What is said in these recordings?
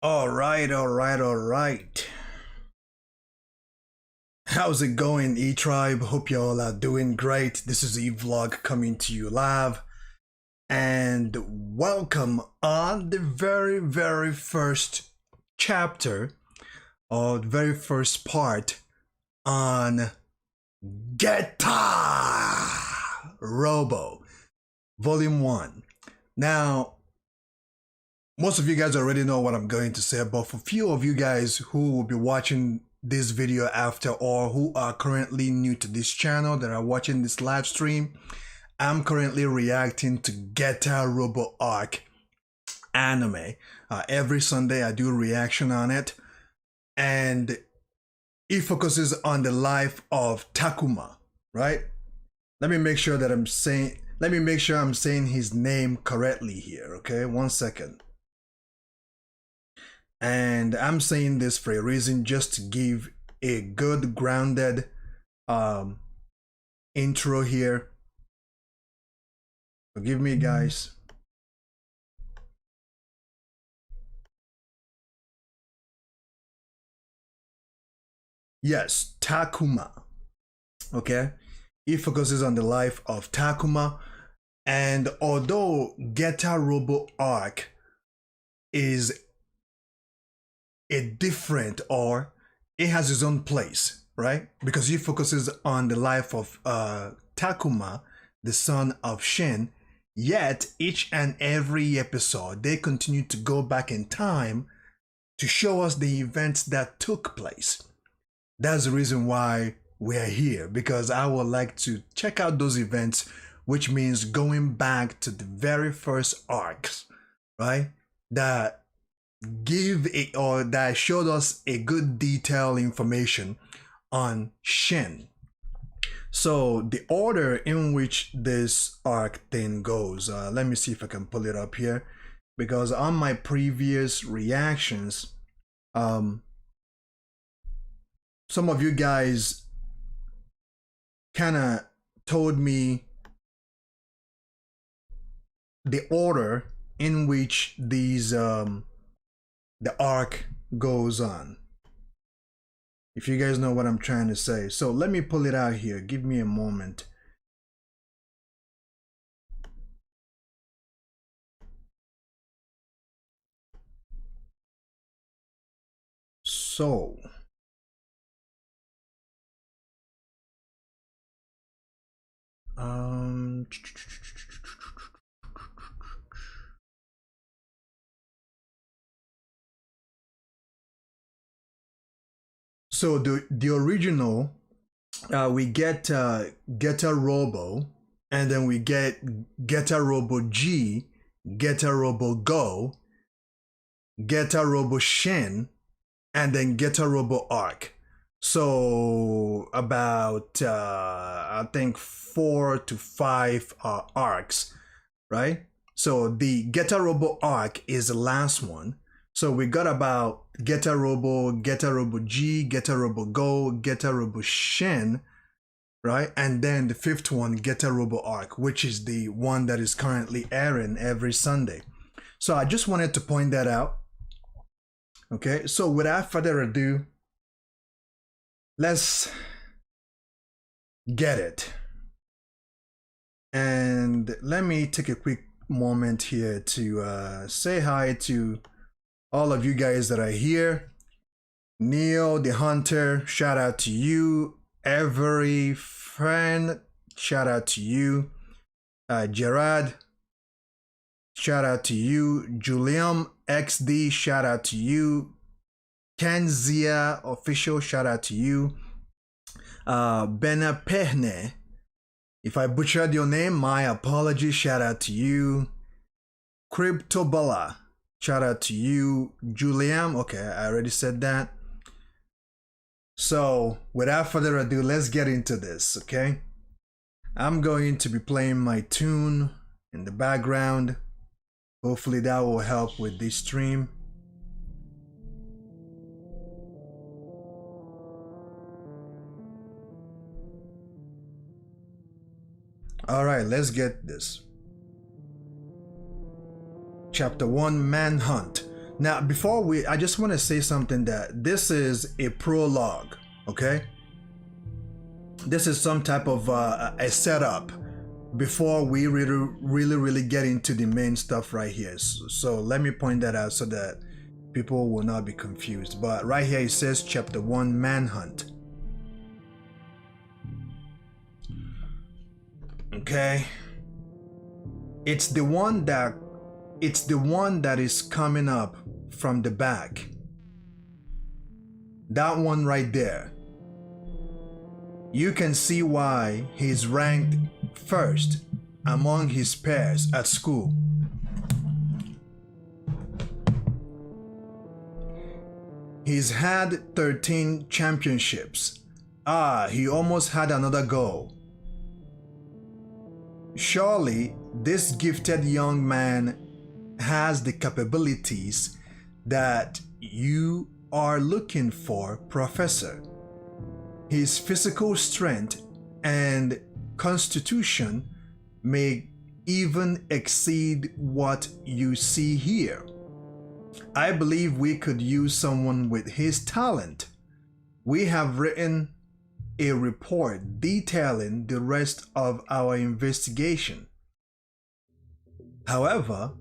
All right. How's it going, E-Tribe? Hope you all are doing great. This is EVlog coming to you live. And welcome on the very first chapter, or the very first part on Robo Vol.1. Now, most of you guys already know what I'm going to say, but for few of you guys who will be watching this video after, or who are currently new to this channel that are watching this live stream, I'm currently reacting to Robo Arc anime. Every Sunday I do a reaction on it, and it focuses on the life of Takuma, right? Let me make sure I'm saying his name correctly here, okay? 1 second. And I'm saying this for a reason, just to give a good grounded intro here. Forgive me, guys. Yes, Takuma. Okay, it focuses on the life of Takuma, and although Robo Arc is a different, or it has its own place, right? Because it focuses on the life of Takuma, the son of Shin, yet each and every episode they continue to go back in time to show us the events that took place. That's the reason why we're here, because I would like to check out those events, which means going back to the very first arcs, right? That that showed us a good detailed information on Shin. So the order in which this arc thing goes, let me see if I can pull it up here, because on my previous reactions, some of you guys kind of told me the order in which these the arc goes on, if you guys know what I'm trying to say. So let me pull it out here, give me a moment. So so the original, we get Robo, and then we get Robo G, Robo Go, Robo Shin, and then Robo Arc. So about I think 4 to 5 arcs, right? So the Robo Arc is the last one. So we got about Robo G, Robo Go, Robo Shin, right? And then the fifth one, Robo Arc, which is the one that is currently airing every Sunday. So I just wanted to point that out. Okay, so without further ado, let's get it. And let me take a quick moment here to say hi to all of you guys that are here. Neo the Hunter, shout out to you. Every friend, shout out to you. Gerard, shout out to you. Julium XD, shout out to you. Kenzia Official, shout out to you. Bena Pehne, if I butchered your name, my apologies, shout out to you. Cryptobala, shout out to you. Juliam, okay, I already said that. So without further ado, let's get into this, okay? I'm going to be playing my tune in the background. Hopefully that will help with this stream. All right, let's get this. Chapter 1, Manhunt. Now, I just want to say something, that this is a prologue, okay? This is some type of a setup before we really get into the main stuff right here. So let me point that out so that people will not be confused. But right here it says chapter 1, Manhunt. Okay. It's the one that is coming up from the back. That one right there. You can see why he's ranked first among his peers at school. He's had 13 championships. He almost had another goal. Surely, this gifted young man has the capabilities that you are looking for, Professor. His physical strength and constitution may even exceed what you see here. I believe we could use someone with his talent. We have written a report detailing the rest of our investigation. However,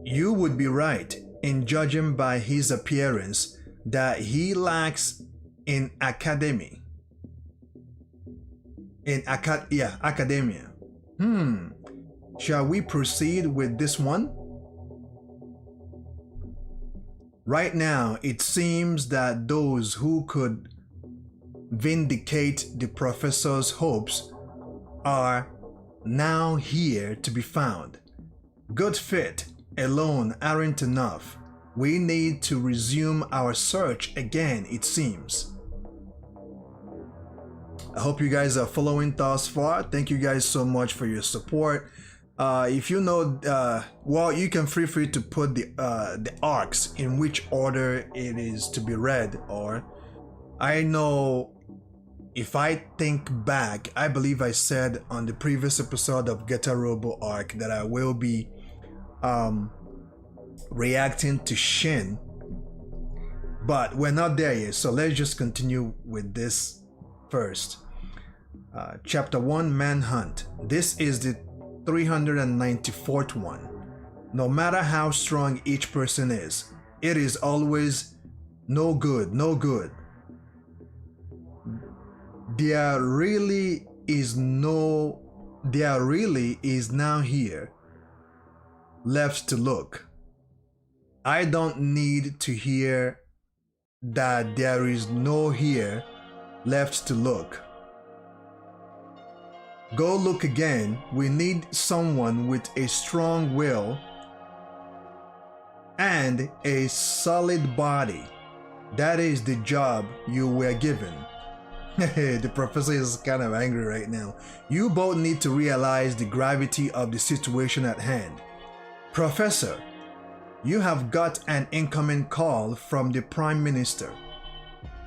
you would be right in judging by his appearance that he lacks in academia. Academia. Shall we proceed with this one? Right now, it seems that those who could vindicate the professor's hopes are now here to be found. Good fit alone aren't enough. We need to resume our search again, it seems. I hope you guys are following thus far. Thank you guys so much for your support. If you know, well, you can feel free to put the arcs in which order it is to be read. Or I know, if I think back, I believe I said on the previous episode of Get a Robo arc that I will be reacting to Shin, but we're not there yet, so let's just continue with this first. Chapter 1, Manhunt. This is the 394th one. No matter how strong each person is, it is always no good, no good. There really is now here left to look. I don't need to hear that there is no here left to look. Go look again. We need someone with a strong will and a solid body. That is the job you were given. The professor is kind of angry right now. You both need to realize the gravity of the situation at hand. Professor, you have got an incoming call from the Prime Minister.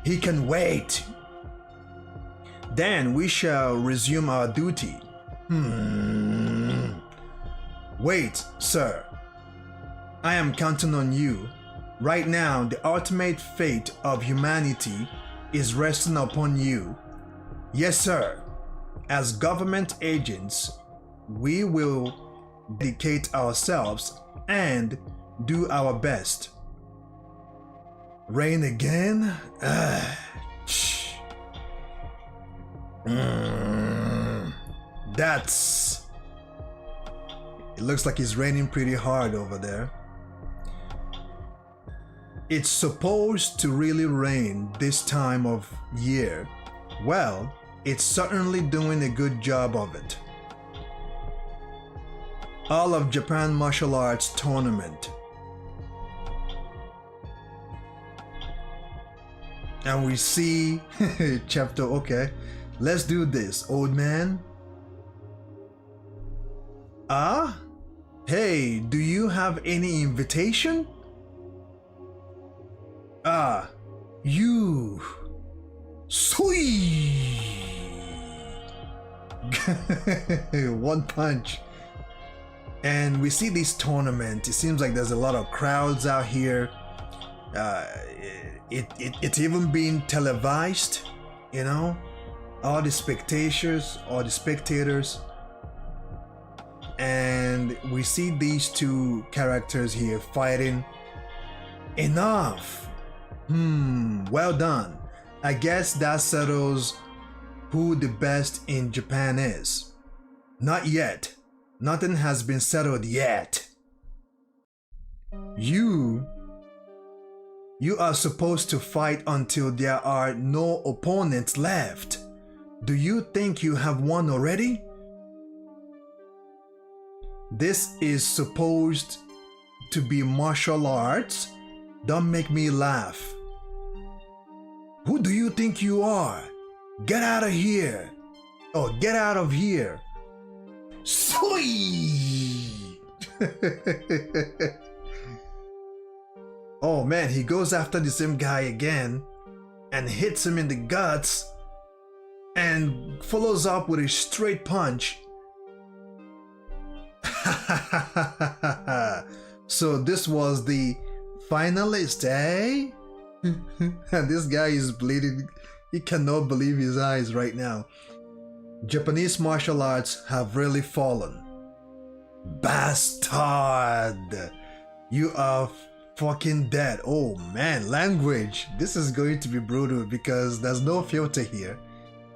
He can wait. Then we shall resume our duty. Wait, sir. I am counting on you. Right now, the ultimate fate of humanity is resting upon you. Yes, sir. As government agents, we will dedicate ourselves and do our best. Rain again? That's... It looks like it's raining pretty hard over there. It's supposed to really rain this time of year. Well, it's certainly doing a good job of it. All of Japan Martial Arts Tournament. And we see chapter, okay. Let's do this, old man. Hey, do you have any invitation? You. Sweet. One punch. And we see this tournament. It seems like there's a lot of crowds out here. It's even being televised, you know, all the spectators, and we see these two characters here fighting. Enough. Well done. I guess that settles who the best in Japan is. Not yet. Nothing has been settled yet. You are supposed to fight until there are no opponents left. Do you think you have won already? This is supposed to be martial arts? Don't make me laugh. Who do you think you are? Get out of here. Oh, get out of here. Sweet. Oh man, he goes after the same guy again and hits him in the guts and follows up with a straight punch. So this was the finalist, eh? And this guy is bleeding. He cannot believe his eyes right now. Japanese martial arts have really fallen. Bastard! You are fucking dead. Oh man, language. This is going to be brutal because there's no filter here.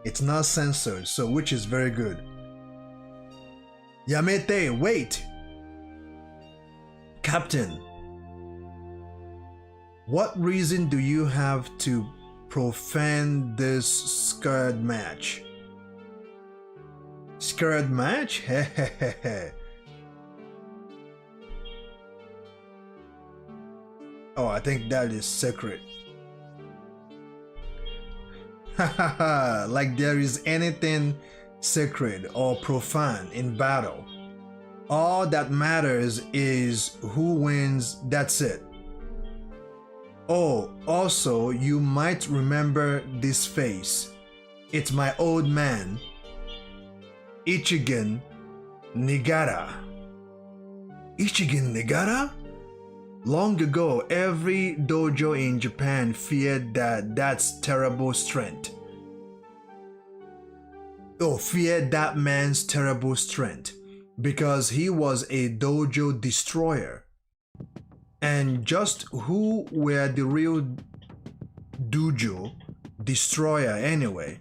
It's not censored, so which is very good. Yamete, wait! Captain, what reason do you have to profane this scared match? Scared match? Hehehe. Oh, I think that is sacred. Hahaha, like there is anything sacred or profane in battle. All that matters is who wins, that's it. Oh, also, you might remember this face. It's my old man, Ichigen Nigara. Ichigen Nigara? Long ago, every dojo in Japan feared that's terrible strength. Oh, feared that man's terrible strength because he was a dojo destroyer. And just who were the real dojo destroyer anyway?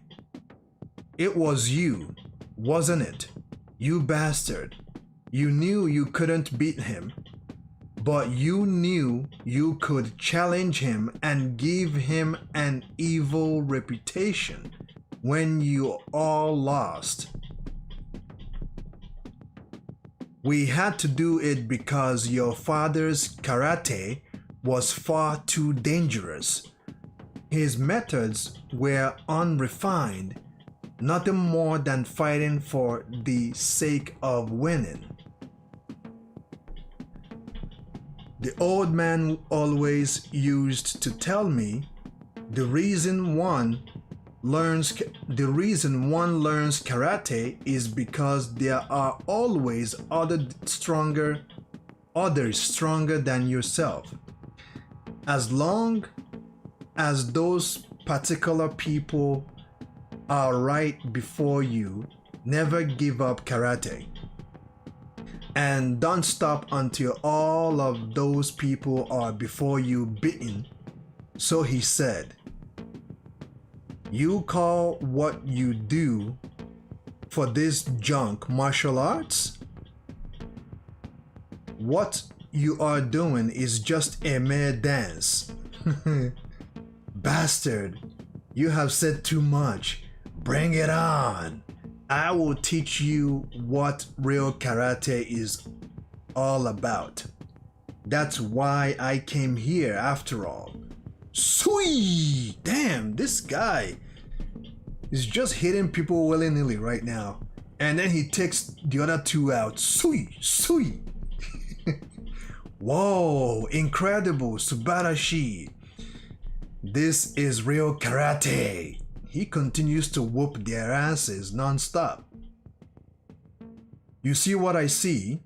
It was you, wasn't it? You bastard. You knew you couldn't beat him. But you knew you could challenge him and give him an evil reputation when you all lost. We had to do it because your father's karate was far too dangerous. His methods were unrefined, nothing more than fighting for the sake of winning. The old man always used to tell me the reason one learns karate is because there are always others stronger than yourself. As long as those particular people are right before you, never give up karate. And don't stop until all of those people are before you beaten. So he said, you call what you do for this junk martial arts? What you are doing is just a mere dance. Bastard, you have said too much. Bring it on. I will teach you what real karate is all about. That's why I came here after all. Sweet! Damn, this guy is just hitting people willy-nilly right now. And then he takes the other two out. Sweet! Whoa, incredible, Subarashi. This is real karate. He continues to whoop their asses non-stop. You see what I see?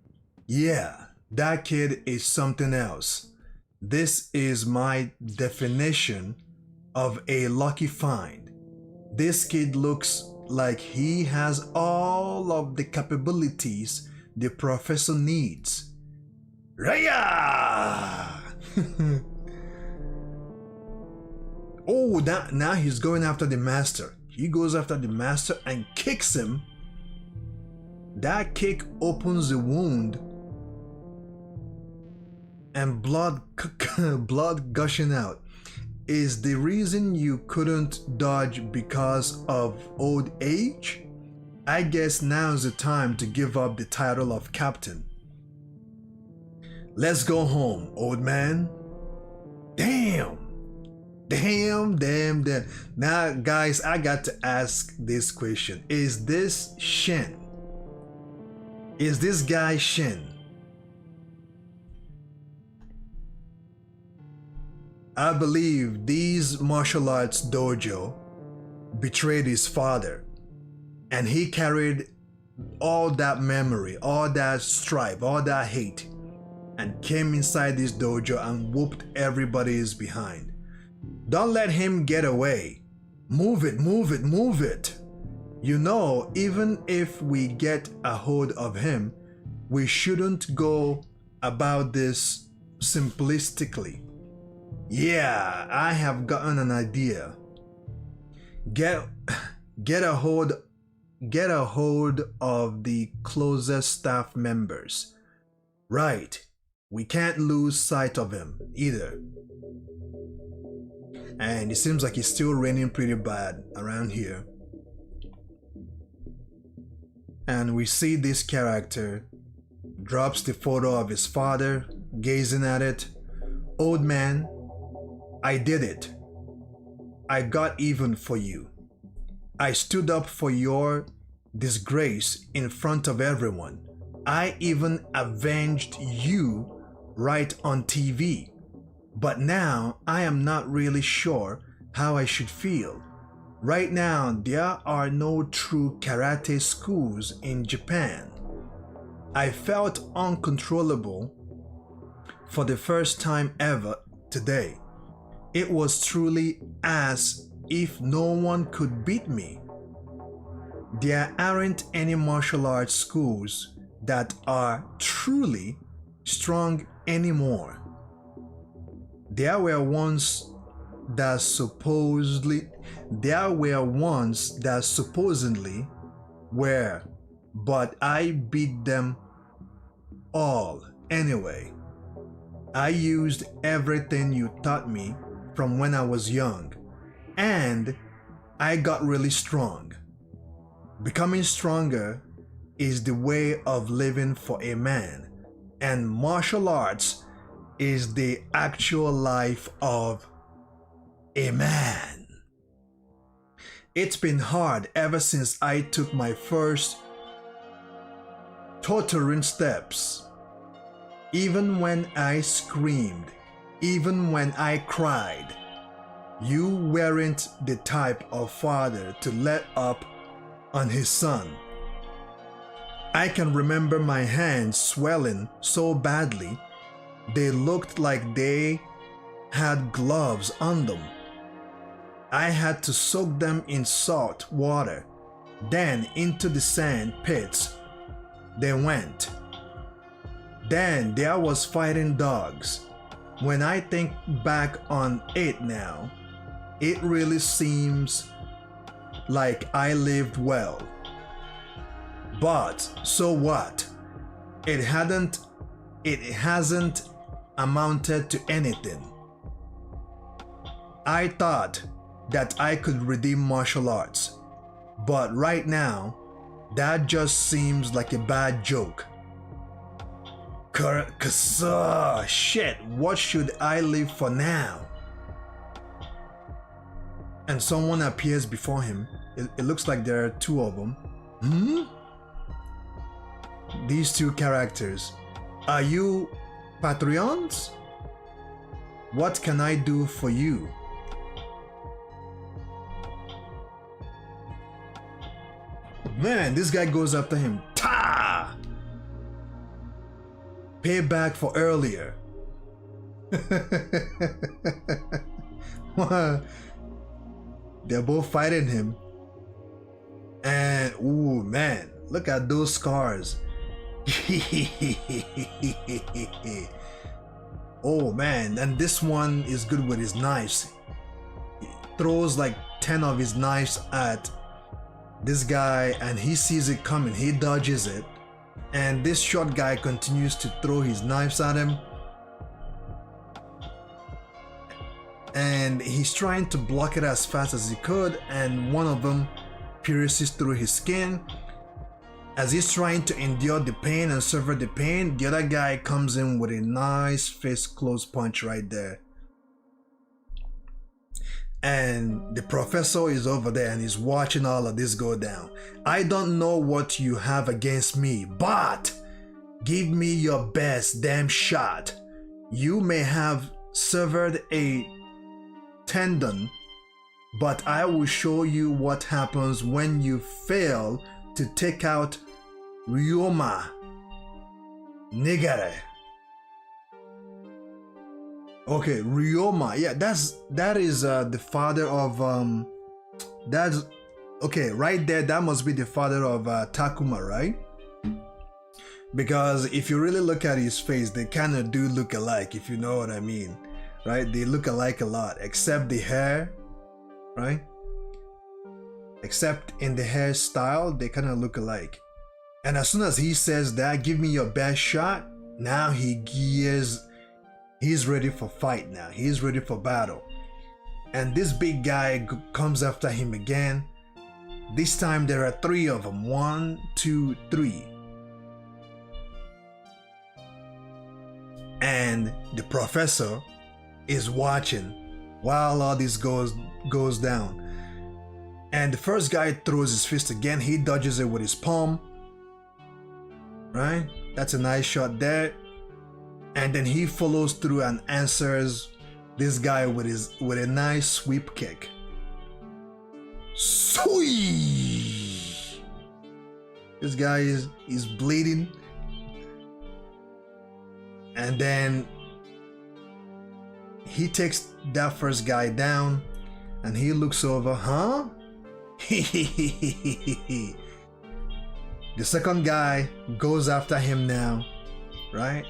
Yeah, that kid is something else. This is my definition of a lucky find. This kid looks like he has all of the capabilities the professor needs. Raya! Oh, now he's going after the master. He goes after the master and kicks him. That kick opens the wound and blood gushing out. Is the reason you couldn't dodge because of old age? I guess now's the time to give up the title of captain. Let's go home, old man. Damn. Now, guys, I got to ask this question. Is this Shin? Is this guy Shin? I believe these martial arts dojo betrayed his father, and he carried all that memory, all that strife, all that hate, and came inside this dojo and whooped everybody's behind. Don't let him get away. Move it, move it, move it. You know, even if we get a hold of him, we shouldn't go about this simplistically. Yeah, I have gotten an idea. Get a hold of the closest staff members. Right. We can't lose sight of him either. And it seems like it's still raining pretty bad around here. And we see this character drops the photo of his father, gazing at it. Old man, I did it. I got even for you. I stood up for your disgrace in front of everyone. I even avenged you right on TV. But now I am not really sure how I should feel. Right now, there are no true karate schools in Japan. I felt uncontrollable for the first time ever today. It was truly as if no one could beat me. There aren't any martial arts schools that are truly strong anymore. There were ones that supposedly were, but I beat them all anyway. I used everything you taught me from when I was young, and I got really strong. Becoming stronger is the way of living for a man, and martial arts is the actual life of a man. It's been hard ever since I took my first tottering steps. Even when I screamed, even when I cried, you weren't the type of father to let up on his son. I can remember my hands swelling so badly they looked like they had gloves on them. I had to soak them in salt water, then into the sand pits they went. Then there was fighting dogs. When I think back on it now, it really seems like I lived well. But so what? It hasn't amounted to anything. I thought that I could redeem martial arts, but right now, that just seems like a bad joke. Shit, what should I live for now? And someone appears before him. It looks like there are two of them. These two characters. Are you Patreons? What can I do for you? Man, this guy goes after him. Ta! Payback for earlier. They're both fighting him. And, ooh, man, look at those scars. Oh, man, and this one is good with his knives. He throws like 10 of his knives at this guy, and he sees it coming. He dodges it. And this short guy continues to throw his knives at him. And he's trying to block it as fast as he could, and one of them pierces through his skin. As he's trying to endure the pain and suffer the pain, the other guy comes in with a nice fist close punch right there. And the professor is over there and he's watching all of this go down. I don't know what you have against me, but give me your best damn shot. You may have severed a tendon, but I will show you what happens when you fail to take out Ryoma Nigare. Okay, Ryoma, yeah, that is the father of that's okay, right there, that must be the father of Takuma, right? Because if you really look at his face, they kind of do look alike, if you know what I mean, right? They look alike a lot, except the hair, right? Except in the hairstyle, they kind of look alike. And as soon as he says that, give me your best shot, now he's ready for fight now. He's ready for battle. And this big guy comes after him again. This time there are 3 of them. 1, 2, 3. And the professor is watching while all this goes down. And the first guy throws his fist again. He dodges it with his palm. Right? That's a nice shot there. And then he follows through and answers this guy with a nice sweep kick. Sweet! This guy is bleeding. And then he takes that first guy down and he looks over, huh? The second guy goes after him now, right?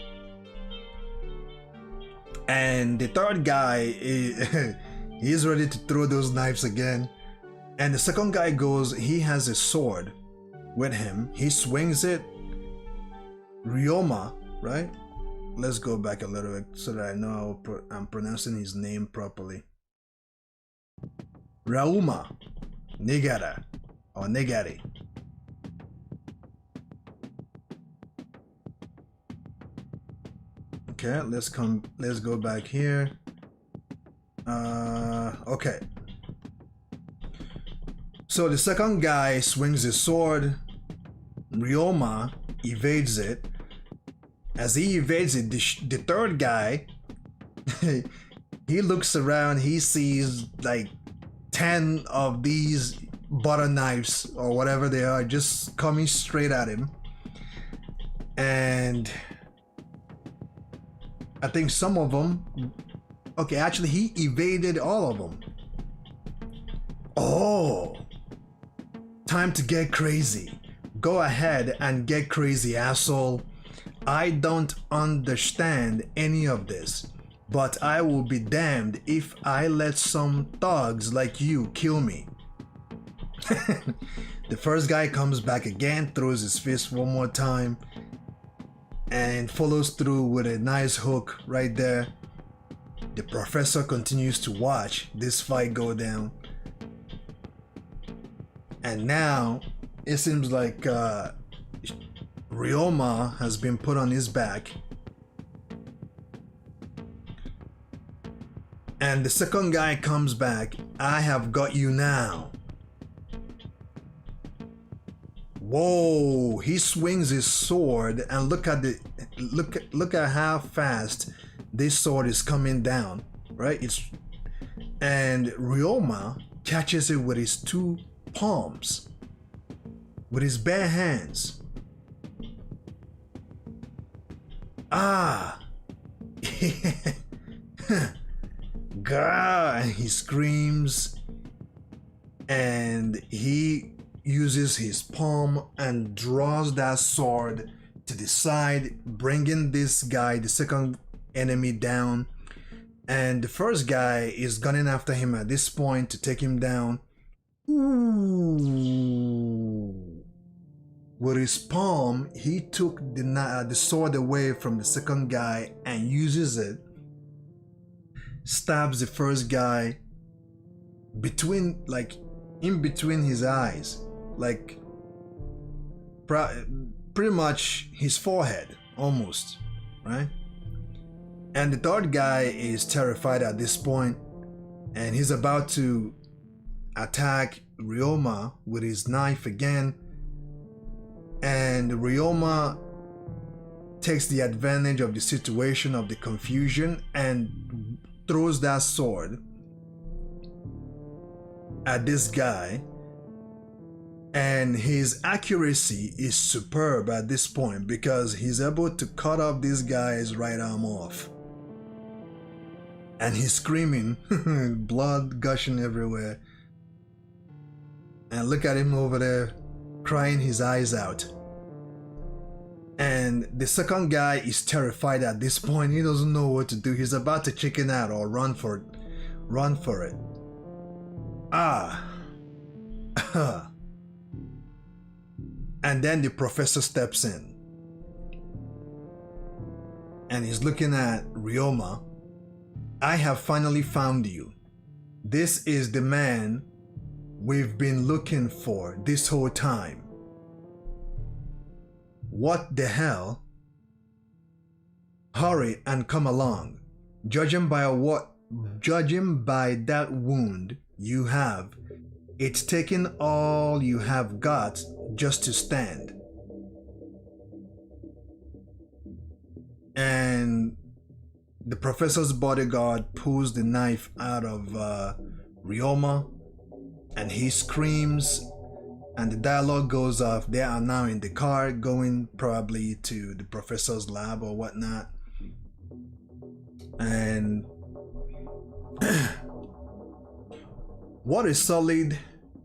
And the third guy, he's ready to throw those knives again. And the second guy goes, he has a sword with him. He swings it. Ryoma, right? Let's go back a little bit so that I know I'm pronouncing his name properly. Ryoma Nigara or Nigari. Okay, let's go back here. Okay. So the second guy swings his sword. Ryoma evades it. As he evades it, the third guy, he looks around, he sees like 10 of these butter knives or whatever they are just coming straight at him. And I think some of them, okay, actually he evaded all of them. Oh, time to get crazy. Go ahead and get crazy, asshole. I don't understand any of this, but I will be damned if I let some thugs like you kill me. The first guy comes back again, throws his fist one more time, and follows through with a nice hook right there. The professor continues to watch this fight go down. And now it seems like Ryoma has been put on his back. And the second guy comes back. I have got you now. Whoa, he swings his sword and look at how fast this sword is coming down, right? And Ryoma catches it with his 2 palms, with his bare hands. Ah! God! He screams, and he uses his palm and draws that sword to the side, bringing this guy, the second enemy, down. And the first guy is gunning after him at this point to take him down. Ooh. With his palm, he took the sword away from the second guy and uses it. Stabs the first guy between, like, in between his eyes, like pretty much his forehead, almost, right? And the third guy is terrified at this point, and he's about to attack Ryoma with his knife again. And Ryoma takes the advantage of the situation, of the confusion, and throws that sword at this guy. And his accuracy is superb at this point because he's able to cut off this guy's right arm off. And he's screaming, blood gushing everywhere. And look at him over there, crying his eyes out. And the second guy is terrified at this point. He doesn't know what to do. He's about to chicken out or run for it. Run for it. Ah. And then the professor steps in. And he's looking at Ryoma. I have finally found you. This is the man we've been looking for this whole time. What the hell? Hurry and come along. Judging by that wound you have, it's taken all you have got just to stand. And the professor's bodyguard pulls the knife out of Ryoma, and he screams, and the dialogue goes off. They are now in the car going probably to the professor's lab or whatnot. And what a solid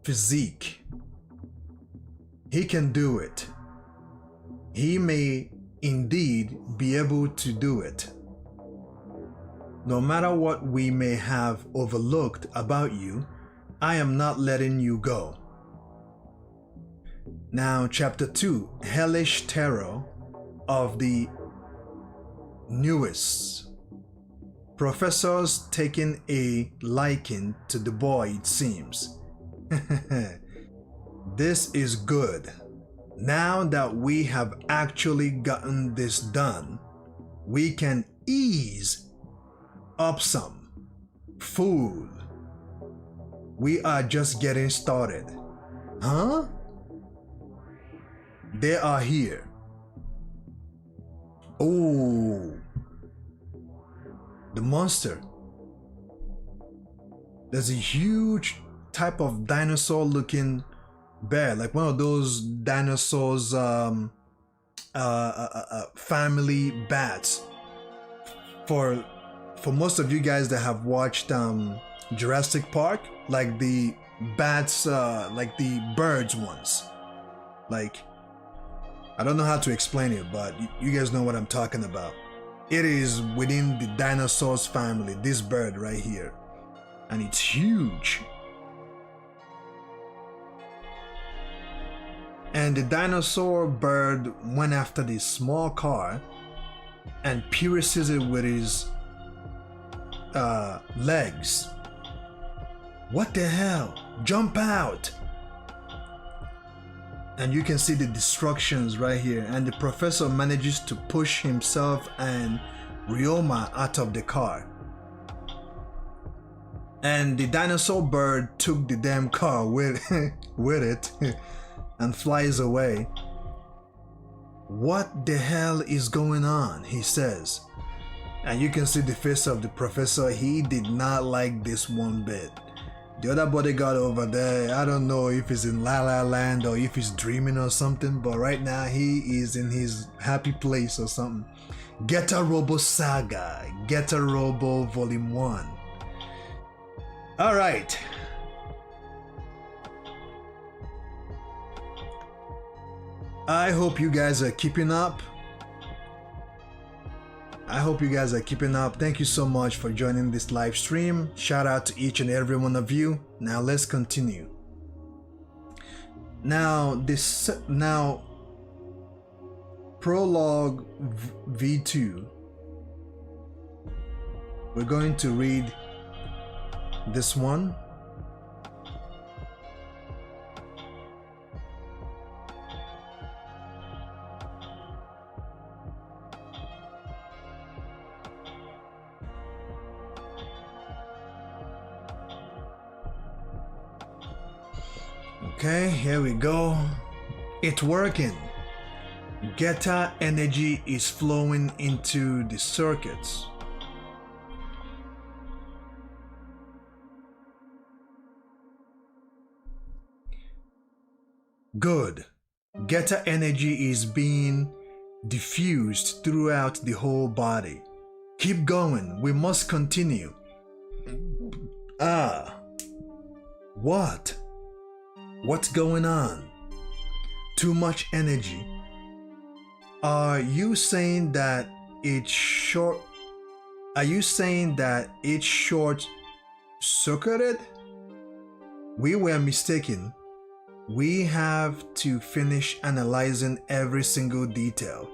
physique. He can do it. He may indeed be able to do it. No matter what we may have overlooked about you, I am not letting you go. Now, Chapter 2, Hellish Terror of the Newest. Professors taking a liking to the boy, it seems. This is good. Now that we have actually gotten this done, we can ease up some. Fool. We are just getting started. Huh? They are here. Oh. The monster. There's a huge type of dinosaur looking bear, like one of those dinosaurs family bats. For most of you guys that have watched Jurassic Park, like the bats, like the birds ones, like, I don't know how to explain it, but you guys know what I'm talking about. It is within the dinosaurs family, this bird right here, and it's huge. And the dinosaur bird went after this small car and pierces it with his legs. What the hell? Jump out! And you can see the destructions right here, and the professor manages to push himself and Ryoma out of the car. And the dinosaur bird took the damn car with it and flies away. What the hell is going on? He says. And you can see the face of the professor. He did not like this one bit. The other bodyguard over there, I don't know if he's in La La Land or if he's dreaming or something, but right now he is in his happy place or something. Getter Robo Saga, Getter Robo Vol.1. Alright. I hope you guys are keeping up. Thank you so much for joining this live stream. Shout out to each and every one of you. Now let's continue. Now prologue V2. We're going to read this one. Okay, here we go. It's working. Getter energy is flowing into the circuits. Good. Getter energy is being diffused throughout the whole body. Keep going. We must continue. What? What's going on? Too much energy. Are you saying that it's short? Are you saying that it's short-circuited? We were mistaken. We have to finish analyzing every single detail.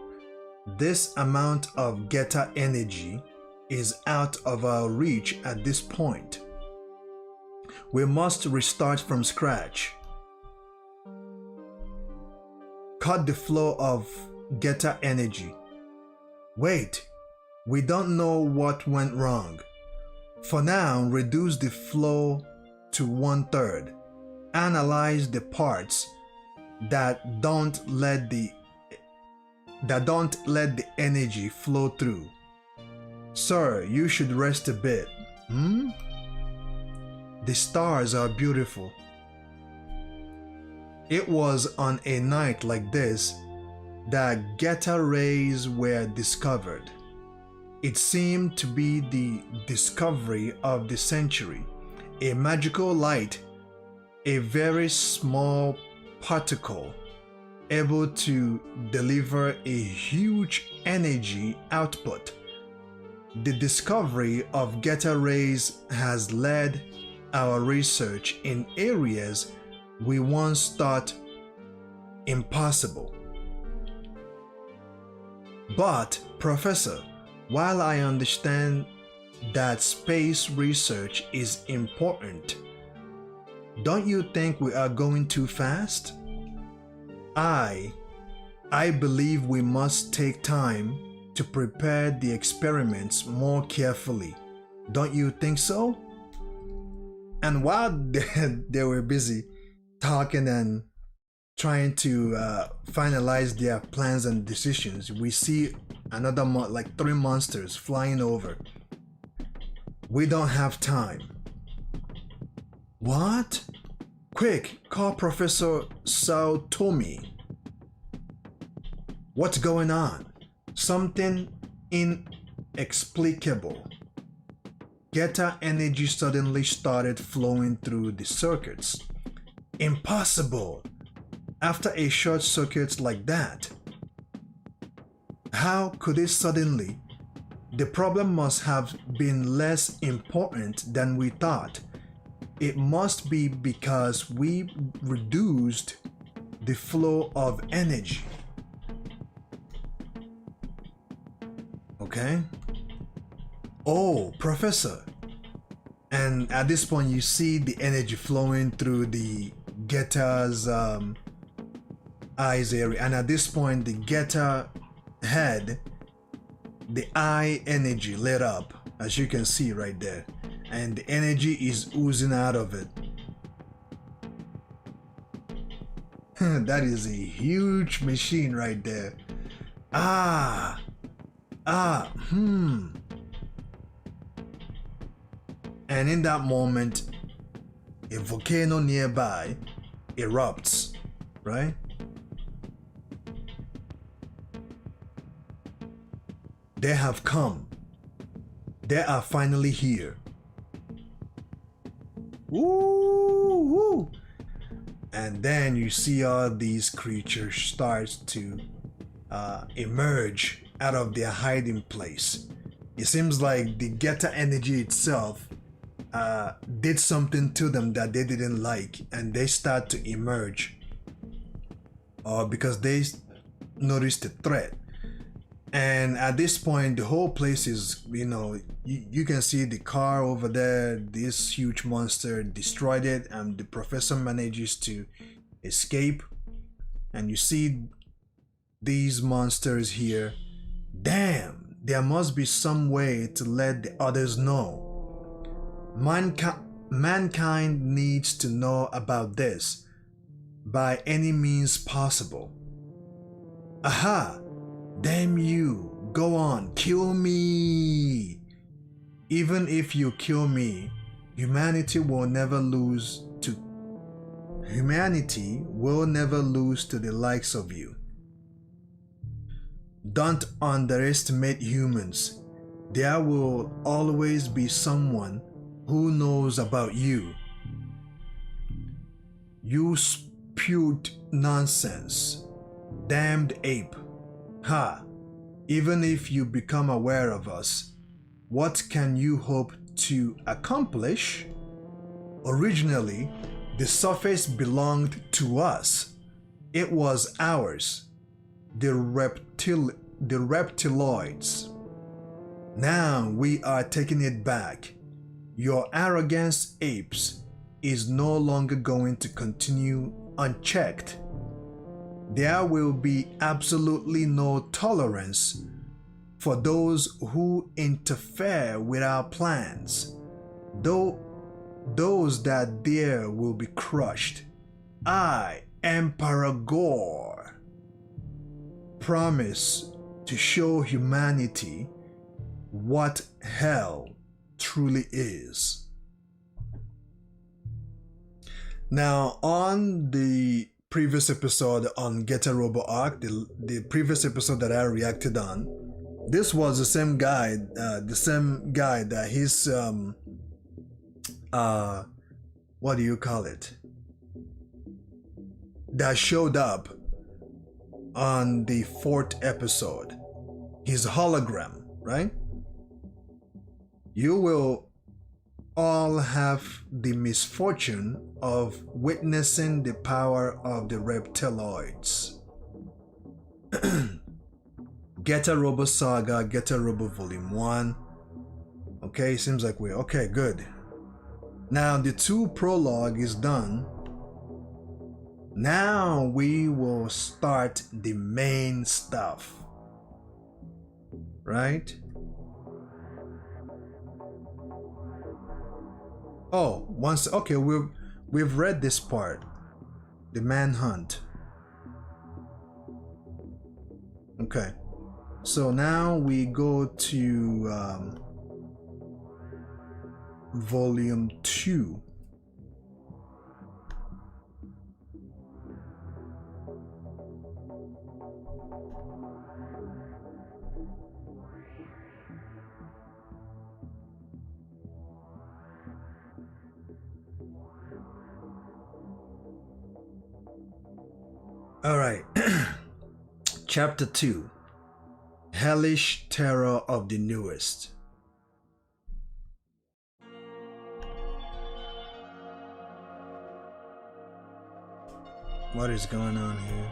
This amount of getter energy is out of our reach at this point. We must restart from scratch. Cut the flow of getter energy. Wait, we don't know what went wrong. For now, reduce the flow to 1/3. Analyze the parts that don't let the energy flow through. Sir, you should rest a bit. The stars are beautiful. It was on a night like this that getter rays were discovered. It seemed to be the discovery of the century. A magical light, a very small particle, able to deliver a huge energy output. The discovery of getter rays has led our research in areas we once thought impossible. But, Professor, while I understand that space research is important, don't you think we are going too fast? I believe we must take time to prepare the experiments more carefully. Don't you think so? And while they were busy talking and trying to finalize their plans and decisions, we see another like 3 monsters flying over. We don't have time. What? Quick, call Professor Saotomi. What's going on? Something inexplicable. Getter energy suddenly started flowing through the circuits. Impossible! After a short circuit like that. How could it suddenly? The problem must have been less important than we thought. It must be because we reduced the flow of energy. Okay? Oh, Professor. And at this point you see the energy flowing through the getter's eyes area, and at this point the getter head, the eye energy lit up, as you can see right there, and the energy is oozing out of it. That is a huge machine right there. And in that moment, a volcano nearby erupts, right? They have come. They are finally here. Woo! And then you see all these creatures start to emerge out of their hiding place. It seems like the Geta energy itself did something to them that they didn't like, and they start to emerge because they noticed the threat. And at this point, the whole place is, you can see the car over there. This huge monster destroyed it, and the professor manages to escape. And you see these monsters here. Damn, there must be some way to let the others know. Mankind needs to know about this by any means possible. Aha! Damn you, go on, kill me. Even if you kill me, humanity will never lose to the likes of you. Don't underestimate humans. There will always be someone who knows about you. You spewed nonsense. Damned ape. Ha! Even if you become aware of us, what can you hope to accomplish? Originally, the surface belonged to us. It was ours. The reptiloids. Now we are taking it back. Your arrogance, apes, is no longer going to continue unchecked. There will be absolutely no tolerance for those who interfere with our plans. Those that dare will be crushed. I, Emperor Gore, promise to show humanity what hell truly is. Now, on the previous episode on Geta Robo Arc, the previous episode that I reacted on, this was the same guy that he's what do you call it, that showed up on the 4th episode, his hologram, right? You will all have the misfortune of witnessing the power of the reptiloids. Geta Robo Saga, Geta Robo Vol.1. Okay, seems like we're okay, good. Now the 2 prologue is done. Now we will start the main stuff, right? Oh, okay, we've read this part, the Manhunt. Okay, so now we go to volume 2. All right. Chapter 2. Hellish Terror of the Newest. What is going on here?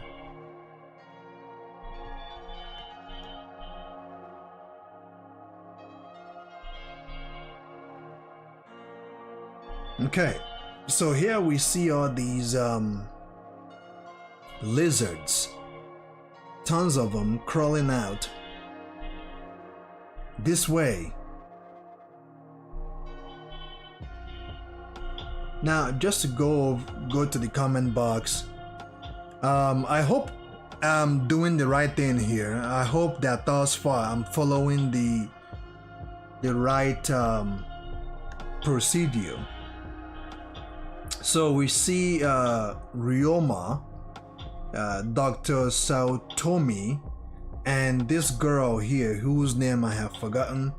Okay. So here we see all these lizards, tons of them crawling out this way. Now, just to go to the comment box, I hope I'm doing the right thing here. I hope that thus far I'm following the right procedure. So we see Ryoma, Dr. Saotomi, and this girl here whose name I have forgotten,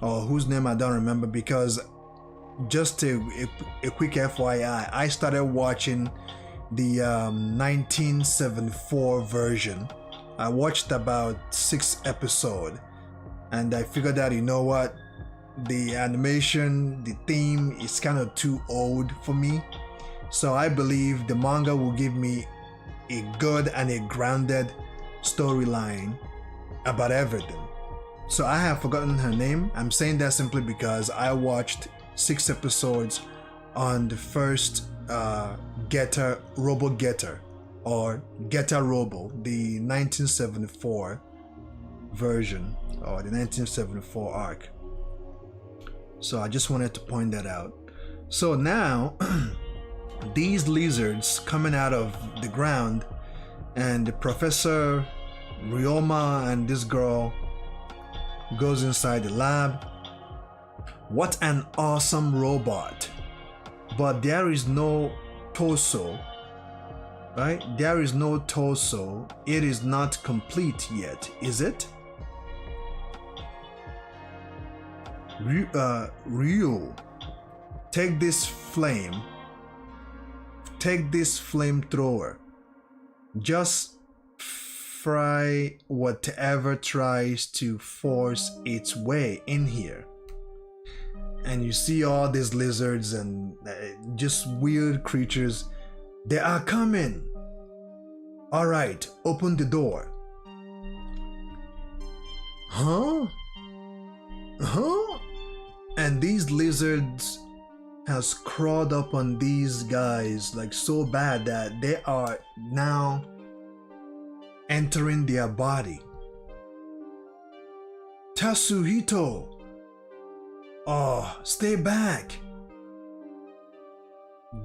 or whose name I don't remember, because just a quick FYI, I started watching the 1974 version. I watched about 6 episodes and I figured out, you know what, the animation, the theme is kind of too old for me. So I believe the manga will give me a good and a grounded storyline about everything. So I have forgotten her name. I'm saying that simply because I watched 6 episodes on the first Robo Getter, or Getter Robo, the 1974 version, or the 1974 arc. So I just wanted to point that out. So now these lizards coming out of the ground, and Professor Ryoma and this girl goes inside the lab. What an awesome robot. But there is no torso, right? There is no torso. It is not complete yet, is it? Ryu, take this flamethrower. Just fry whatever tries to force its way in here. And you see all these lizards and just weird creatures. They are coming. All right, open the door. Huh? And these lizards has crawled up on these guys like so bad that they are now entering their body. Tatsuhito! Oh, stay back!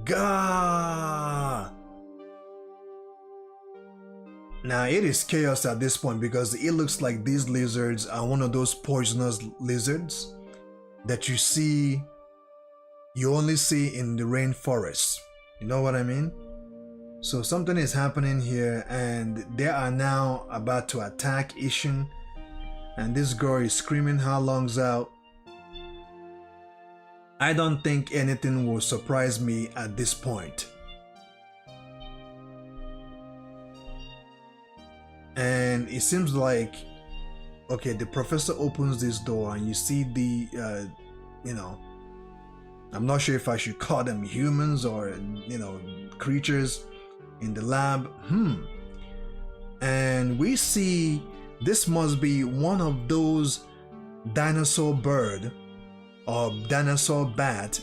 Gah! Now it is chaos at this point because it looks like these lizards are one of those poisonous lizards that you only see in the rainforest. You know what I mean? So something is happening here and they are now about to attack Ishin, and this girl is screaming her lungs out. I don't think anything will surprise me at this point. And it seems like, okay, the professor opens this door and you see the, I'm not sure if I should call them humans or, creatures in the lab. And we see this must be one of those dinosaur bird or dinosaur bat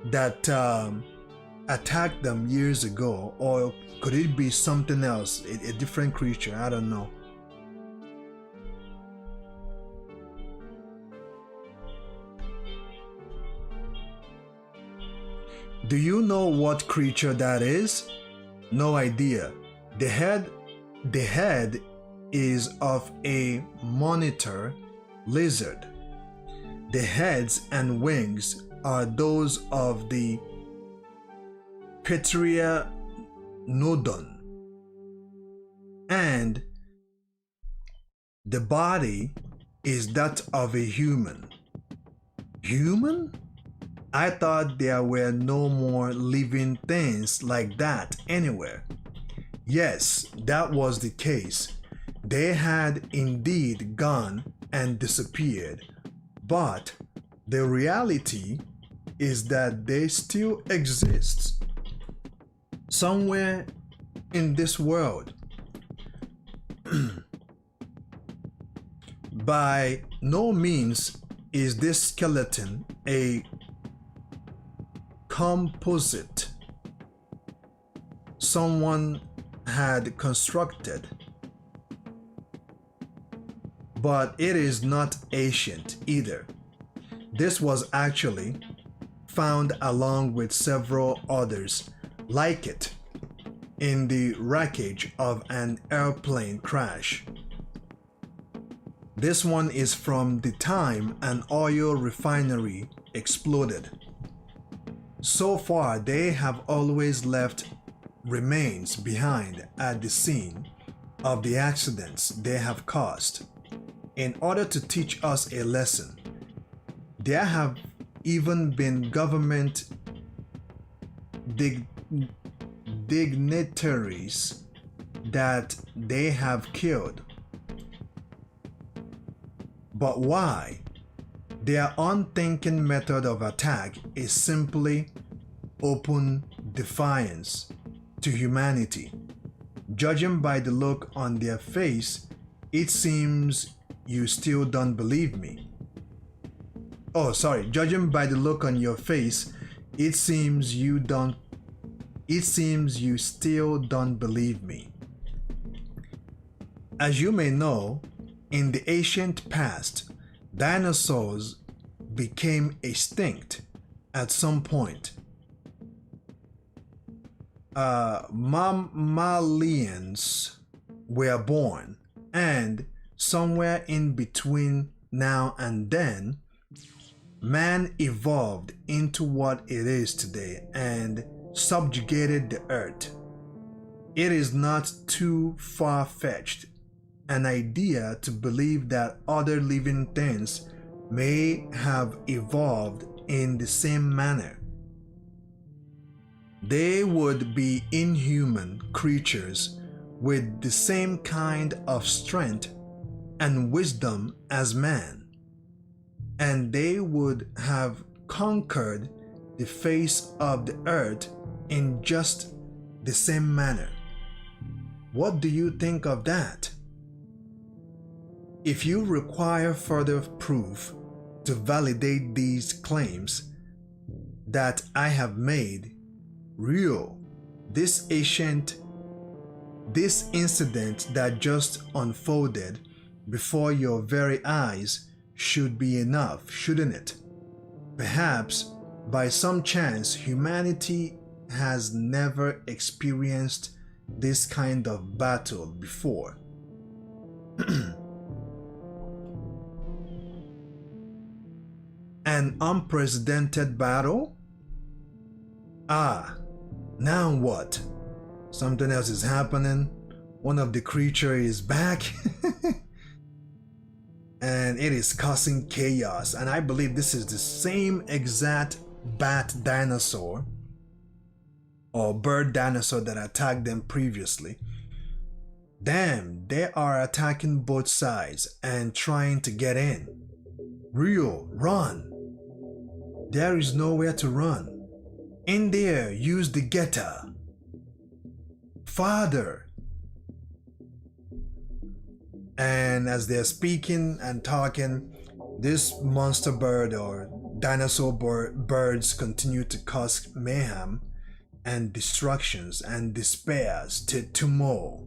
that attacked them years ago, or could it be something else, a different creature? I don't know. Do you know what creature that is? No idea. The head is of a monitor lizard. The heads and wings are those of the Petria nodon, and the body is that of a human. Human? I thought there were no more living things like that anywhere. Yes, that was the case. They had indeed gone and disappeared, but the reality is that they still exist somewhere in this world. By no means is this skeleton a composite someone had constructed, but it is not ancient either. This was actually found along with several others like it in the wreckage of an airplane crash. This one is from the time an oil refinery exploded. So far, they have always left remains behind at the scene of the accidents they have caused in order to teach us a lesson. There have even been government dignitaries that they have killed. But why? Their unthinking method of attack is simply open defiance to humanity. Judging by the look on their face, it seems you still don't believe me. Oh, sorry. Judging by the look on your face, it seems you still don't believe me. As you may know, in the ancient past, dinosaurs became extinct at some point. Mammalians were born, and somewhere in between now and then, man evolved into what it is today and subjugated the earth. It is not too far-fetched an idea to believe that other living things may have evolved in the same manner. They would be inhuman creatures with the same kind of strength and wisdom as man, and they would have conquered the face of the earth in just the same manner. What do you think of that? If you require further proof to validate these claims that I have made real, this incident that just unfolded before your very eyes should be enough, shouldn't it? Perhaps by some chance humanity has never experienced this kind of battle before. An unprecedented battle? Ah, now what? Something else is happening. One of the creatures is back. And it is causing chaos. And I believe this is the same exact bat dinosaur or bird dinosaur that attacked them previously. Damn, they are attacking both sides and trying to get in. Rio, run. There is nowhere to run. In there, use the getter. Father. And as they're speaking and talking, this monster bird or dinosaur birds continue to cause mayhem and destructions and despairs to more.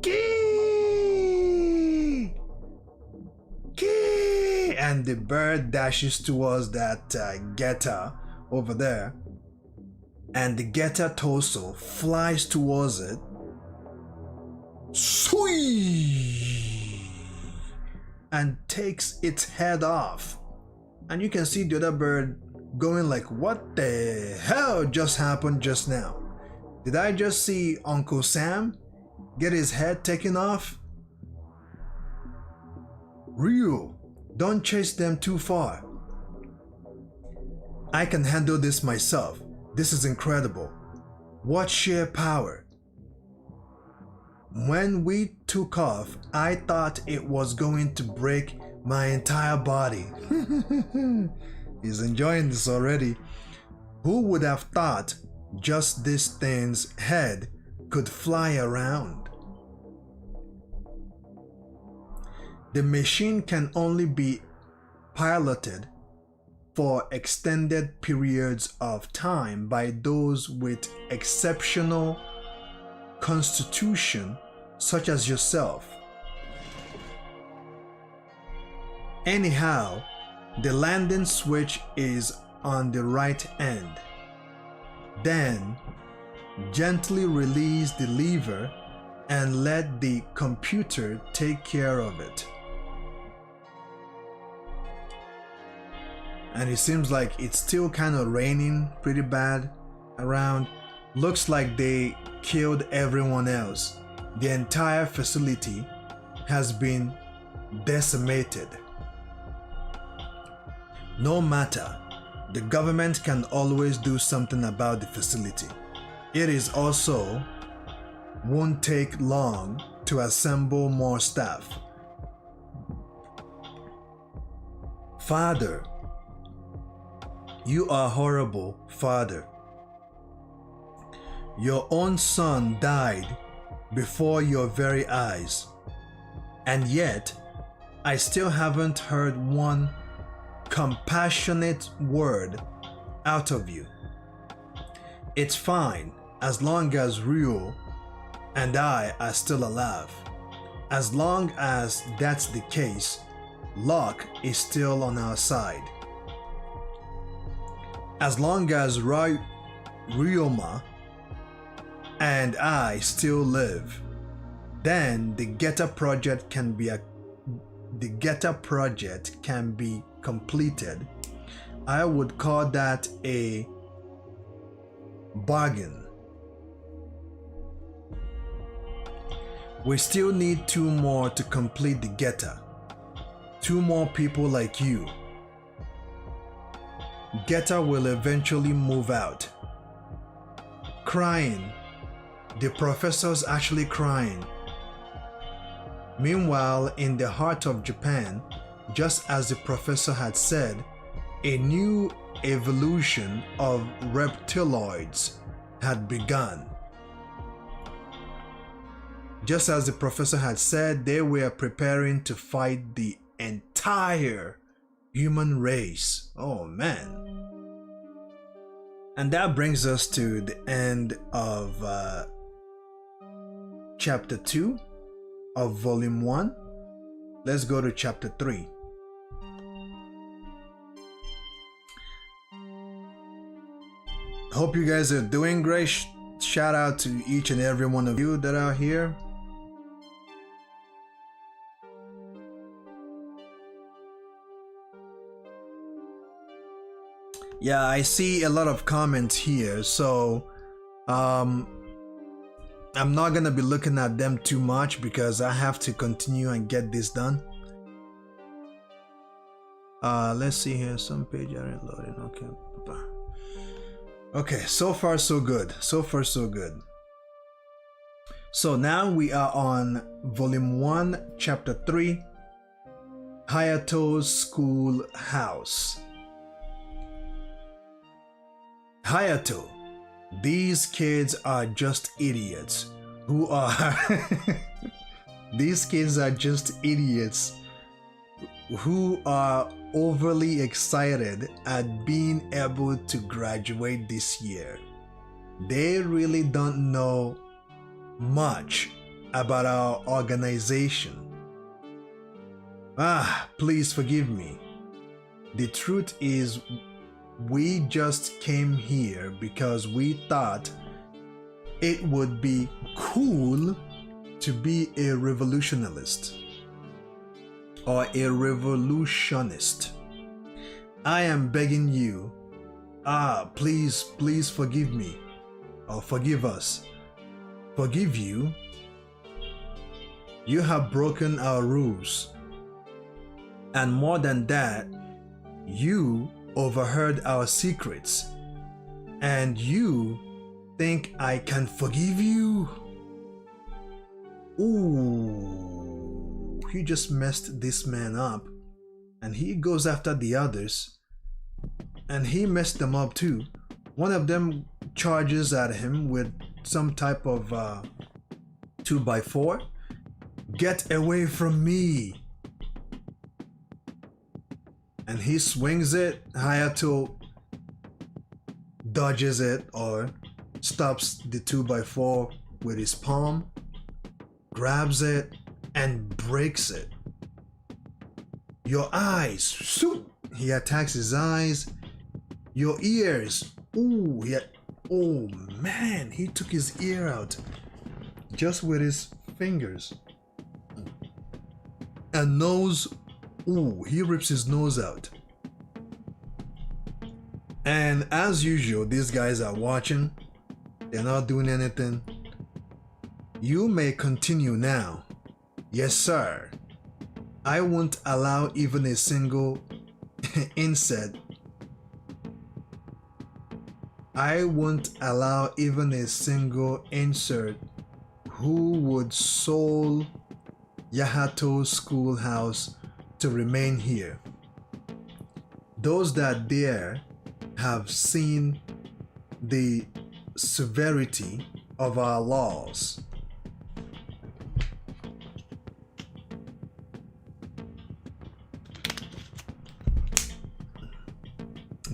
Kee! Kee! And the bird dashes towards that getter over there, and the getter torso flies towards it. Sweet! And takes its head off. And you can see the other bird going like, what the hell just happened just now? Did I just see Uncle Sam get his head taken off? Ryu, don't chase them too far. I can handle this myself. This is incredible. What sheer power. When we took off, I thought it was going to break my entire body. He's enjoying this already. Who would have thought just this thing's head could fly around? The machine can only be piloted for extended periods of time by those with exceptional constitution such as yourself. Anyhow, the landing switch is on the right end. Then, gently release the lever and let the computer take care of it. and it seems like it's still kind of raining pretty bad around. Looks like they killed everyone else. The entire facility has been decimated. No matter, the government can always do something about the facility. It is also won't take long to assemble more staff. Father, you are horrible, Father. Your own son died before your very eyes, and yet I still haven't heard one compassionate word out of you. It's fine as long as Ryo and I are still alive. As long as that's the case, luck is still on our side. As long as Ryoma and I still live, then the Getter project can be completed. I would call that a bargain. We still need 2 more to complete the Getter. 2 more people like you. Getter will eventually move out. Crying. The professor's actually crying. Meanwhile, in the heart of Japan, just as the professor had said, a new evolution of reptiloids had begun. Just as the professor had said, they were preparing to fight the entire human race. Oh man. And that brings us to the end of chapter 2 of volume 1. Let's go to chapter 3. Hope you guys are doing great. Shout out to each and every one of you that are here. Yeah, I see a lot of comments here, so I'm not gonna be looking at them too much because I have to continue and get this done. Let's see here. Some page aren't loading. Okay. Okay, so far so good. So far so good. So now we are on volume 1, chapter 3, Hayato's schoolhouse. Hayato, these kids are just idiots who are these kids are just idiots who are overly excited at being able to graduate this year. They really don't know much about our organization. Please forgive me. The truth is, we just came here because we thought it would be cool to be a revolutionist or a revolutionist. I am begging you, please forgive me or forgive us. Forgive you. You have broken our rules. And more than that, you overheard our secrets, and you think I can forgive you? Ooh, he just messed this man up, and he goes after the others, and he messed them up too. One of them charges at him with some type of 2x4. Get away from me! And he swings it. Hayato dodges it or stops the 2x4 with his palm, grabs it, and breaks it. Your eyes. Shoot! He attacks his eyes. Your ears. Ooh, oh man, he took his ear out just with his fingers. And nose. Ooh, he rips his nose out. And as usual, these guys are watching. They're not doing anything. You may continue now. Yes, sir. I won't allow even a single insert. I won't allow even a single insert who would soul Yahato's schoolhouse to remain here. Those that dare have seen the severity of our laws.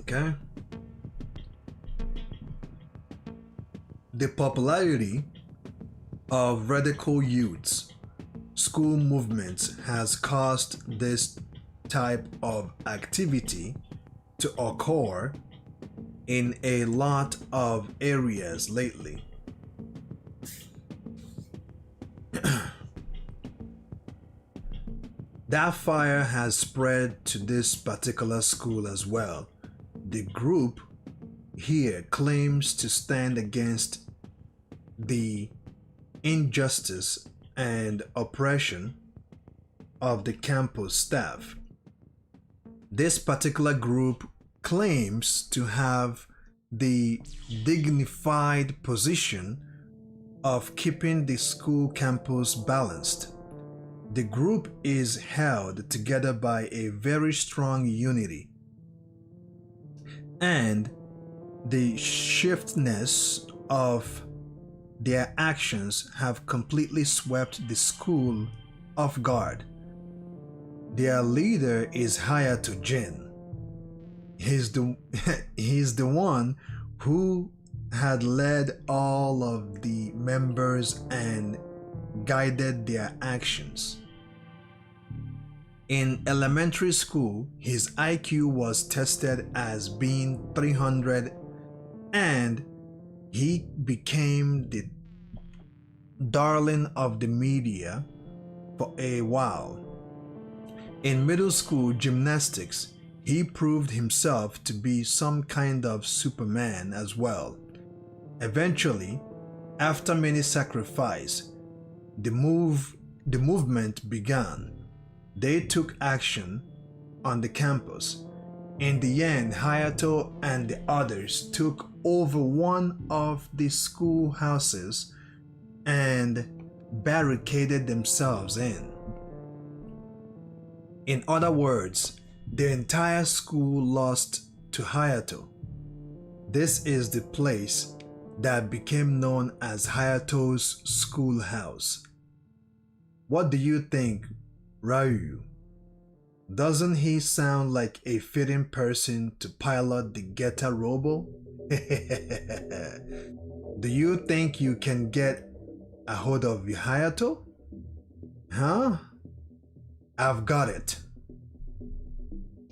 Okay. The popularity of radical youths school movements has caused this type of activity to occur in a lot of areas lately. That fire has spread to this particular school as well. The group here claims to stand against the injustice and oppression of the campus staff. This particular group claims to have the dignified position of keeping the school campus balanced. The group is held together by a very strong unity, and the shiftiness of their actions have completely swept the school off guard. Their leader is Hayato Jin. He's the one who had led all of the members and guided their actions. In elementary school, his IQ was tested as being 300, and he became the darling of the media for a while. In middle school gymnastics, he proved himself to be some kind of Superman as well. Eventually, after many sacrifices, the movement began. They took action on the campus. In the end, Hayato and the others took over one of the schoolhouses and barricaded themselves in. In other words, the entire school lost to Hayato. This is the place that became known as Hayato's schoolhouse. What do you think, Ryu? Doesn't he sound like a fitting person to pilot the Geta Robo? Do you think you can get a hold of Hayato? Huh? I've got it.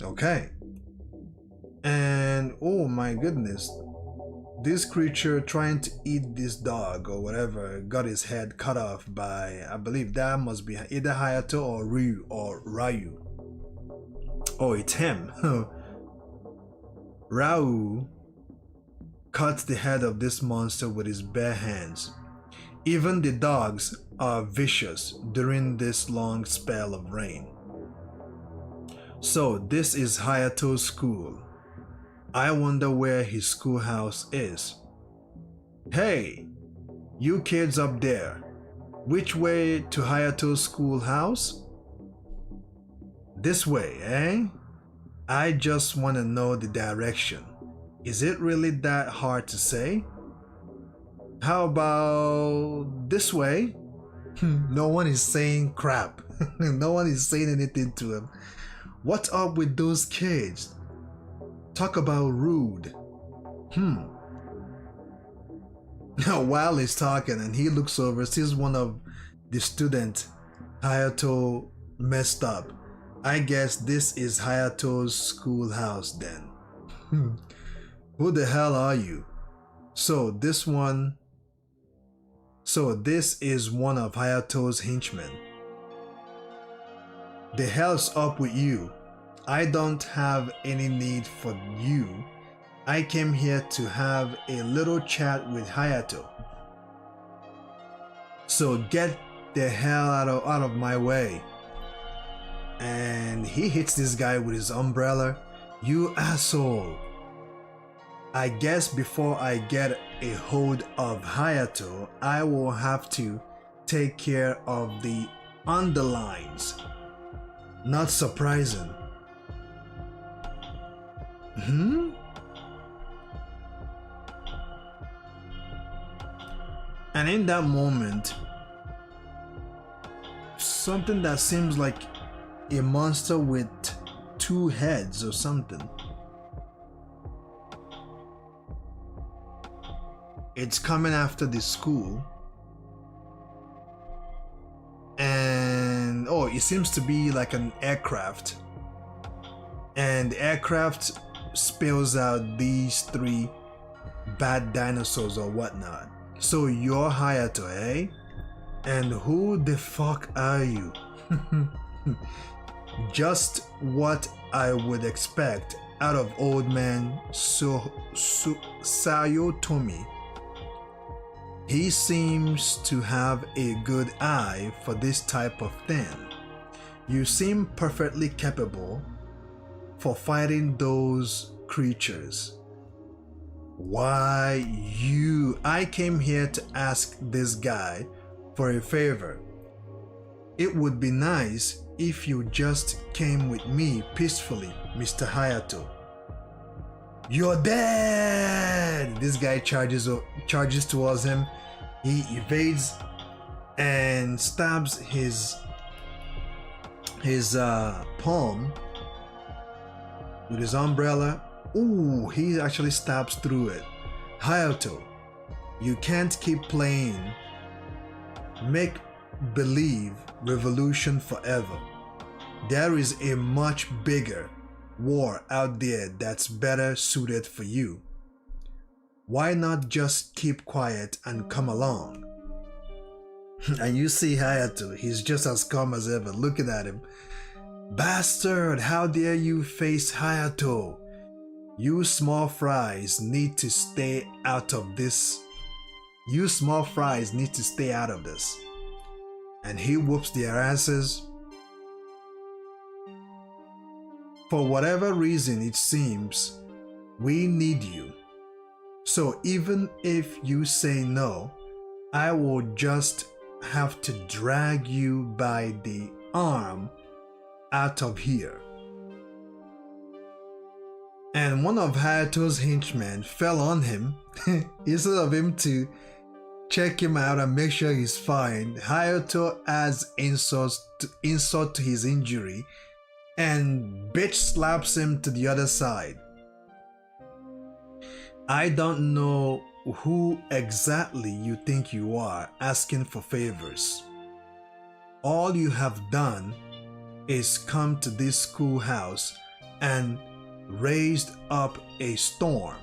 Okay. And oh my goodness, this creature trying to eat this dog or whatever got his head cut off by, I believe that must be either Hayato or Ryu. Oh, it's him. Ryu cut the head of this monster with his bare hands. Even the dogs are vicious during this long spell of rain. So this is Hayato's school. I wonder where his schoolhouse is. Hey, you kids up there, which way to Hayato's schoolhouse? This way, eh? I just want to know the direction. Is it really that hard to say? How about this way? No one is saying crap. No one is saying anything to him. What's up with those kids? Talk about rude. While he's talking and he looks over, sees one of the students Hayato messed up. I guess this is Hayato's schoolhouse then. Who the hell are you? So this is one of Hayato's henchmen. The hell's up with you? I don't have any need for you I came here to have a little chat with Hayato. So get the hell out of my way. And he hits this guy with his umbrella. You asshole. I guess before I get a hold of Hayato, I will have to take care of the underlines. Not surprising. And in that moment, something that seems like a monster with 2 heads or something. It's coming after the school. And oh, it seems to be like an aircraft. And the aircraft spills out these 3 bad dinosaurs or whatnot. So you're Hayato, eh? And who the fuck are you? Just what I would expect out of old man Sayotomi. He seems to have a good eye for this type of thing. You seem perfectly capable for fighting those creatures. Why you? I came here to ask this guy for a favor. It would be nice if you just came with me peacefully, Mr. Hayato. You're dead! This guy charges towards him. He evades and stabs his palm with his umbrella. Ooh, he actually stabs through it. Hayato, you can't keep playing make believe revolution forever. There is a much bigger war out there that's better suited for you. Why not just keep quiet and come along? And you see Hayato, he's just as calm as ever, looking at him. Bastard, how dare you face Hayato? You small fries need to stay out of this. You small fries need to stay out of this. And he whoops their asses. For whatever reason it seems, we need you. So even if you say no, I will just have to drag you by the arm out of here. And one of Hayato's henchmen fell on him. Instead of him to check him out and make sure he's fine, Hayato adds insult to his injury and bitch slaps him to the other side. I don't know who exactly you think you are asking for favors. All you have done is come to this schoolhouse and raised up a storm.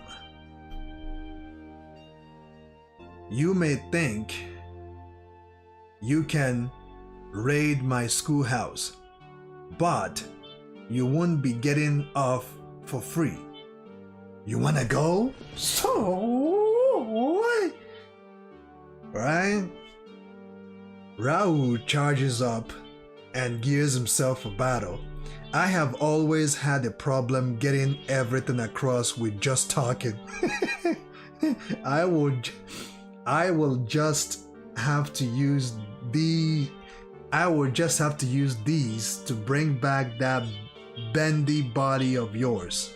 You may think you can raid my schoolhouse, but you won't be getting off for free. You wanna go? So, right? Raul charges up and gears himself for battle. I have always had a problem getting everything across with just talking. I will just have to use these to bring back that bendy body of yours.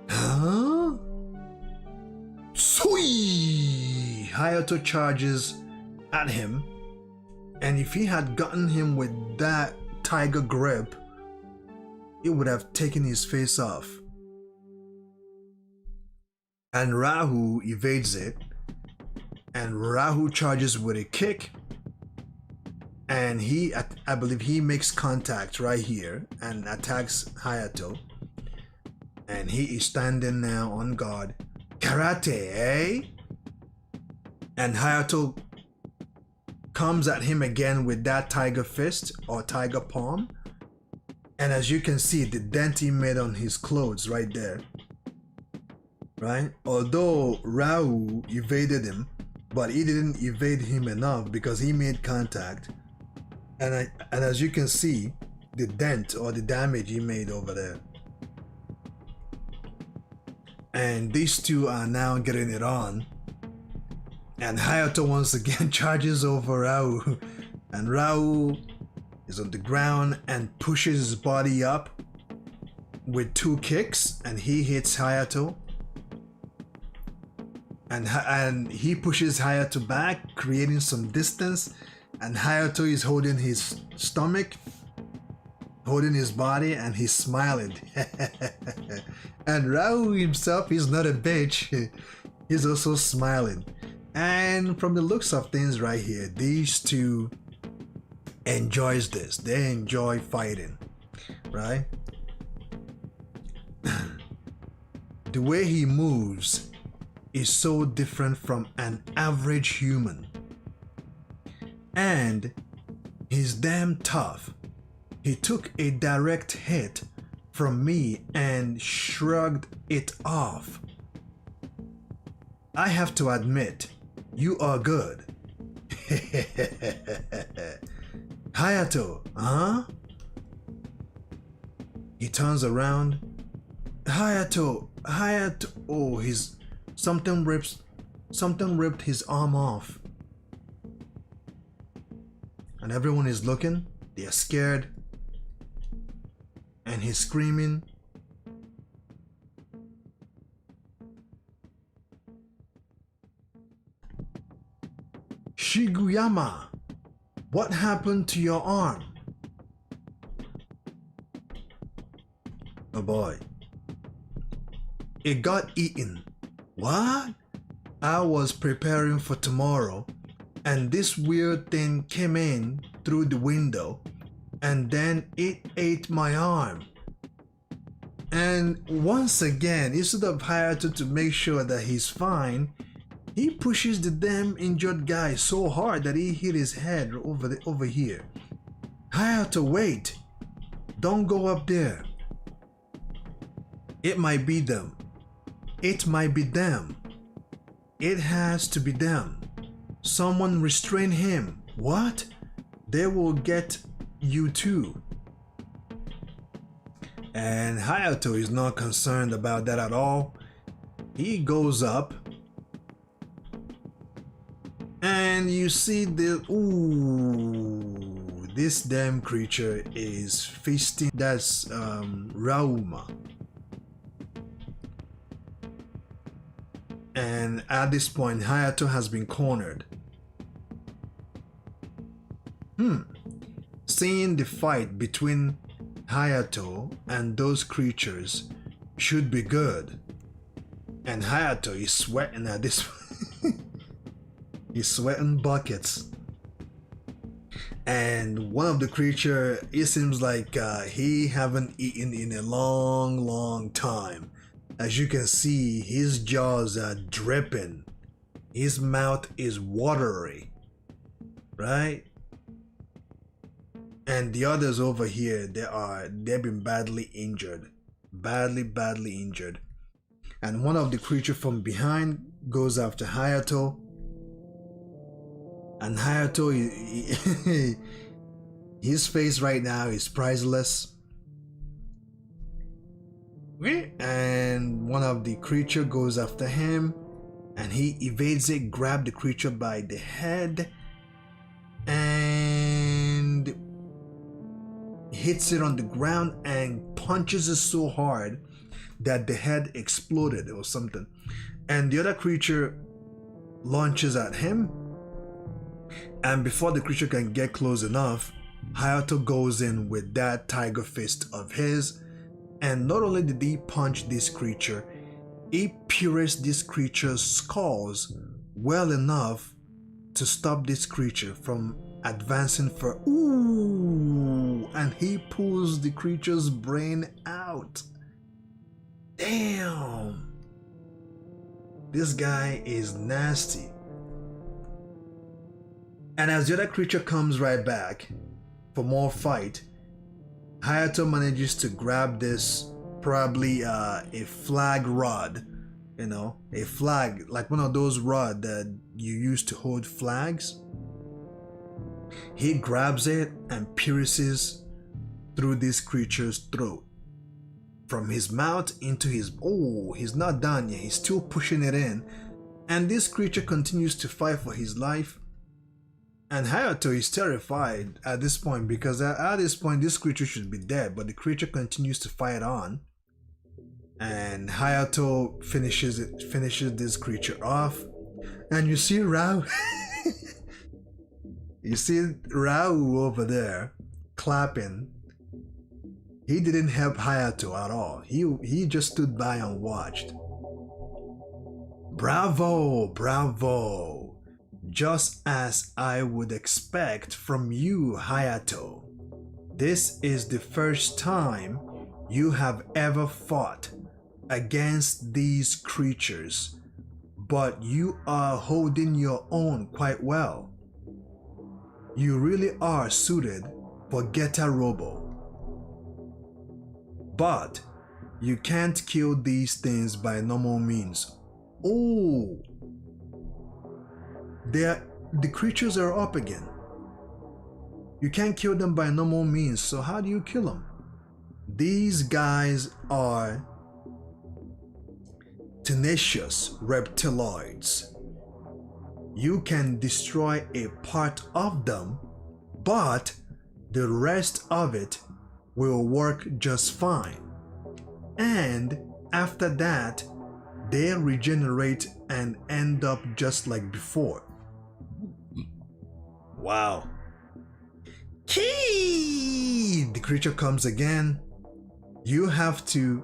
Huh? Sui! Hayato charges at him, and if he had gotten him with that tiger grip, it would have taken his face off. And Rahu evades it, and Rahu charges with a kick, and I believe he makes contact right here and attacks Hayato, and he is standing now on guard. Karate, eh? And Hayato comes at him again with that tiger fist or tiger palm, and as you can see, the dent he made on his clothes right there. right? Although Rao evaded him, but he didn't evade him enough because he made contact. And as you can see, the dent or the damage he made over there. And these two are now getting it on. And Hayato once again charges over Rao. And Rao is on the ground and pushes his body up with 2 kicks, and he hits Hayato. And he pushes Hayato back, creating some distance. And Hayato is holding his stomach, holding his body, and he's smiling. And Rao himself is not a bitch. He's also smiling. And from the looks of things right here, these two enjoys this. They enjoy fighting, right? The way he moves is so different from an average human. And he's damn tough. He took a direct hit from me and shrugged it off. I have to admit, you are good. Hayato, huh? He turns around. Hayato. Oh, something ripped his arm off. And everyone is looking. They are scared. And he's screaming. Shiguyama, what happened to your arm? Oh boy. It got eaten. What? I was preparing for tomorrow, and this weird thing came in through the window, and then it ate my arm. And once again, instead of Hayato to make sure that he's fine, he pushes the damn injured guy so hard that he hit his head over here. Hayato, wait! Don't go up there. It might be them. It might be them. It has to be them. Someone restrain him. What? They will get you too. And Hayato is not concerned about that at all. He goes up. And you see this damn creature is feasting. That's Ryoma. And at this point, Hayato has been cornered. Seeing the fight between Hayato and those creatures should be good. And Hayato is sweating at this point. He's sweating buckets. And one of the creature, it seems like he haven't eaten in a long time. As you can see, his jaws are dripping. His mouth is watery, right? And the others over here, they've been badly injured. Badly injured. And one of the creature from behind goes after Hayato. And Hayato, his face right now is priceless. And one of the creature goes after him, and he evades it, grab the creature by the head, and hits it on the ground and punches it so hard that the head exploded or something. And the other creature launches at him, and before the creature can get close enough, Hayato goes in with that tiger fist of his. And not only did he punch this creature, he pierced this creature's skulls well enough to stop this creature from advancing for and he pulls the creature's brain out. Damn. This guy is nasty. And as the other creature comes right back for more fight, Hayato manages to grab this, probably a flag rod, you know, a flag, like one of those rods that you use to hold flags. He grabs it and pierces through this creature's throat. From his mouth into his... Oh, he's not done yet. He's still pushing it in. And this creature continues to fight for his life. And Hayato is terrified at this point, because at this point this creature should be dead, but the creature continues to fight on. And Hayato finishes this creature off. And you see Rao. You see Rao over there clapping. He didn't help Hayato at all. He just stood by and watched. Bravo, bravo. Just as I would expect from you, Hayato. This is the first time you have ever fought against these creatures, but you are holding your own quite well. You really are suited for Geta Robo. But you can't kill these things by normal means. Oh! The creatures are up again. You can't kill them by normal means, so how do you kill them? These guys are tenacious reptiloids. You can destroy a part of them, but the rest of it will work just fine. And after that, they regenerate and end up just like before. Wow. Key! The creature comes again. You have to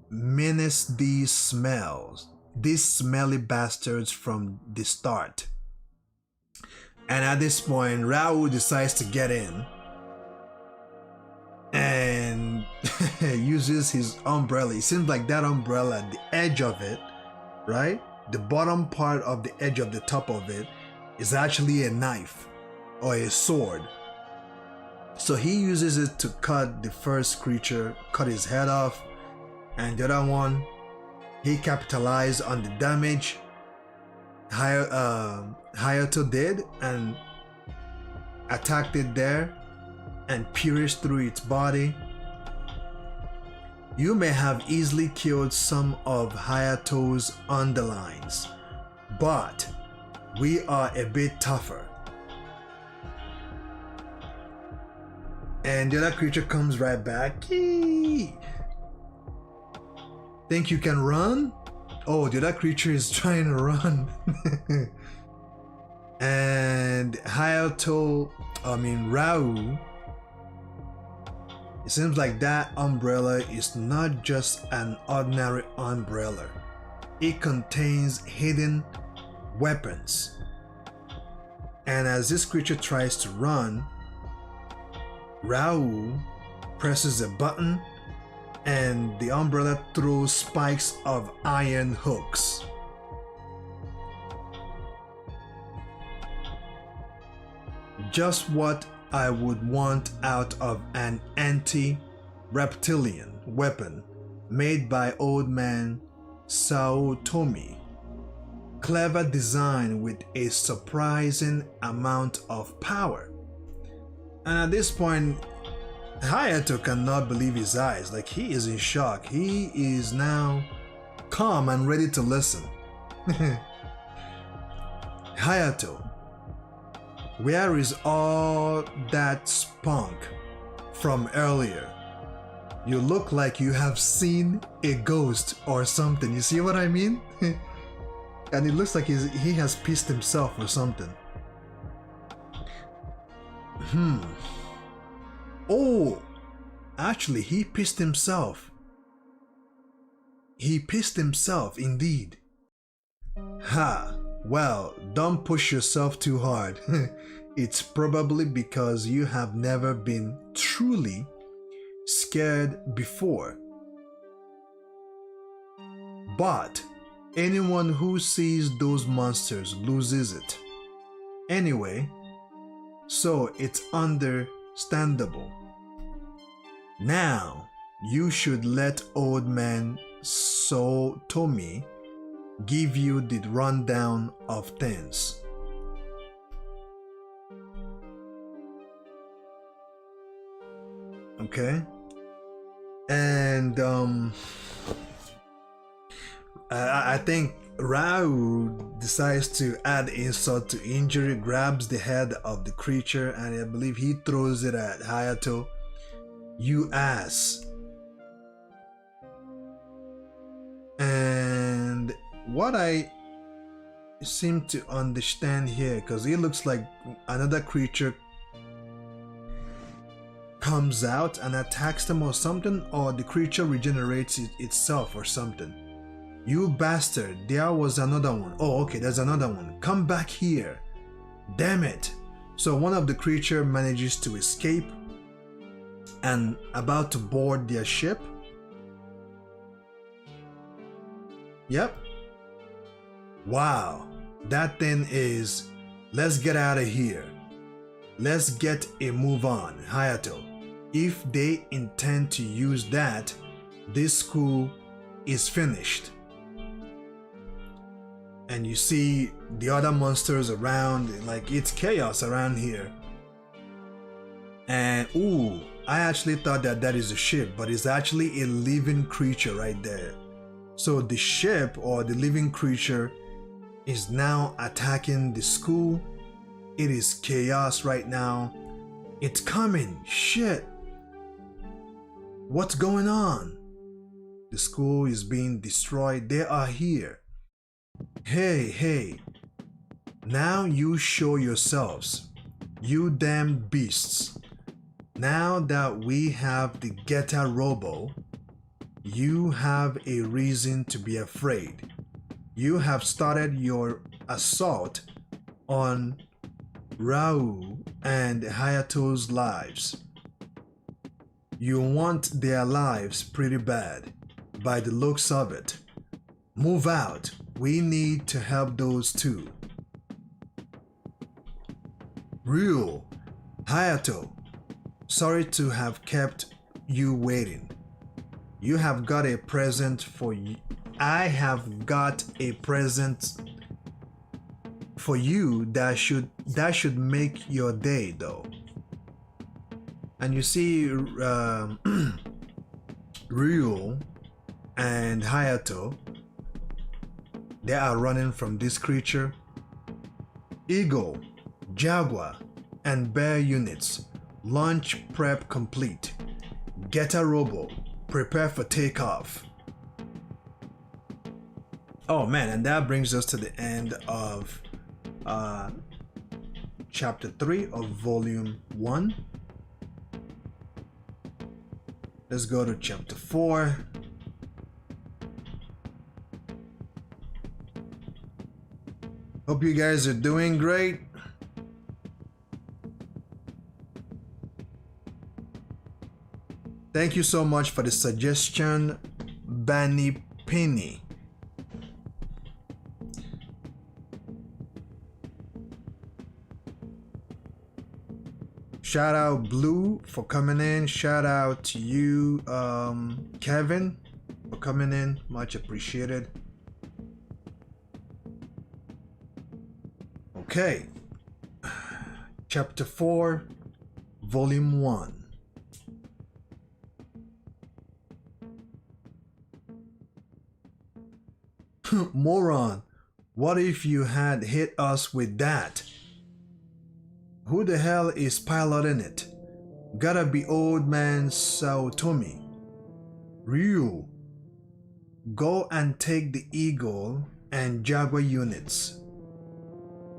menace these smelly bastards from the start. And at this point, Rao decides to get in and uses his umbrella. It seems like that umbrella, the edge of it, right? The bottom part of the edge of the top of it is actually a knife or a sword. So he uses it to cut the first creature, cut his head off, and the other one, he capitalized on the damage Hayato did and attacked it there and pierced through its body. You may have easily killed some of Hayato's underlines, but we are a bit tougher. And the other creature comes right back. Yee! Think you can run? Oh, the other creature is trying to run. And Rao, it seems like that umbrella is not just an ordinary umbrella. It contains hidden weapons. And as this creature tries to run, Rao presses a button and the umbrella throws spikes of iron hooks. Just what I would want out of an anti-reptilian weapon made by old man Saotomi. Clever design with a surprising amount of power. And at this point, Hayato cannot believe his eyes. Like, he is in shock. He is now calm and ready to listen. Hayato, where is all that spunk from earlier? You look like you have seen a ghost or something. You see what I mean? And it looks like he has pissed himself or something. Oh, actually, he pissed himself. He pissed himself, indeed. Ha, well, don't push yourself too hard. It's probably because you have never been truly scared before. But anyone who sees those monsters loses it. Anyway, so it's understandable. Now, you should let old man So Tommy give you the rundown of things. Okay, and I think Rao decides to add insult to injury, grabs the head of the creature, and I believe he throws it at Hayato. You ass. And what I seem to understand here, because it looks like another creature comes out and attacks them or something, or the creature regenerates itself or something. You bastard, there was another one. Oh, okay, there's another one. Come back here. Damn it. So one of the creature manages to escape and about to board their ship. Yep. Wow. That thing is, let's get out of here. Let's get a move on, Hayato. If they intend to use that, this school is finished. And you see the other monsters around, like it's chaos around here. And ooh, I actually thought that is a ship, but it's actually a living creature right there. So the ship or the living creature is now attacking the school. It is chaos right now. It's coming. Shit. What's going on? The school is being destroyed. They are here. Hey. Now you show yourselves. You damn beasts. Now that we have the Geta Robo, you have a reason to be afraid. You have started your assault on Rao and Hayato's lives. You want their lives pretty bad, by the looks of it. Move out. We need to help those two. Real. Hayato, sorry to have kept you waiting. You have got a present for you. I have got a present for you that should make your day though. And you see Ryu and Hayato, they are running from this creature. Eagle, Jaguar, and Bear units, launch prep complete. Geta Robo, prepare for takeoff. Oh man, and that brings us to the end of chapter 3 of volume 1. Let's go to chapter 4. Hope you guys are doing great. Thank you so much for the suggestion, Banny Penny. Shout out Blue for coming in. Shout out to you, Kevin, for coming in. Much appreciated. Okay. Chapter 4, Volume 1. Moron, what if you had hit us with that? Who the hell is piloting it? Gotta be old man Saotomi. Ryu, go and take the Eagle and Jaguar units.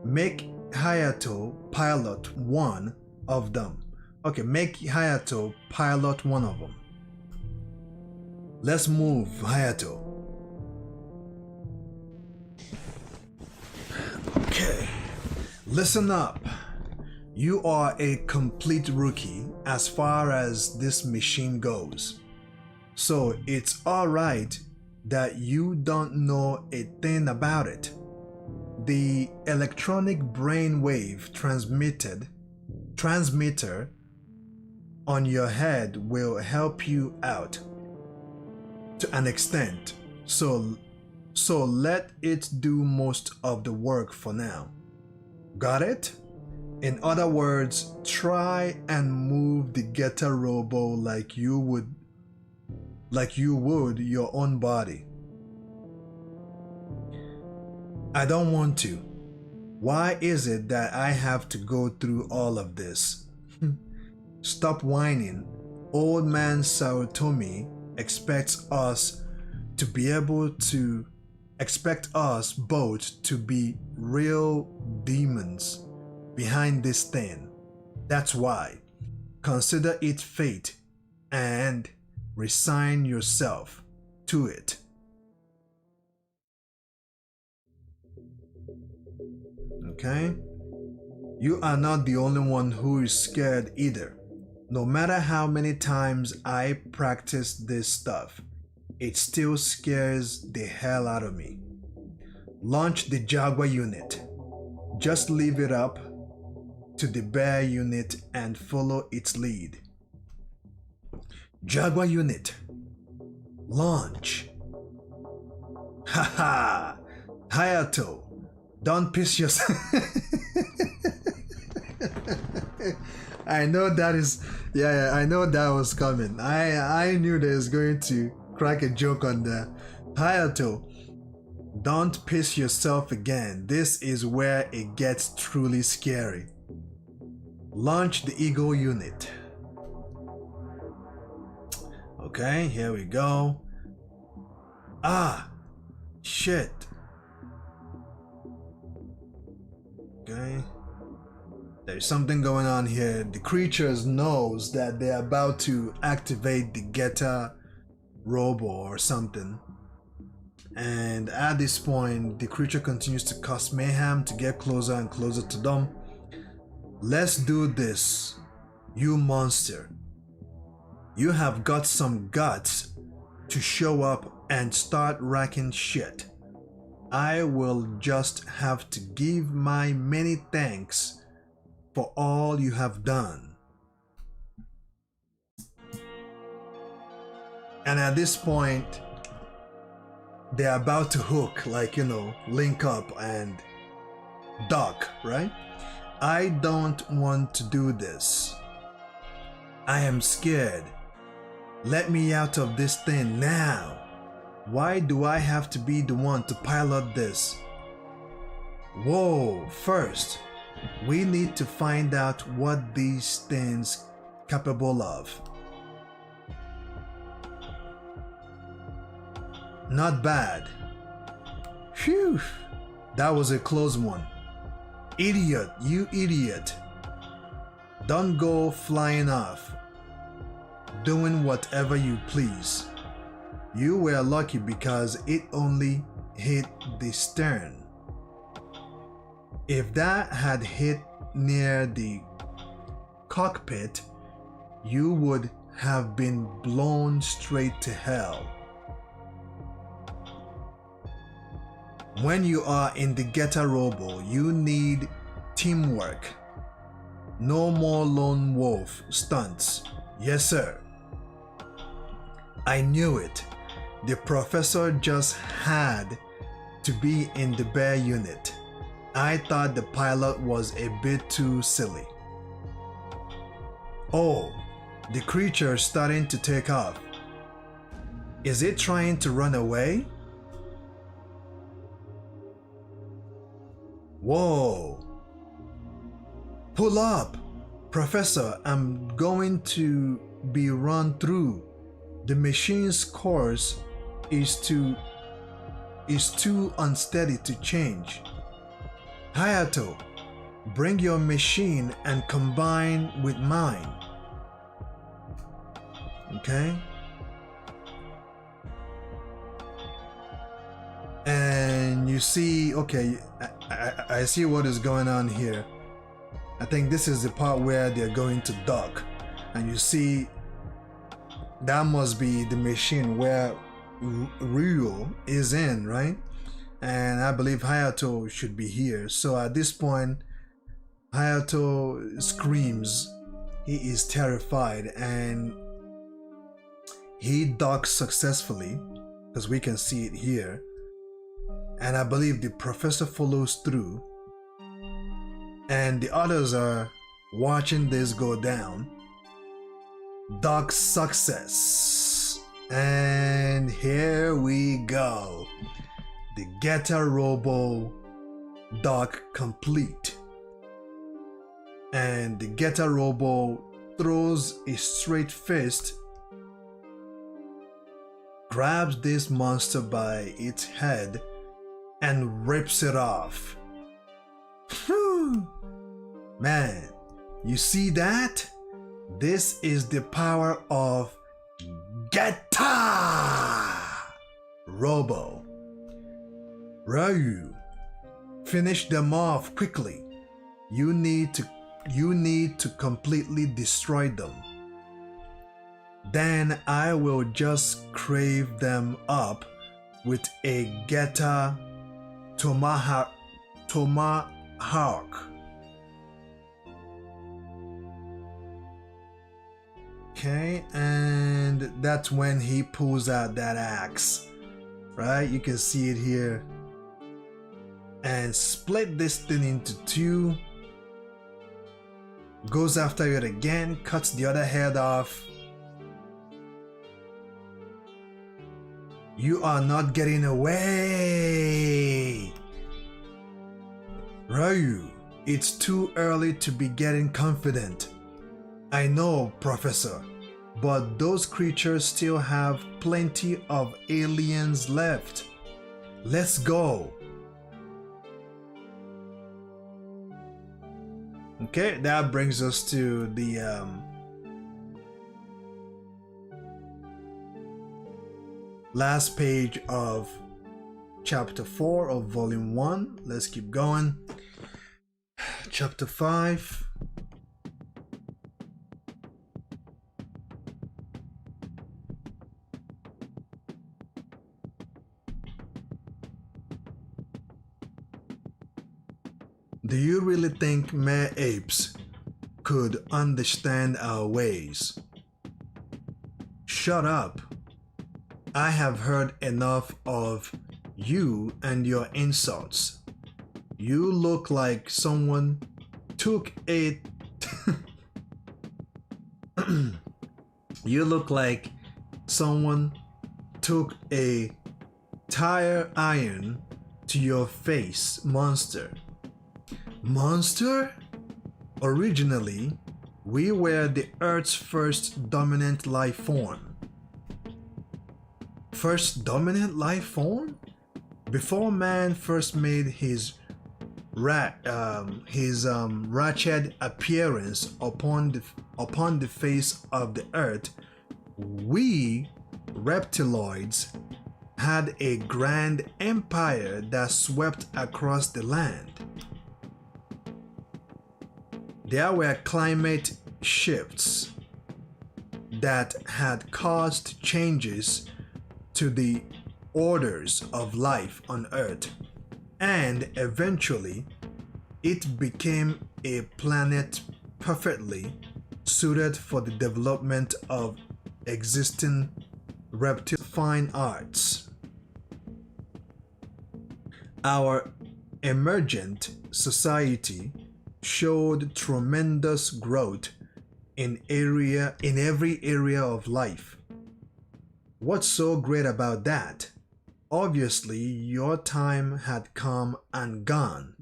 Make Hayato pilot one of them. Okay, make Hayato pilot one of them. Let's move, Hayato. Okay, listen up. You are a complete rookie as far as this machine goes. So it's alright that you don't know a thing about it. The electronic brainwave transmitter on your head will help you out. to an extent. So let it do most of the work for now. Got it? In other words, try and move the getter robo like you would your own body. I don't want to. Why is it that I have to go through all of this? Stop whining. Old man Sarutomi expects us both to be real demons behind this thing. That's why. Consider it fate and resign yourself to it. Okay? You are not the only one who is scared either. No matter how many times I practice this stuff, it still scares the hell out of me. Launch the Jaguar unit. Just leave it up to the bear unit and follow its lead. Jaguar unit, launch. Haha, Hiatus, don't piss yourself. I know that is, I know that was coming. I knew they was going to crack a joke on that. Hiatus, don't piss yourself again. This is where it gets truly scary. Launch the Eagle unit. Okay, here we go. Ah, shit. Okay. There's something going on here. The creatures knows that they're about to activate the getter robo or something. And at this point, the creature continues to cause mayhem to get closer and closer to them. Let's do this, you monster. You have got some guts to show up and start wrecking shit. I will just have to give my many thanks for all you have done. And at this point, they're about to hook, like, link up and dock, right? I don't want to do this. I am scared. Let me out of this thing now. Why do I have to be the one to pilot this? Whoa, first, we need to find out what these things capable of. Not bad. Phew, that was a close one. Idiot, you idiot. Don't go flying off, doing whatever you please. You were lucky because it only hit the stern. If that had hit near the cockpit, you would have been blown straight to hell. When you are in the getter robo, you need teamwork. No more lone wolf stunts. Yes, sir. I knew it. The professor just had to be in the bear unit. I thought the pilot was a bit too silly. Oh, the creature's starting to take off. Is it trying to run away? Whoa! Pull up! Professor, I'm going to be run through. The machine's course is too unsteady to change. Hiatus, bring your machine and combine with mine. Okay? And you see, okay, I see what is going on here. I think this is the part where they're going to dock. And you see, that must be the machine where Ryo is in, right? And I believe Hiatus should be here. So at this point, Hiatus screams. He is terrified, and He docks successfully, because we can see it here. And I believe the professor follows through. And the others are watching this go down. Dock success. And here we go. The Getter Robo dock complete. And the Getter Robo throws a straight fist, grabs this monster by its head, and rips it off. Man, you see that? This is the power of Getter Robo. Ryu, finish them off quickly. You need to completely destroy them. Then I will just crave them up with a Getter Tomahawk. Okay, and that's when he pulls out that axe, right? You can see it here. And split this thing into two. Goes after it again, cuts the other head off. You are not getting away! Ryu, it's too early to be getting confident. I know, Professor, but those creatures still have plenty of aliens left. Let's go! Okay, that brings us to the last page of chapter 4 of volume 1. Let's keep going. Chapter 5. Do you really think mere apes could understand our ways? Shut up. I have heard enough of you and your insults. You look like someone took a You look like someone took a tire iron to your face, monster. Monster? Originally, we were the Earth's first dominant life form. First dominant life form? Before man first made his wretched appearance upon the face of the earth, we reptiloids had a grand empire that swept across the land. There were climate shifts that had caused changes to the orders of life on Earth, and eventually it became a planet perfectly suited for the development of existing reptile fine arts. Our emergent society showed tremendous growth in every area of life. What's so great about that? Obviously, your time had come and gone.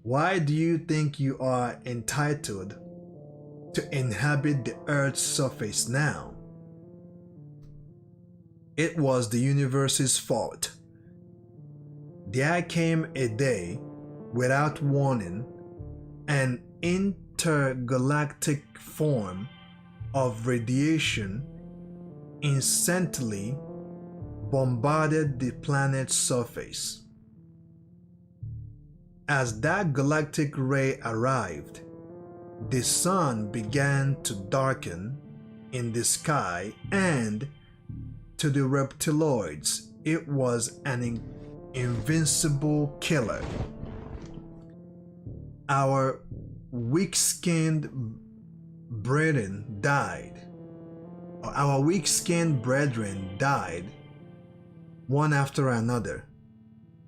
Why do you think you are entitled to inhabit the Earth's surface now? It was the universe's fault. There came a day, without warning, an intergalactic form of radiation instantly bombarded the planet's surface. As that galactic ray arrived, the sun began to darken in the sky, and to the reptiloids, it was an invincible killer. Our weak-skinned brethren died, our weak-skinned brethren died, one after another.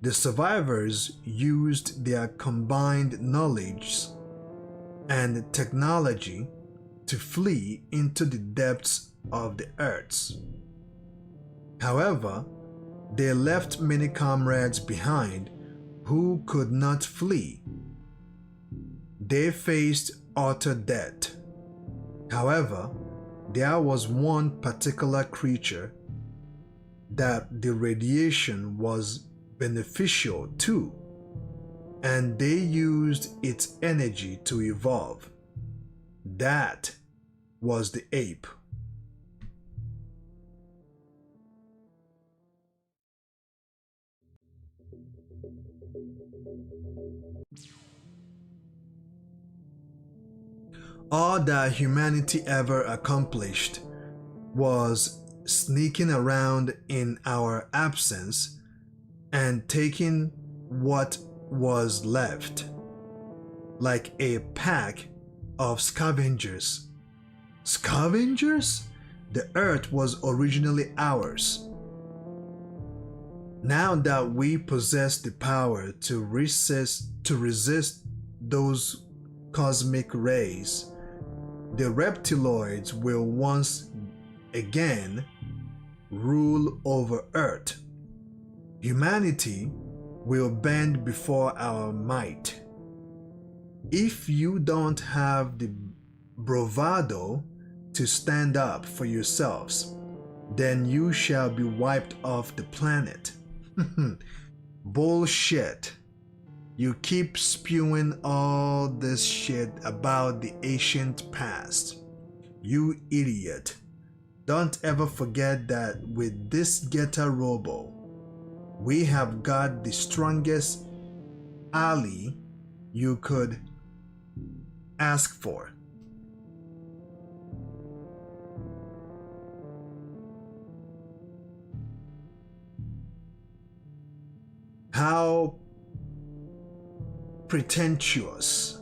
The survivors used their combined knowledge and technology to flee into the depths of the earths. However, they left many comrades behind who could not flee. They faced utter death. However, there was one particular creature that the radiation was beneficial to, and they used its energy to evolve. That was the ape. All that humanity ever accomplished was sneaking around in our absence and taking what was left, like a pack of scavengers. Scavengers? The earth was originally ours. Now that we possess the power to resist those cosmic rays, the reptiloids will once again rule over Earth. Humanity will bend before our might. If you don't have the bravado to stand up for yourselves, then you shall be wiped off the planet. Bullshit. You keep spewing all this shit about the ancient past. You idiot. Don't ever forget that with this Geta Robo, we have got the strongest ally you could ask for. How pretentious.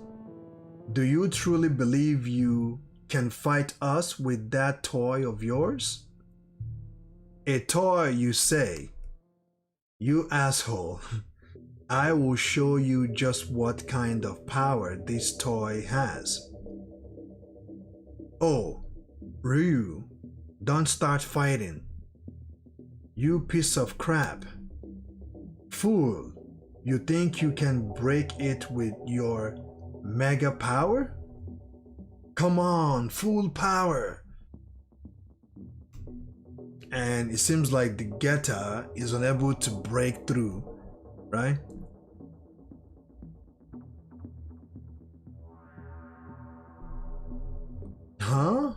Do you truly believe you can fight us with that toy of yours? A toy, you say? You asshole. I will show you just what kind of power this toy has. Oh, Ryu, don't start fighting. You piece of crap. Fool. You think you can break it with your mega power? Come on, full power! And it seems like the Geta is unable to break through, right? Huh?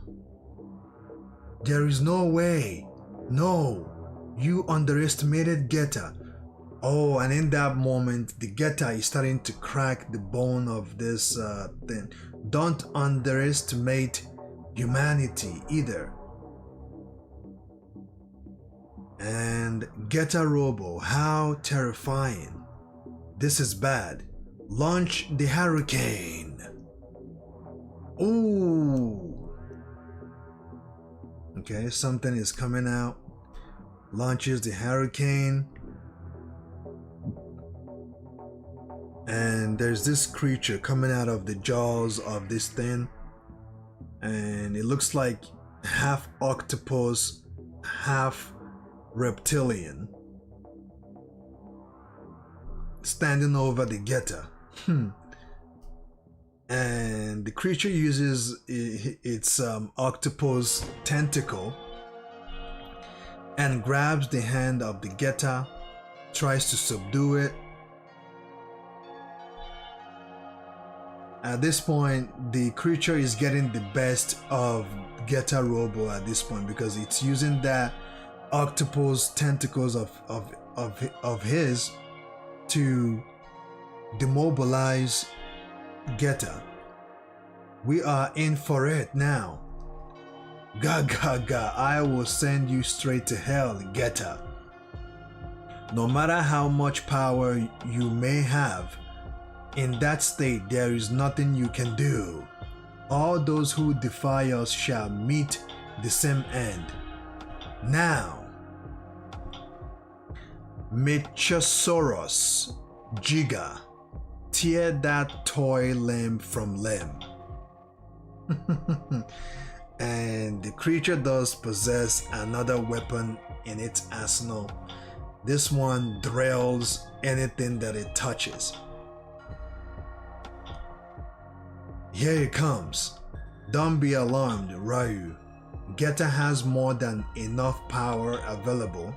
There is no way. No, you underestimated Geta. Oh, and in that moment, the Geta is starting to crack the bone of this thing. Don't underestimate humanity either. And Geta Robo, how terrifying. This is bad. Launch the hurricane. Ooh. Okay, something is coming out. Launches the hurricane. And there's this creature coming out of the jaws of this thing, and it looks like half octopus, half reptilian, standing over the Geta. And the creature uses its octopus tentacle and grabs the hand of the Geta, tries to subdue it. At this point, the creature is getting the best of Geta Robo at this point because it's using that octopus tentacles of his to demobilize Geta. We are in for it now. Gaga, I will send you straight to hell, Geta. No matter how much power you may have, in that state there is nothing you can do. All those who defy us shall meet the same end. Now, Mechasaurus Giga, tear that toy limb from limb. And the creature does possess another weapon in its arsenal. This one drills anything that it touches. Here it comes. Don't be alarmed, Ryu. Geta has more than enough power available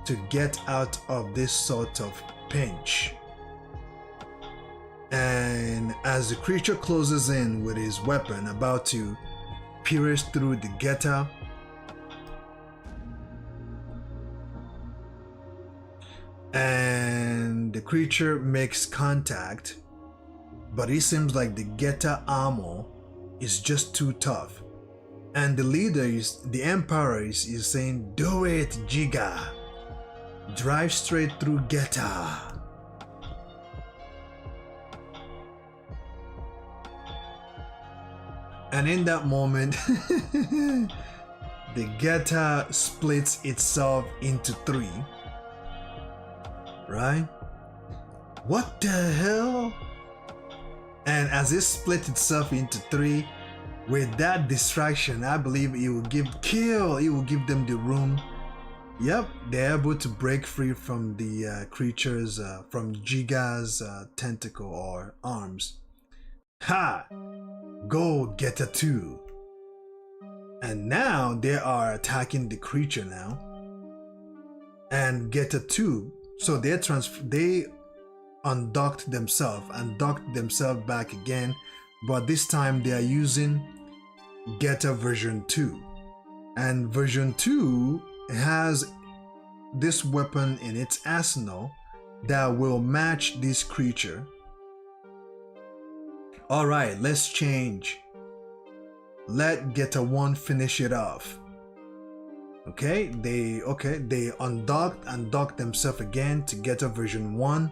to get out of this sort of pinch. And as the creature closes in with his weapon, about to pierce through the Geta, and the creature makes contact, but it seems like the Geta armor is just too tough. And the leader the Emperor is saying, do it, Giga. Drive straight through Geta. And in that moment, the Geta splits itself into three. Right? What the hell? And as it split itself into three, with that distraction, I believe it will give them the room. Yep, they're able to break free from the creatures, from Giga's tentacle or arms. Ha! Go Geta 2. And now they are attacking the creature now. And Geta 2, so they undocked themselves and docked themselves back again, but this time they are using Geta version 2. And version 2 has this weapon in its arsenal that will match this creature. Alright, let's change. Let Geta 1 finish it off. Okay, they undocked and docked themselves again to Geta version 1.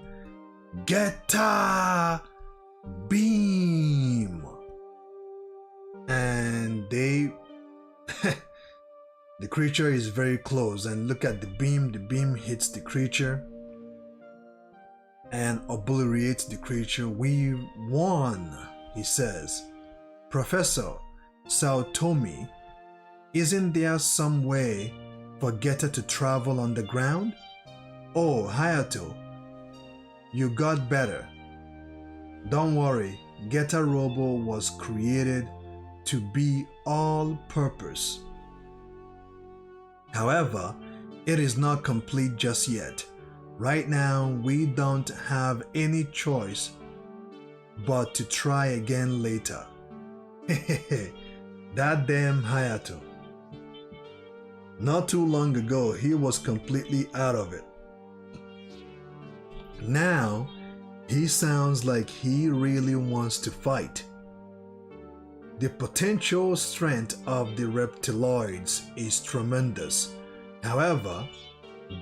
Geta Beam! And they the creature is very close, and look at the beam hits the creature and obliterates the creature. We won, he says. Professor Saotomi, isn't there some way for Geta to travel on the ground? Oh, Hayato, you got better. Don't worry, Geta Robo was created to be all-purpose. However, it is not complete just yet. Right now, we don't have any choice but to try again later. That damn Hayato. Not too long ago, he was completely out of it. Now, he sounds like he really wants to fight. The potential strength of the reptiloids is tremendous. However,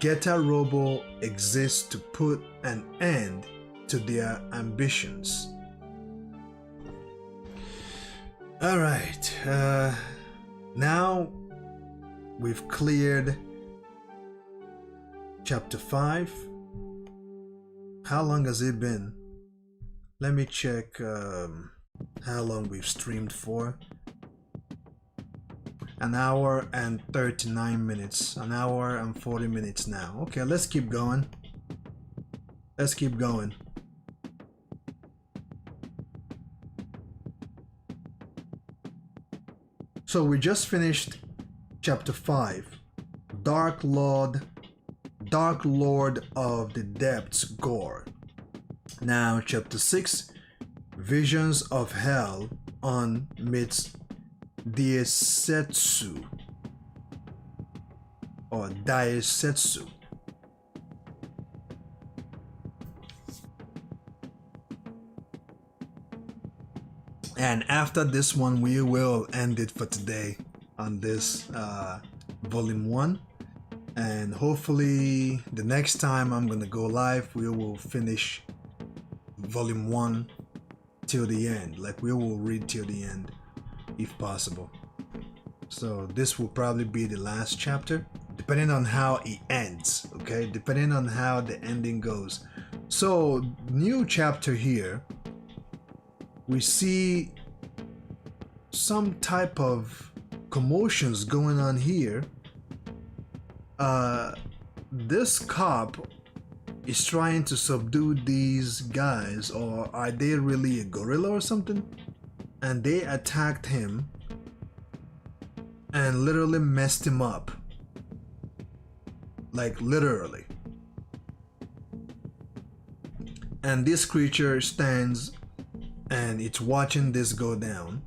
Geta Robo exists to put an end to their ambitions. Alright, now we've cleared chapter 5. How long has it been? Let me check how long we've streamed for. An hour and 39 minutes. An hour and 40 minutes now. Okay, let's keep going. Let's keep going. So we just finished chapter 5. Dark Lord of the Depths Gore. Now chapter 6. Visions of Hell on meets Daisetsu or Daisetsu. And after this one, we will end it for today on this volume 1. And hopefully the next time I'm gonna go live, we will finish volume 1 till the end. Like, we will read till the end if possible. So this will probably be the last chapter, depending on how it ends, okay? Depending on how the ending goes. So, new chapter here, we see some type of commotions going on here. This cop is trying to subdue these guys, or are they really a gorilla or something? And they attacked him and literally messed him up. Like literally. And this creature stands and it's watching this go down.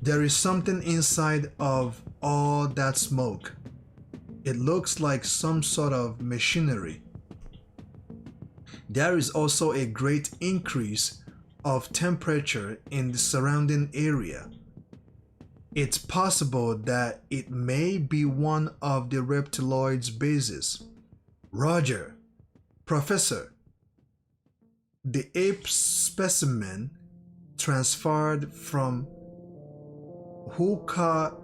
There is something inside of all that smoke. It looks like some sort of machinery. There is also a great increase of temperature in the surrounding area. It's possible that it may be one of the reptiloid's bases. Roger. Professor. The ape specimen transferred from Hokkaido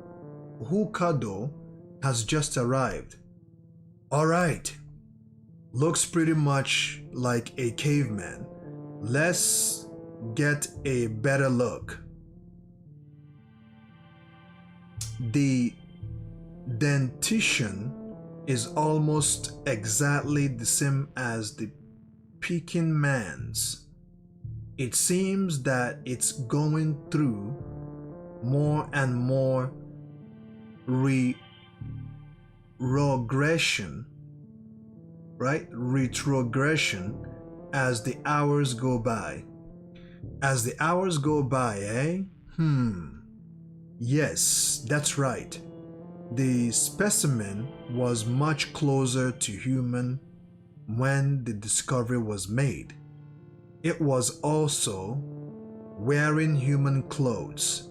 has just arrived. Alright. Looks pretty much like a caveman. Let's get a better look. The dentition is almost exactly the same as the Peking man's. It seems that it's going through more and more retrogression, right? Retrogression as the hours go by. As the hours go by, eh? Yes, that's right. The specimen was much closer to human when the discovery was made. It was also wearing human clothes,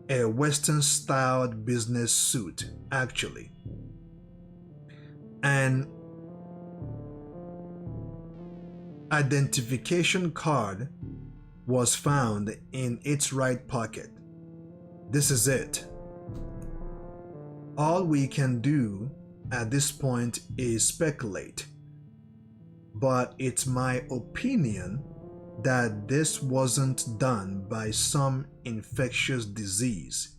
a Western-styled business suit, actually. An identification card was found in its right pocket. This is it. All we can do at this point is speculate. But it's my opinion that this wasn't done by some infectious disease.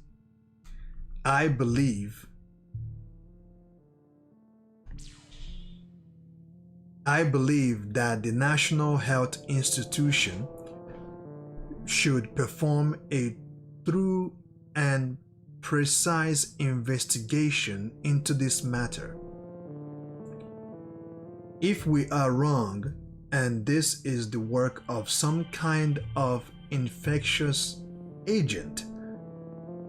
I believe that the National Health Institution should perform a thorough and precise investigation into this matter. If we are wrong, and this is the work of some kind of infectious agent,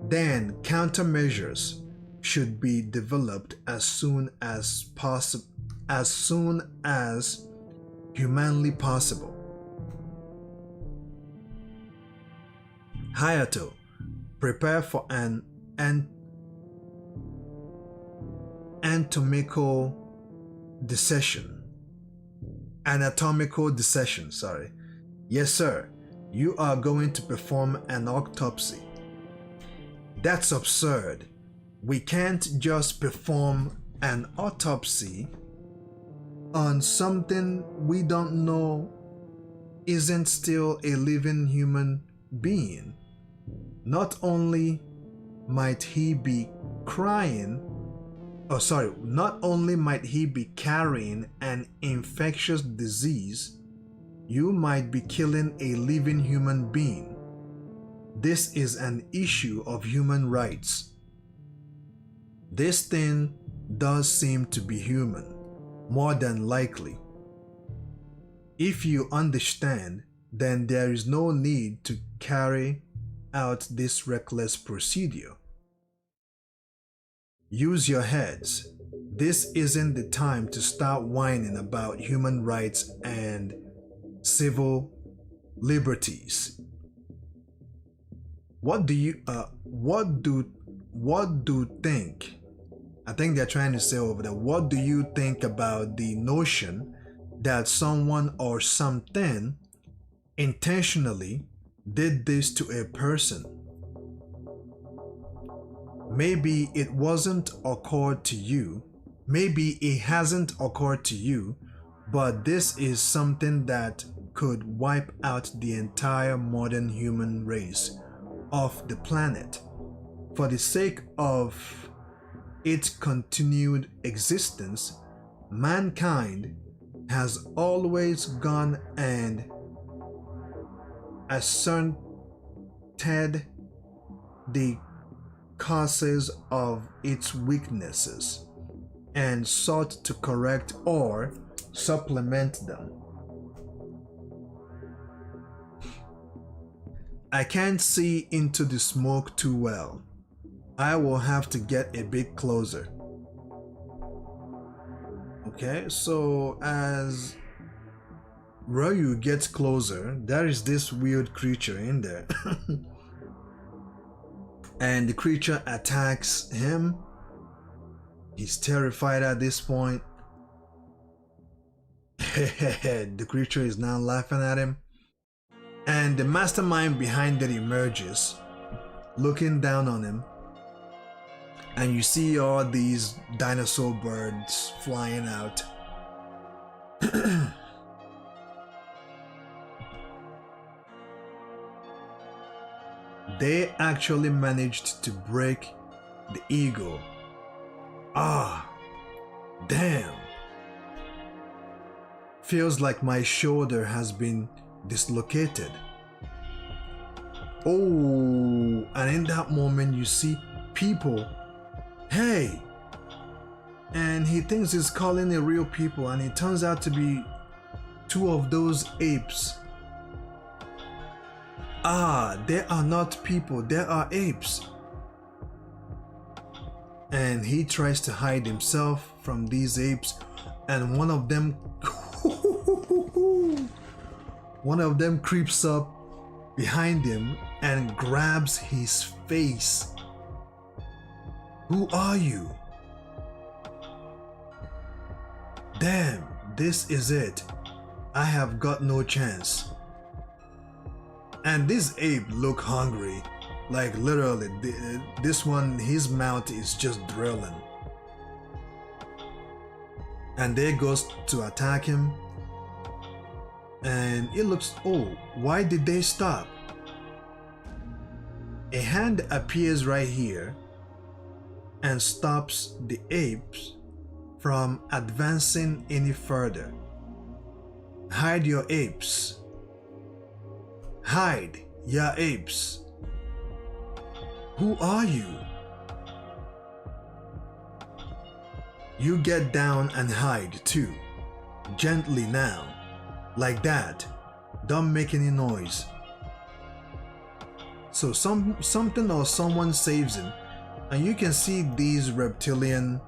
then countermeasures should be developed as soon as possible, as soon as humanly possible. Hiatus, prepare for an anatomical dissection, sorry. Yes, sir. You are going to perform an autopsy. That's absurd. We can't just perform an autopsy on something we don't know isn't still a living human being. Not only might he be not only might he be carrying an infectious disease, you might be killing a living human being. This is an issue of human rights. This thing does seem to be human, more than likely. If you understand, then there is no need to carry out this reckless procedure. Use your heads. This isn't the time to start whining about human rights and civil liberties. What do think? I think they're trying to say over there, what do you think about the notion that someone or something intentionally did this to a person. Maybe it wasn't occurred to you, maybe it hasn't occurred to you, but this is something that could wipe out the entire modern human race off the planet. For the sake of its continued existence, mankind has always gone and ascertained the causes of its weaknesses and sought to correct or supplement them. I can't see into the smoke too well. I will have to get a bit closer. Okay, so as Ryu gets closer, there is this weird creature in there. And the creature attacks him. He's terrified at this point. The creature is now laughing at him. And the mastermind behind it emerges, looking down on him. And you see all these dinosaur birds flying out. They actually managed to break the eagle. Ah, damn. Feels like my shoulder has been dislocated. Oh, and in that moment you see people. Hey! And he thinks he's calling the real people, and it turns out to be two of those apes. Ah, they are not people, they are apes. And he tries to hide himself from these apes, and one of them creeps up behind him and grabs his face. Who are you? Damn, this is it. I have got no chance. And this ape look hungry. Like literally, this one, his mouth is just drilling. And they goes to attack him. And it looks, oh, why did they stop? A hand appears right here and stops the apes from advancing any further. Hide your apes. Hide your apes. Who are you? You get down and hide too. Gently now. Like that. Don't make any noise. So something or someone saves him, and you can see these reptilian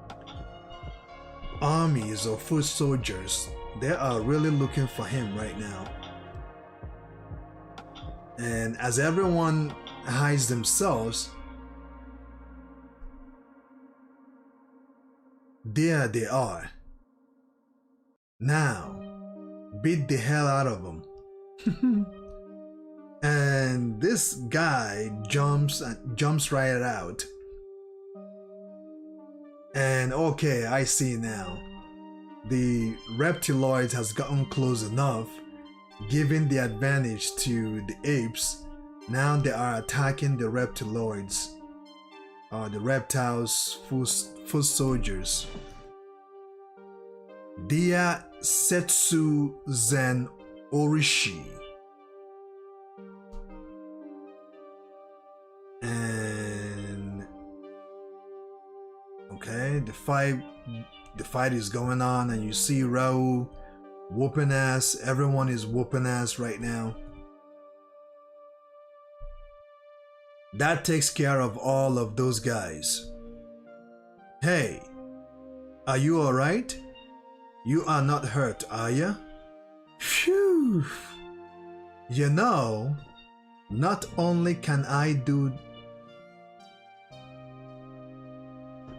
armies of foot soldiers. They are really looking for him right now. And as everyone hides themselves, there they are. Now, beat the hell out of them. And this guy jumps right out. And okay, I see now. The reptiloid has gotten close enough, giving the advantage to the apes. Now they are attacking the reptiloids, the reptiles, foot soldiers. Dia Setsu Zen Orishi. And okay, the fight is going on, and you see Raul whooping ass. Everyone is whooping ass right now. That takes care of all of those guys. Hey, are you alright? You are not hurt, are ya? Phew! You know, not only can I do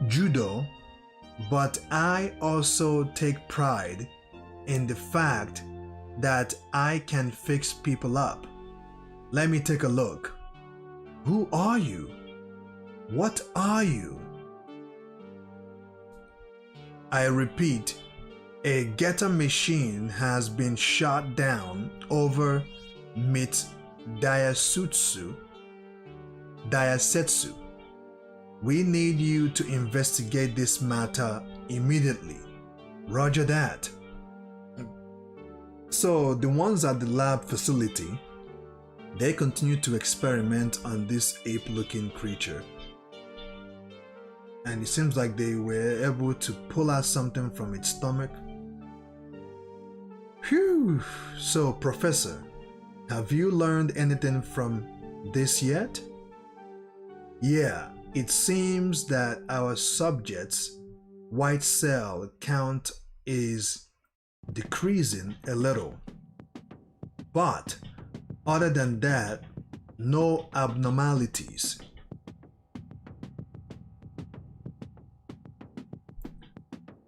judo, but I also take pride in the fact that I can fix people up. Let me take a look. Who are you? What are you? I repeat, a getter machine has been shot down over Dayasetsu. We need you to investigate this matter immediately. Roger that. So the ones at the lab facility, they continue to experiment on this ape-looking creature. And it seems like they were able to pull out something from its stomach. Phew! So, Professor, have you learned anything from this yet? Yeah, it seems that our subject's white cell count is decreasing a little. But, other than that, no abnormalities.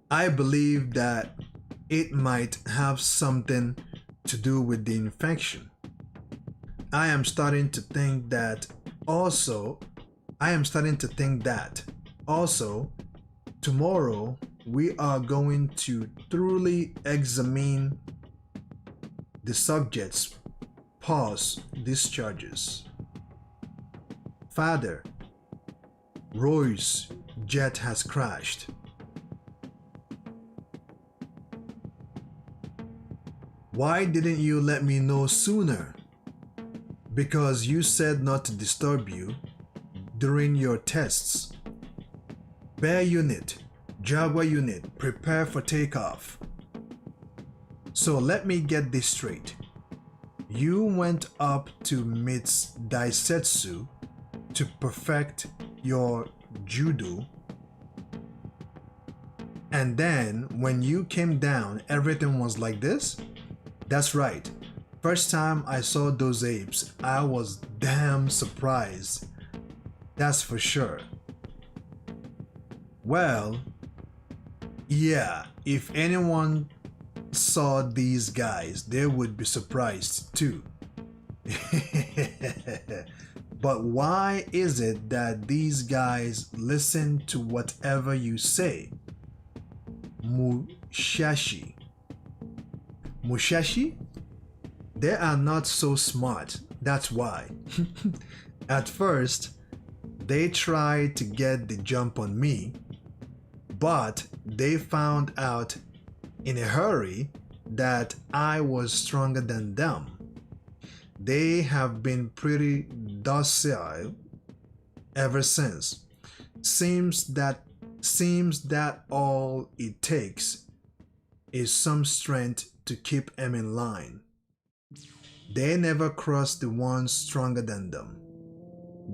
I believe that it might have something to do with the infection. I am starting to think that also, tomorrow we are going to thoroughly examine the subject's pause discharges. Father, Roy's jet has crashed. Why didn't you let me know sooner? Because you said not to disturb you during your tests. Bear unit, Jaguar unit, prepare for takeoff. So let me get this straight. You went up to Dayasetsu to perfect your judo, and then when you came down, everything was like this? That's right. First time I saw those apes, I was damn surprised. That's for sure. Well, yeah, if anyone saw these guys, they would be surprised too. But why is it that these guys listen to whatever you say? Mushashi? They are not so smart, that's why. At first, they tried to get the jump on me, but they found out in a hurry that I was stronger than them. They have been pretty docile ever since. Seems that all it takes is some strength to keep them in line. They never cross the ones stronger than them,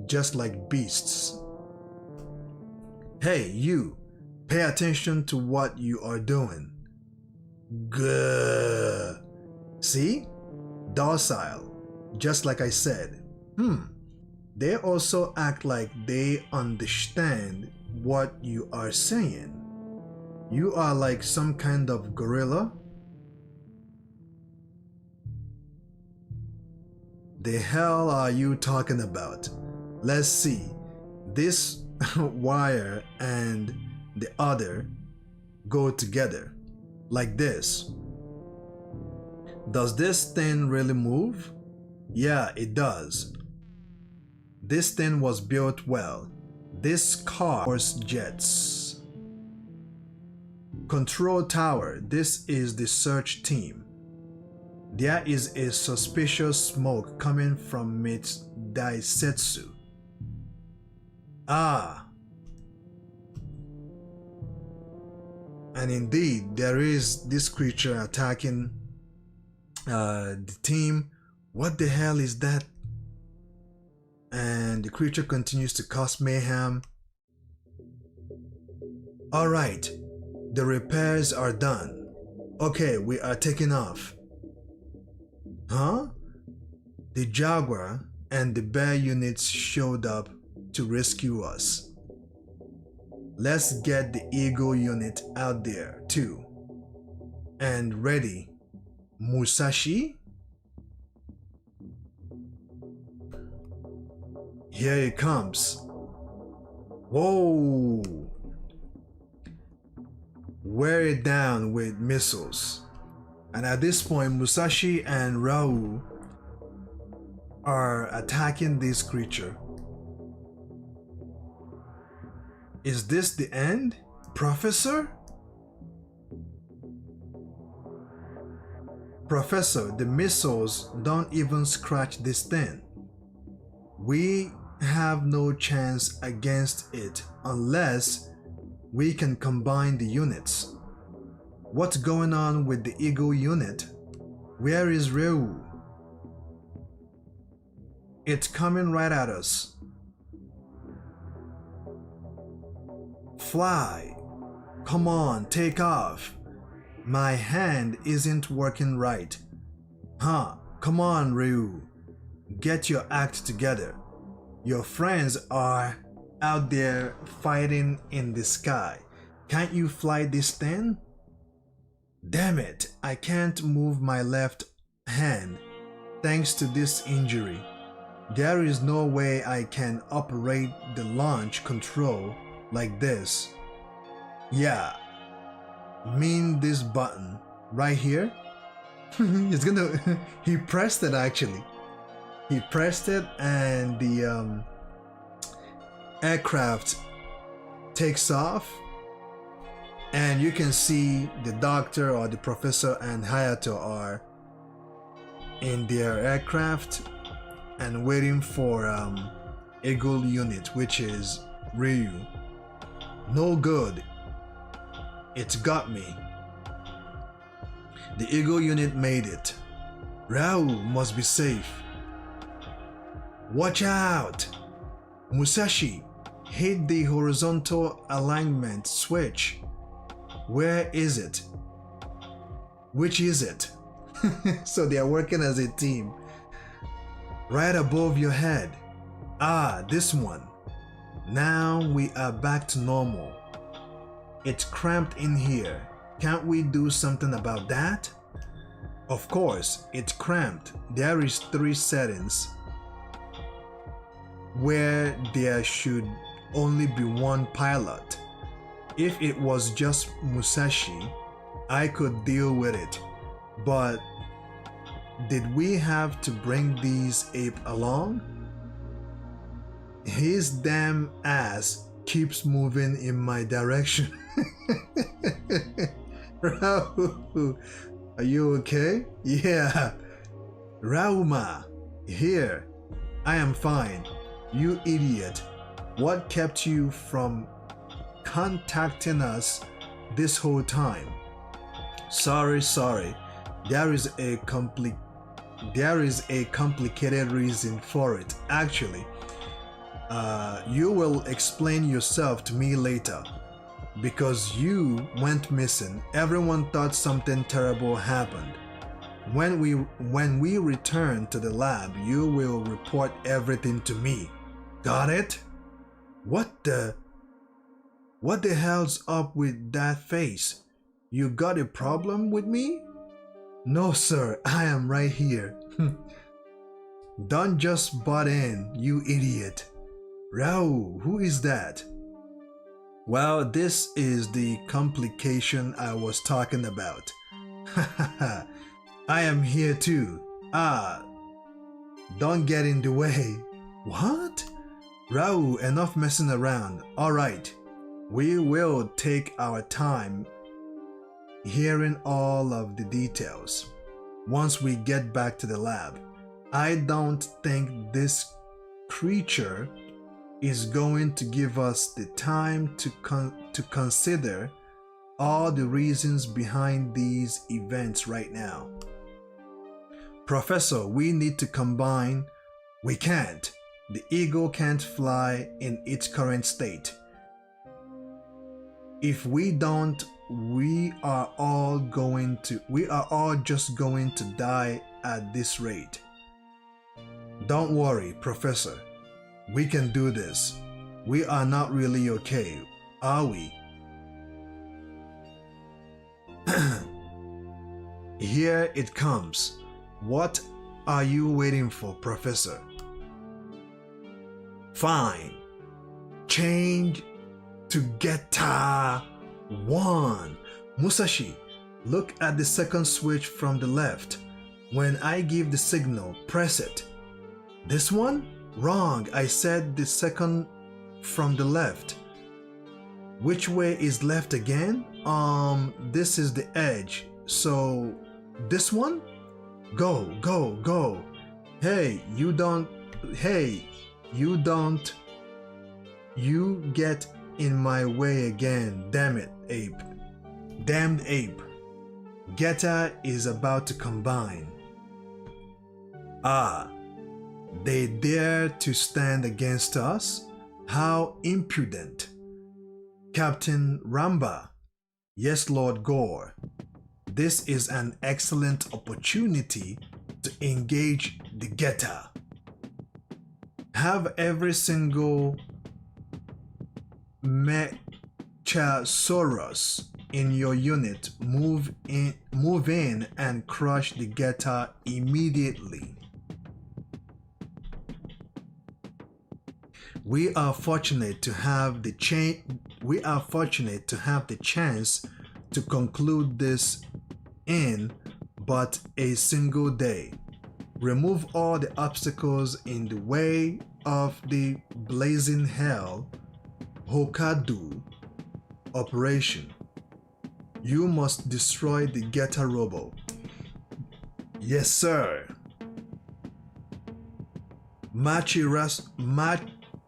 just like beasts. Hey, you, pay attention to what you are doing. Good. See? Docile, just like I said. They also act like they understand what you are saying. You are like some kind of gorilla. The hell are you talking about? Let's see. This wire and the other go together like this. Does this thing really move? Yeah, it does. This thing was built well. This car was jets. Control tower, this is the search team. There is a suspicious smoke coming from Dayasetsu. Ah. And indeed, there is this creature attacking the team. What the hell is that? And the creature continues to cause mayhem. Alright, the repairs are done. Okay, we are taking off. Huh? The Jaguar and the Bear units showed up to rescue us. Let's get the Eagle unit out there too. And ready. Musashi? Here it comes. Whoa! Wear it down with missiles. And at this point, Musashi and Rao are attacking this creature. Is this the end, Professor? Professor, the missiles don't even scratch this thing. We have no chance against it unless we can combine the units. What's going on with the Eagle unit? Where is Ryu? It's coming right at us. Fly. Come on, take off. My hand isn't working right. Huh, come on, Ryu. Get your act together. Your friends are out there fighting in the sky. Can't you fly this thing? Damn it, I can't move my left hand thanks to this injury. There is no way I can operate the launch control like this. Yeah, mean this button right here. It's gonna he pressed it actually. He pressed it and the aircraft takes off, and you can see the doctor or the professor and Hiatus are in their aircraft and waiting for Eagle unit, which is Ryu. No good. It's got me. The Eagle unit made it. Rao must be safe. Watch out! Musashi, hit the horizontal alignment switch. Where is it? Which is it? So they are working as a team. Right above your head. Ah, this one. Now we are back to normal. It's cramped in here. Can't we do something about that? Of course, it's cramped. There is 3 settings where there should only be 1 pilot. If it was just Musashi, I could deal with it. But did we have to bring these ape along? His damn ass keeps moving in my direction. Rao, are you okay? Yeah. Rauma, here. I am fine. You idiot. What kept you from contacting us this whole time? Sorry. There is a complicated reason for it. Actually, you will explain yourself to me later. Because you went missing, everyone thought something terrible happened. When we return to the lab, you will report everything to me. Got it? What the hell's up with that face? You got a problem with me? No sir, I am right here. Don't just butt in, you idiot. Rao, who is that? Well, this is the complication I was talking about. I am here too. Ah, don't get in the way. What? Rao, enough messing around. Alright, we will take our time hearing all of the details once we get back to the lab. I don't think this creature is going to give us the time to consider all the reasons behind these events right now. Professor, we need to combine. We can't. The eagle can't fly in its current state. If we don't, we are all just going to die at this rate. Don't worry, Professor. We can do this. We are not really okay, are we? Here it comes. What are you waiting for, Professor? Fine. Change to Geta 1. Musashi, look at the second switch from the left. When I give the signal, press it. This one? Wrong, I said the second from the left. Which way is left again? This is the edge. So, this one? Go, go, go. Hey, you get in my way again. Damn it, ape. Damned ape. Geta is about to combine. Ah, they dare to stand against us? How impudent. Captain Ramba. Yes, Lord Gore. This is an excellent opportunity to engage the Geta. Have every single Mechasaurus in your unit move in and crush the Geta immediately. We are fortunate to have the chance to conclude this in but a single day. Remove all the obstacles in the way of the blazing hell Hokadu operation. You must destroy the Geta Robo. Yes, sir.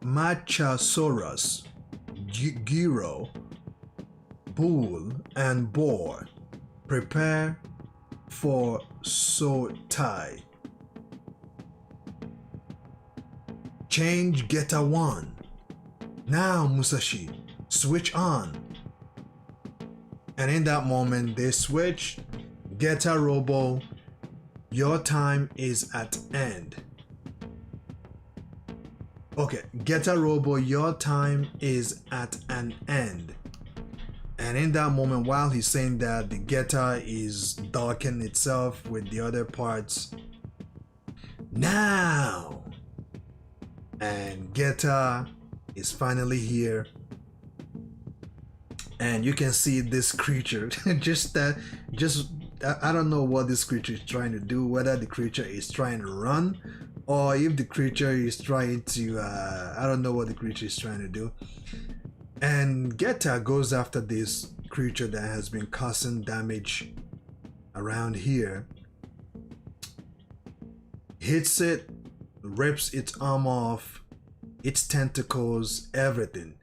Machasaurus, Giro, Bull, and Boar. Prepare for Sotai. Change Geta 1. Now, Musashi, switch on. And in that moment, they switch. Geta Robo, your time is at end. Okay, Geta Robo, your time is at an end. And in that moment, while he's saying that, the Geta is docking itself with the other parts. Now! And Geta is finally here. And you can see this creature. I don't know what this creature is trying to do, whether the creature is trying to run or if the creature is trying to, I don't know what the creature is trying to do. And Geta goes after this creature that has been causing damage around here. Hits it, rips its arm off, its tentacles, everything.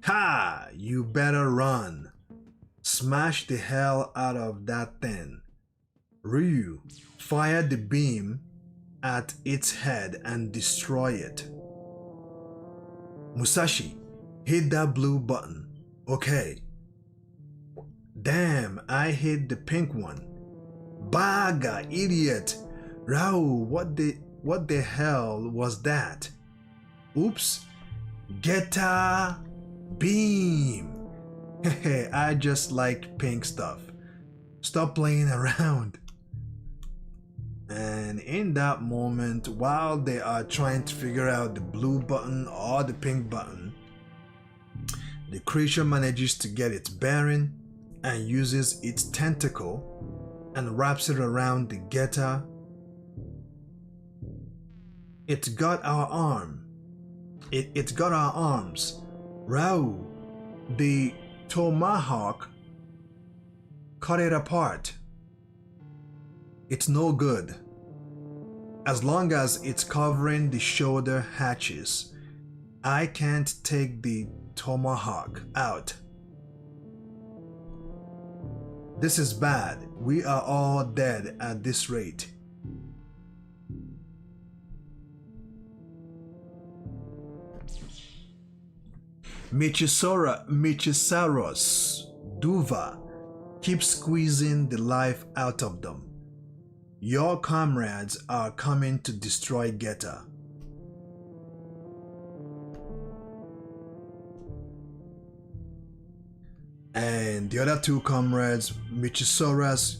Ha! You better run. Smash the hell out of that thing. Ryu, fire the beam at its head and destroy it. Musashi, hit that blue button. Okay. Damn, I hit the pink one. Baga, idiot. Rao, what the hell was that? Oops. Geta beam. Hehe, I just like pink stuff. Stop playing around. And in that moment, while they are trying to figure out the blue button or the pink button, the creature manages to get its bearing and uses its tentacle and wraps it around the Geta. It's got our arm. It's got our arms. Rao, the tomahawk, cut it apart. It's no good. As long as it's covering the shoulder hatches, I can't take the tomahawk out. This is bad. We are all dead at this rate. Mechasaurus, Duva, keep squeezing the life out of them. Your comrades are coming to destroy Geta. And the other two comrades, Mechasaurus,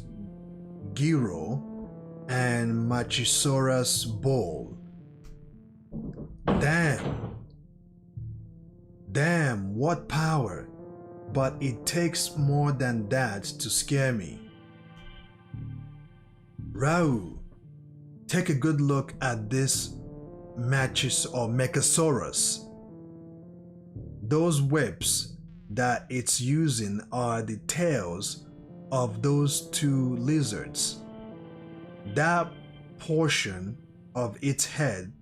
Giro, and Machisora's bowl. Damn, what power! But it takes more than that to scare me. Rau, take a good look at this Machis or Mechasaurus. Those whips that it's using are the tails of those two lizards. That portion of its head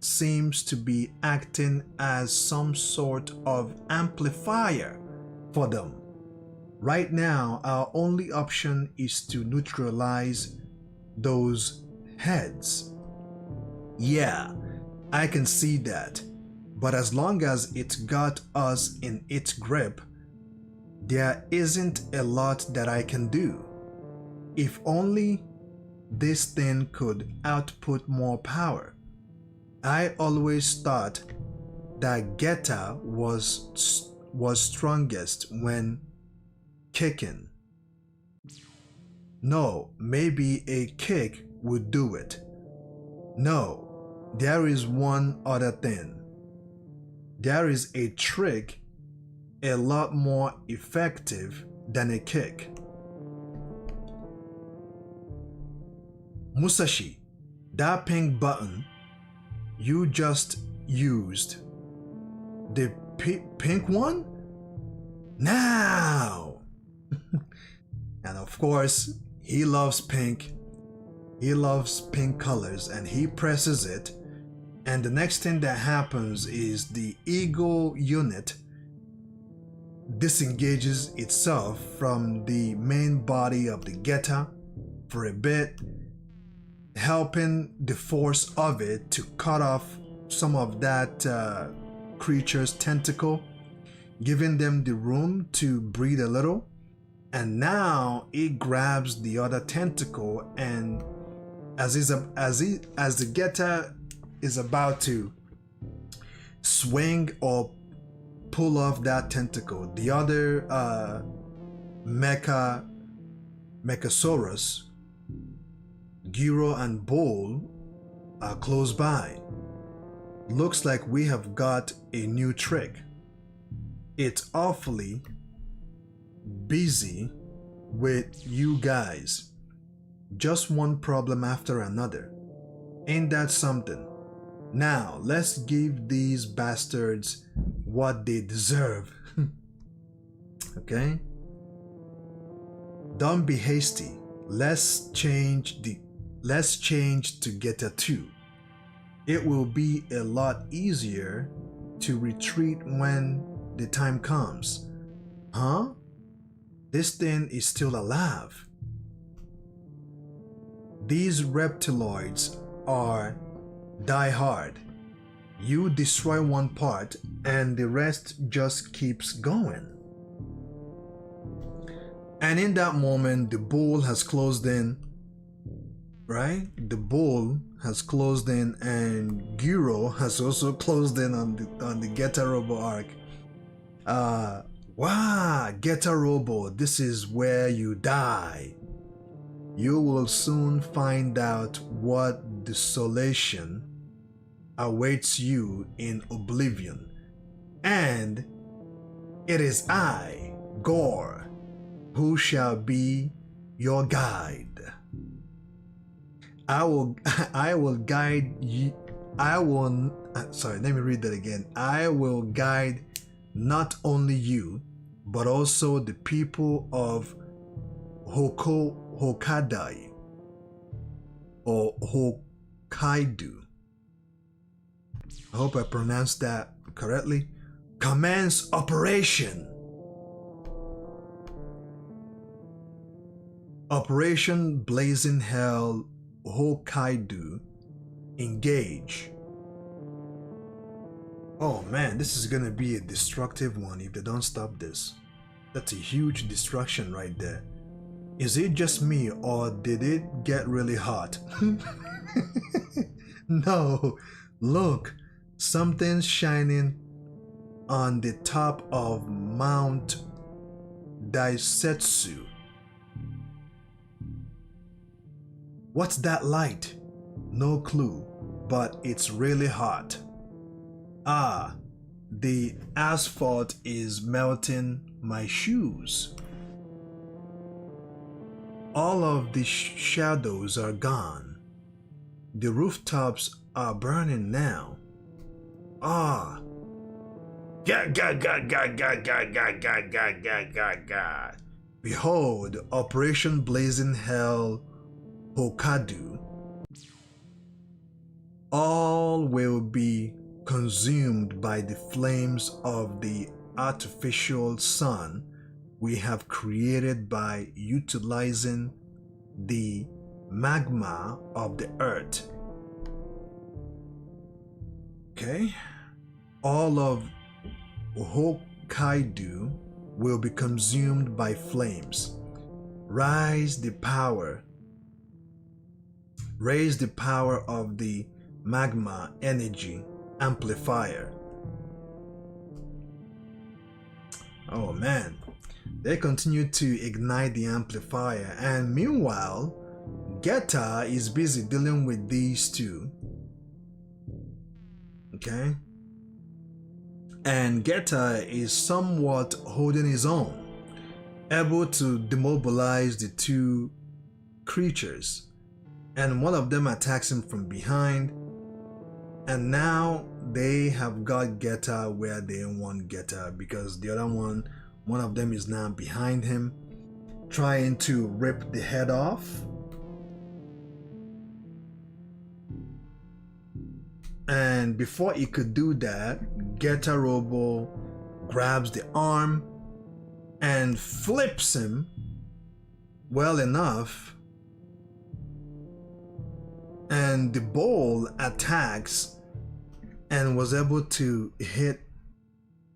seems to be acting as some sort of amplifier for them. Right now, our only option is to neutralize those heads. Yeah, I can see that. But as long as it's got us in its grip, there isn't a lot that I can do. If only this thing could output more power. I always thought that Geta was strongest when kicking. No, maybe a kick would do it. No, there is one other thing. There is a trick a lot more effective than a kick. Musashi, that pink button you just used, the pink one? Now! And of course, he loves pink. He loves pink colors, and he presses it, and the next thing that happens is the ego unit disengages itself from the main body of the Geta for a bit, helping the force of it to cut off some of that creature's tentacle, giving them the room to breathe a little. And now it grabs the other tentacle, and as the Geta is about to swing or pull off that tentacle, the other Mechasaurus, Giro, and Bull are close by. Looks like we have got a new trick. It's awfully busy with you guys. Just one problem after another. Ain't that something? Now, let's give these bastards what they deserve. Okay? Don't be hasty. Let's change to Geta 2. It will be a lot easier to retreat when the time comes. Huh? This thing is still alive. These reptiloids are die hard. You destroy one part and the rest just keeps going. And in that moment, the bull has closed in, right? The bull has closed in, and Giro has also closed in on the Geta Robo arc. Wow, Geta Robo, this is where you die. You will soon find out what desolation awaits you in oblivion. And it is I, Gore, who shall be your guide. I will guide you. Let me read that again. I will guide not only you, but also the people of Hokadai or Hokkaido. I hope I pronounced that correctly. Commence operation. Operation Blazing Hell Hokkaido. Engage. Oh man, this is gonna be a destructive one if they don't stop this. That's a huge destruction right there. Is it just me, or did it get really hot? No, look, something's shining on the top of Mount Daisetsu. What's that light? No clue, but it's really hot. Ah, the asphalt is melting my shoes. All of the shadows are gone. The rooftops are burning now. Ah. Behold, Operation Blazing Hell Hokadu. All will be consumed by the flames of the artificial sun we have created by utilizing the magma of the earth. Okay? All of Hokkaido will be consumed by flames. Raise the power of the magma energy amplifier. Oh man, they continue to ignite the amplifier, and meanwhile Geta is busy dealing with these two. Okay, and Geta is somewhat holding his own, able to demobilize the two creatures, and one of them attacks him from behind, and now they have got Geta where they want Geta, because the other one of them is now behind him, trying to rip the head off. And before he could do that, Geta Robo grabs the arm and flips him well enough, and the bowl attacks and was able to hit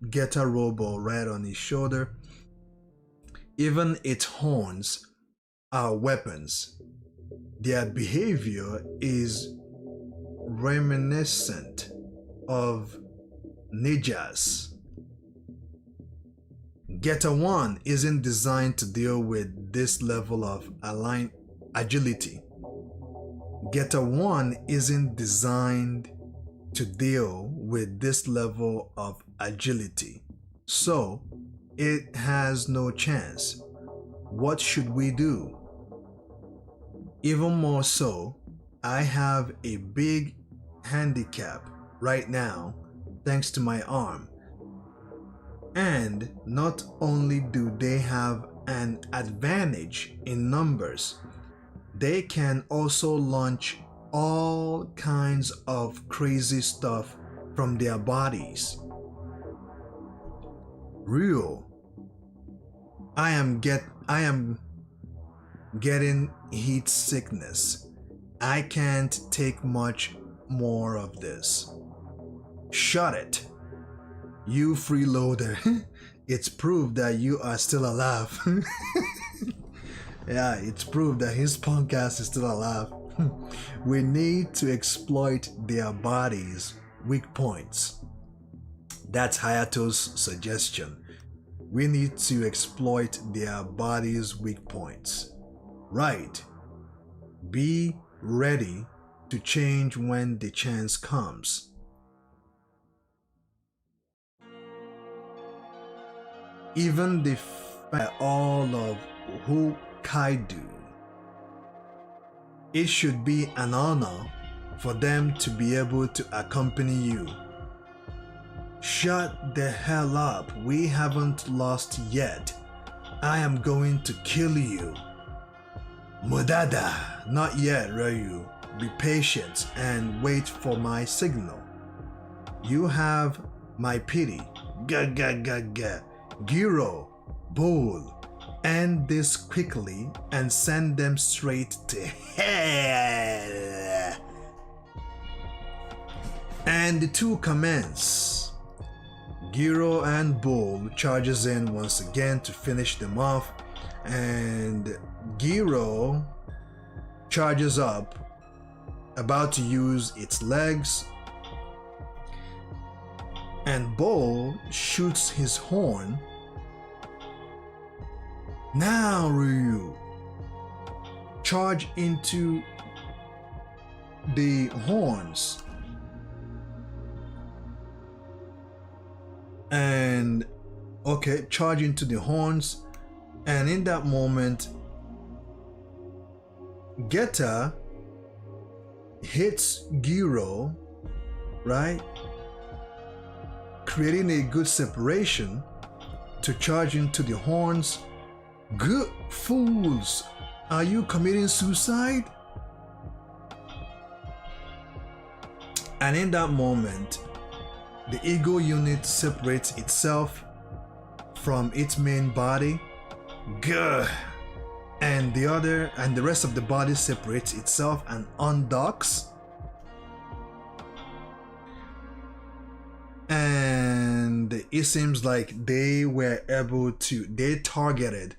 Geta Robo right on his shoulder. Even its horns are weapons. Their behavior is reminiscent of ninjas. Geta 1 isn't designed to deal with this level of agility. Geta 1 isn't designed to deal with this level of agility, so it has no chance. What should we do? Even more so, I have a big handicap right now thanks to my arm. And not only do they have an advantage in numbers, they can also launch all kinds of crazy stuff from their bodies. Real. I am getting heat sickness. I can't take much more of this. Shut it. You freeloader. It's proof that you are still alive. Yeah, it's proof that his punk ass is still alive. We need to exploit their bodies' weak points. That's Hiatus' suggestion. We need to exploit their bodies' weak points. Right. Be ready to change when the chance comes. Even the all of Hokkaido. It should be an honor for them to be able to accompany you. Shut the hell up, we haven't lost yet. I am going to kill you. Mudada, not yet, Ryu. Be patient and wait for my signal. You have my pity. Ga. Giro, Bull, end this quickly and send them straight to hell. And the two commence. Giro and Bull charges in once again to finish them off, and Giro charges up, about to use its legs, and Bull shoots his horn. Now Ryu, charge into the horns. And okay, charge into the horns, and in that moment Geta hits Giro, right, creating a good separation to charge into the horns. Good fools, are you committing suicide? And in that moment, the ego unit separates itself from its main body. Gah. And the rest of the body separates itself and undocks. And it seems like they targeted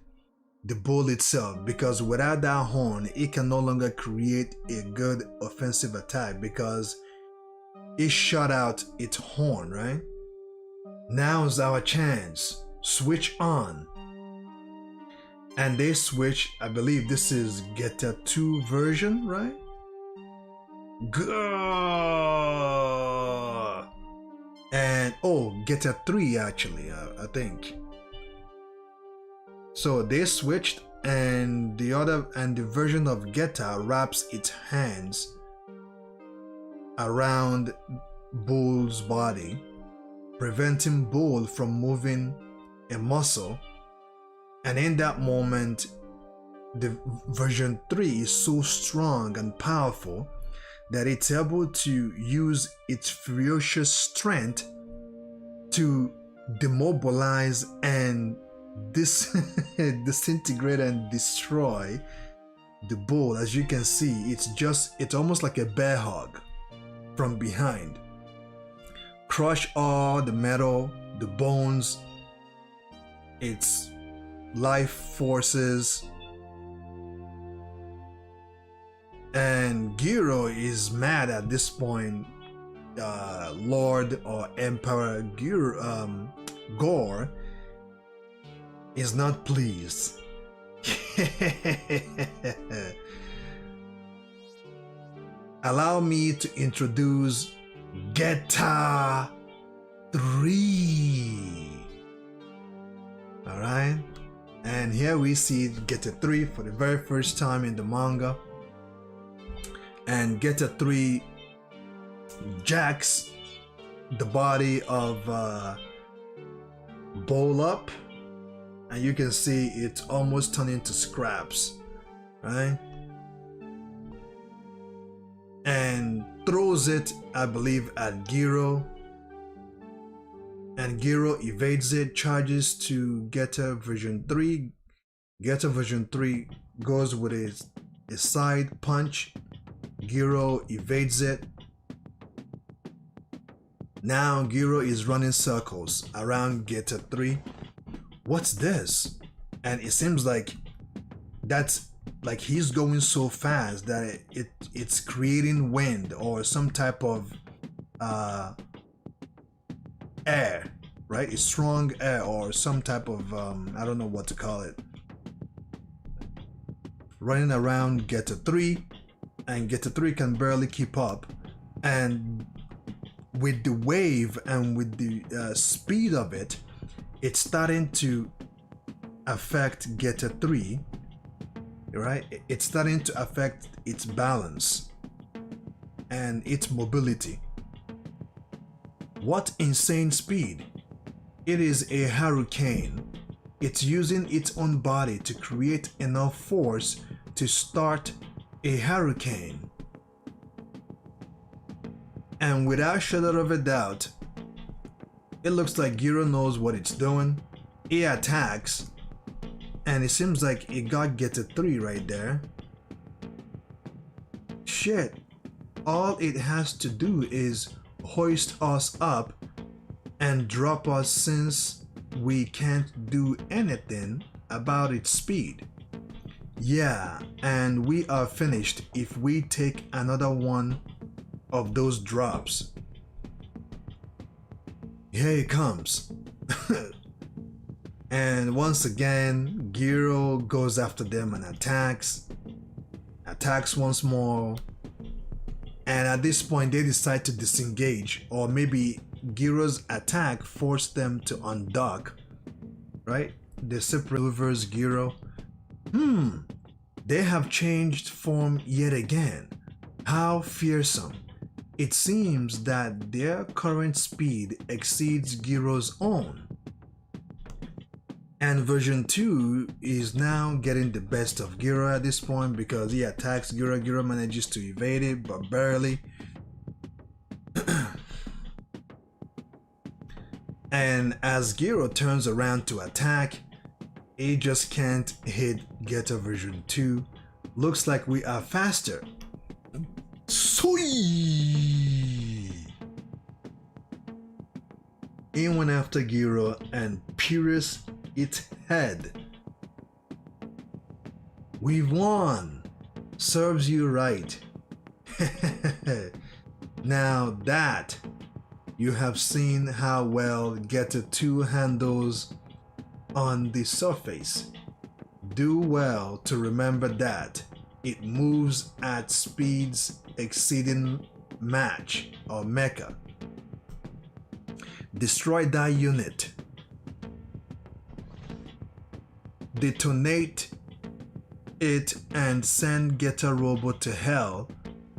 the bull itself, because without that horn, it can no longer create a good offensive attack because it shot out its horn, right? Now's our chance. Switch on. And they switch, I believe this is Geta 2 version, right? Gah! And Geta 3 actually, I think. So they switched, and the version of Geta wraps its hands around Bull's body, preventing Bull from moving a muscle. And in that moment, the version 3 is so strong and powerful that it's able to use its ferocious strength to demobilize and disintegrate and destroy the bull. As you can see, it's almost like a bear hug from behind. Crush all the metal, the bones, its life forces. And Giro is mad at this point. Lord or Emperor Gore is not pleased. Allow me to introduce Geta 3. Alright, and here we see Geta 3 for the very first time in the manga. And Geta 3 jacks the body of Bowl up, and you can see it's almost turning to scraps, right? And throws it, I believe, at Giro. And Giro evades it, charges to Geta version 3. Geta version 3 goes with a side punch. Giro evades it. Now Giro is running circles around Geta 3. What's this? And it seems like that's like he's going so fast that it's creating wind or some type of air, right? It's strong air or some type of I don't know what to call it. Running around Geta 3, and Geta 3 can barely keep up. And with the wave and with the speed of it, it's starting to affect Geta 3, right? It's starting to affect its balance and its mobility. What insane speed! It is a hurricane. It's using its own body to create enough force to start a hurricane. And without shadow of a doubt, it looks like Giro knows what it's doing. It attacks, and it seems like it got Geta 3 right there. Shit, all it has to do is hoist us up and drop us, since we can't do anything about its speed. Yeah, and we are finished if we take another one of those drops. Here it comes. And once again, Giro goes after them and attacks once more. And at this point, they decide to disengage, or maybe Giro's attack forced them to undock, right? The separate maneuvers Giro. They have changed form yet again. How fearsome. It seems that their current speed exceeds Giro's own. And version 2 is now getting the best of Giro at this point because he attacks Giro. Giro manages to evade it, but barely. And as Giro turns around to attack, he just can't hit Getter version 2. Looks like we are faster. Sweet! He went after Giro and pierced its head. We've won! Serves you right. Now that you have seen how well Getter 2 handles on the surface, do well to remember that it moves at speeds exceeding Mach or Mecha. Destroy that unit. Detonate it and send Getter Robo to hell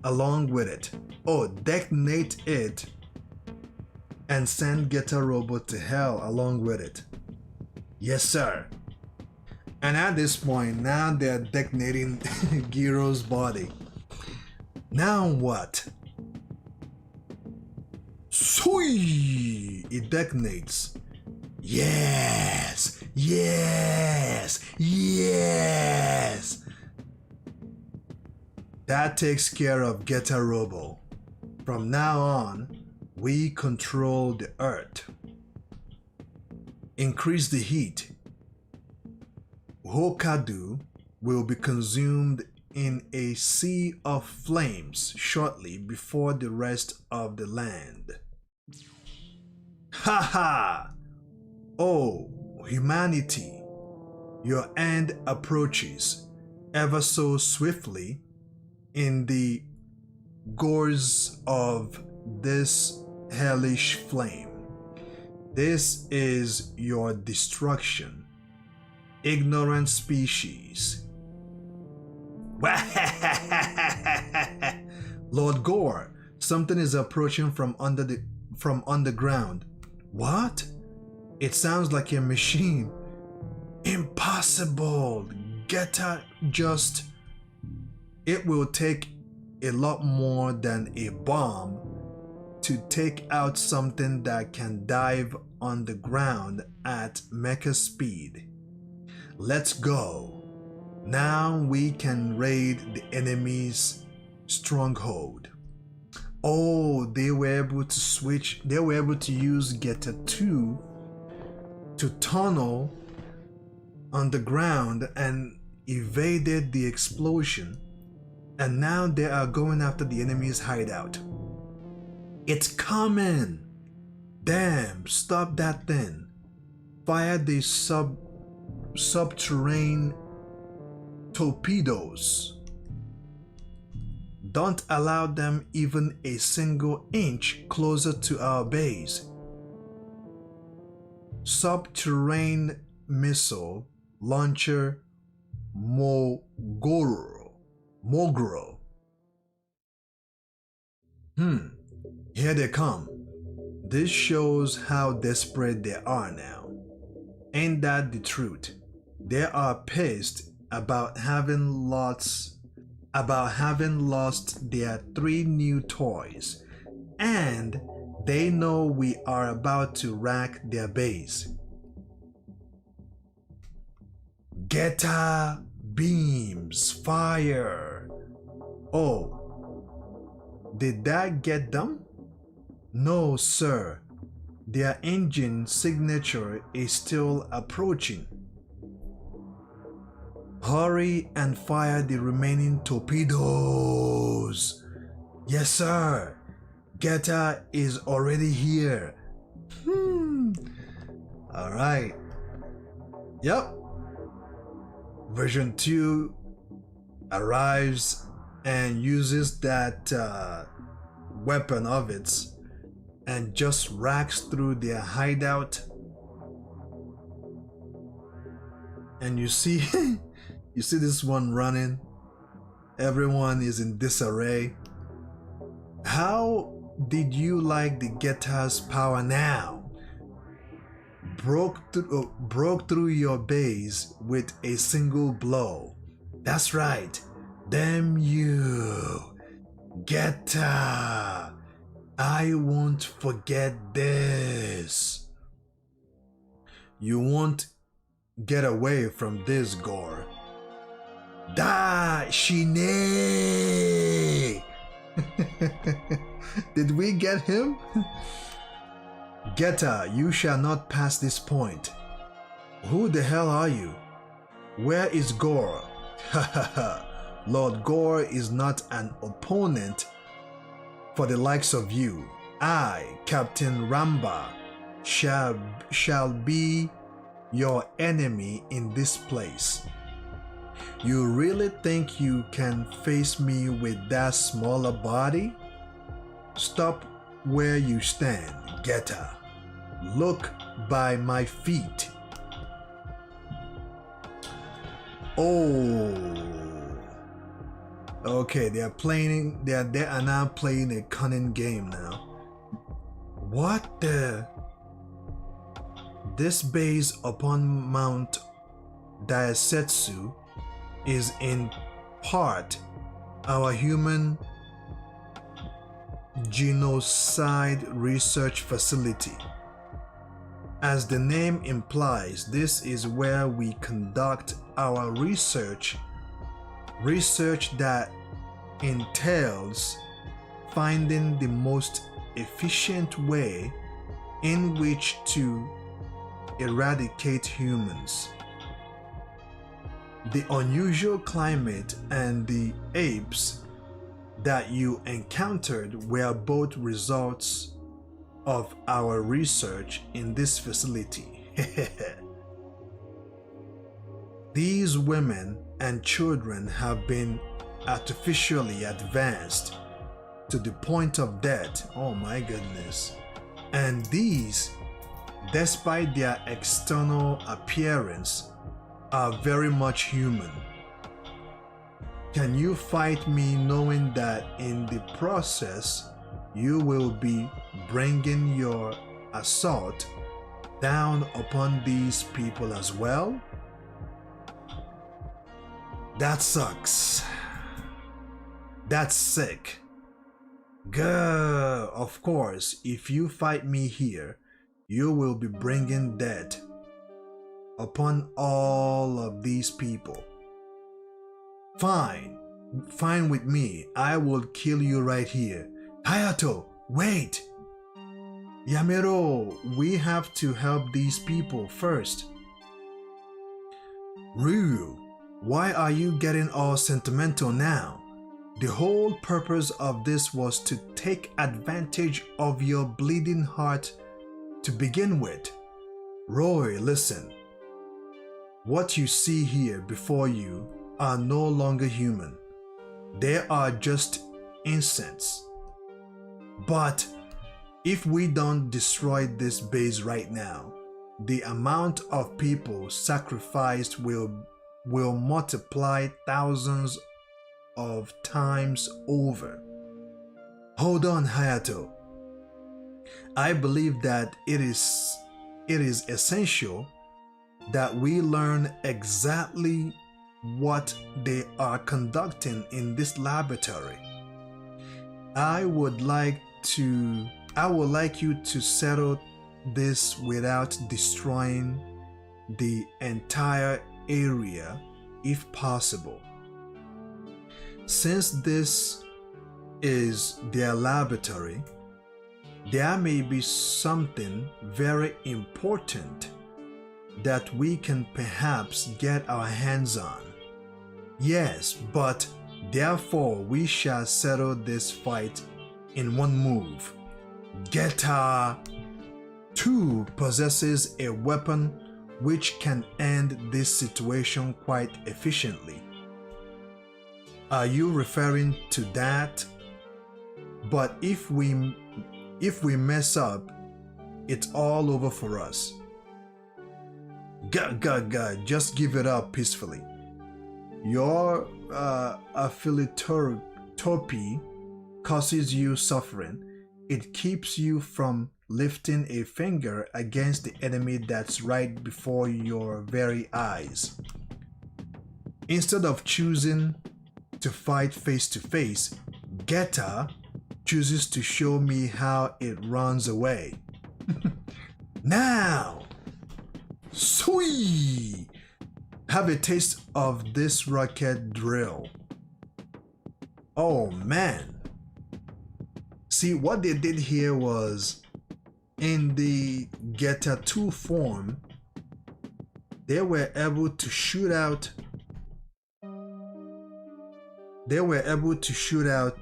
along with it. Oh, detonate it and send Getter Robo to hell along with it. Yes, sir. And at this point, now they're detonating Giro's body. Now what? Sweet! It detonates. Yes! Yes! Yes! That takes care of Getter Robo. From now on, we control the earth. Increase the heat. Hokkaido will be consumed in a sea of flames shortly before the rest of the land. Haha! Oh, humanity, your end approaches ever so swiftly in the gores of this hellish flame. This is your destruction, ignorant species. Lord Gore, something is approaching from underground. What? It sounds like a machine. Impossible. Getter just... It will take a lot more than a bomb to take out something that can dive on the ground at mecha speed. Let's go. Now we can raid the enemy's stronghold. Oh, they were able to switch. They were able to use Getter 2 to tunnel underground and evaded the explosion. And now they are going after the enemy's hideout. It's coming! Damn, stop that thing. Fire the subterranean torpedoes. Don't allow them even a single inch closer to our base. Subterranean missile launcher Mogoro. Here they come. This shows how desperate they are now. Ain't that the truth? They are pissed about having lost their 3 new toys, and they know we are about to rack their base. Getter beams fire. Oh, did that get them? No, sir. Their engine signature is still approaching. Hurry and fire the remaining torpedoes. Yes, sir. Getter is already here. Alright. Yep. Version 2 arrives and uses that weapon of it and just racks through their hideout. And you see you see this one running. Everyone is in disarray. How did you like the Geta's power now? Broke through your base with a single blow. That's right. Damn you, Geta. I won't forget this. You won't get away from this, Gore. Die, Shine! Did we get him? Geta, you shall not pass this point. Who the hell are you? Where is Gore? Lord Gore is not an opponent for the likes of you. I, Captain Ramba, shall be your enemy in this place. You really think you can face me with that smaller body? Stop where you stand, Geta. Look by my feet. Oh. Okay, they are now playing a cunning game now. What the? This base upon Mount Daisetsu is in part our human genocide research facility. As the name implies, this is where we conduct our research that entails finding the most efficient way in which to eradicate humans. The unusual climate and the apes that you encountered were both results of our research in this facility. These women and children have been artificially advanced to the point of death. Oh my goodness. And these, despite their external appearance, are very much human. Can you fight me knowing that in the process you will be bringing your assault down upon these people as well? That sucks. That's sick. Grr, of course, if you fight me here, you will be bringing death upon all of these people. Fine with me. I will kill you right here. Hayato, wait! Yamero, we have to help these people first. Ryu, why are you getting all sentimental now? The whole purpose of this was to take advantage of your bleeding heart to begin with. Roy, listen. What you see here before you are no longer human. They are just incense. But if we don't destroy this base right now, the amount of people sacrificed will multiply thousands of times over. Hold on, Hayato. I believe that it is essential that we learn exactly what they are conducting in this laboratory. I would like you to settle this without destroying the entire area if possible. Since this is their laboratory, there may be something very important that we can perhaps get our hands on. Yes, but therefore we shall settle this fight in one move. Geta too possesses a weapon which can end this situation quite efficiently. Are you referring to that But if we mess up, it's all over for us. God, just give it up peacefully. Your affiliatory causes you suffering. It keeps you from lifting a finger against the enemy that's right before your very eyes. Instead of choosing to fight face to face, Geta chooses to show me how it runs away. Now, sweet! Have a taste of this rocket drill. Oh man. See, what they did here was, in the Geta 2 form, they were able to shoot out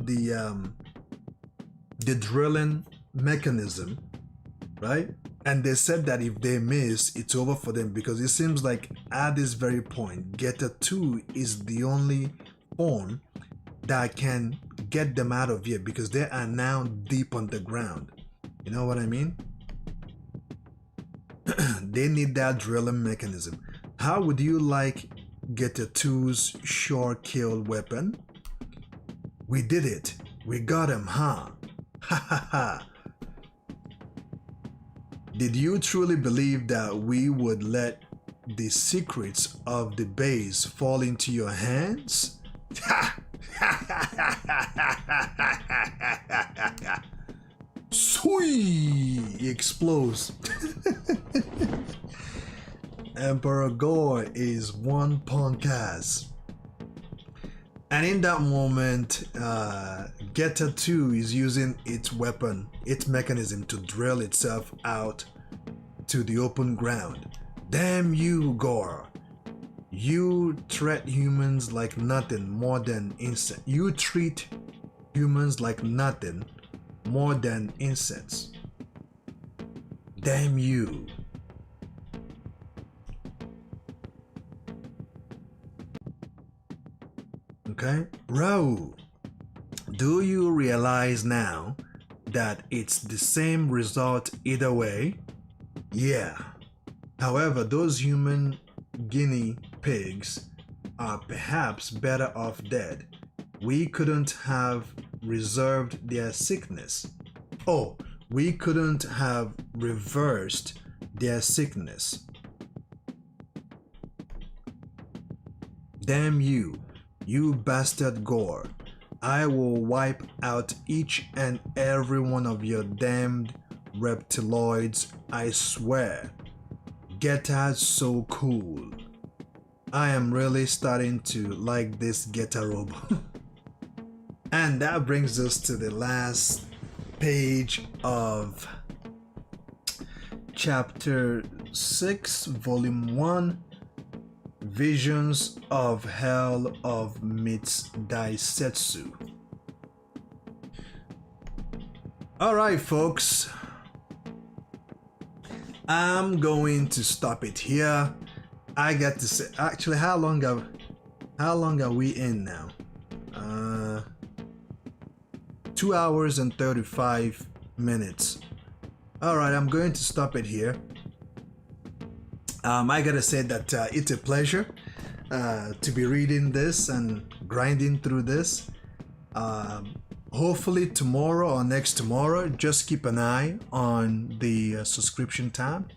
the drilling mechanism, right? And they said that if they miss, it's over for them, because it seems like at this very point, Geta 2 is the only form that can get them out of here, because they are now deep on the ground. You know what I mean? They need that drilling mechanism. How would you like Geta 2's sure kill weapon? We did it. We got him, huh? Ha ha ha. Did you truly believe that we would let the secrets of the base fall into your hands? Sweet! He explodes. Emperor Gore is one punk ass. And in that moment, Geta 2 is using its weapon, its mechanism, to drill itself out to the open ground. Damn you, Gore. You treat humans like nothing more than insects. You treat humans like nothing more than insects. Damn you. Okay? Raul, do you realize now that it's the same result either way? Yeah. However, those human guinea pigs are perhaps better off dead. We couldn't have reserved their sickness. Oh, we couldn't have reversed their sickness. Damn you, you bastard Gore. I will wipe out each and every one of your damned reptiloids, I swear. Geta's so cool. I am really starting to like this Geta Robo. And that brings us to the last page of Chapter 6, Volume 1, Visions of Hell of Meets Daisetsu. Alright folks, I'm going to stop it here. I got to say, actually, how long are we in now? 2 hours and 35 minutes. Alright, I'm going to stop it here. I gotta say that it's a pleasure to be reading this and grinding through this. Hopefully tomorrow or next tomorrow, just keep an eye on the subscription tab.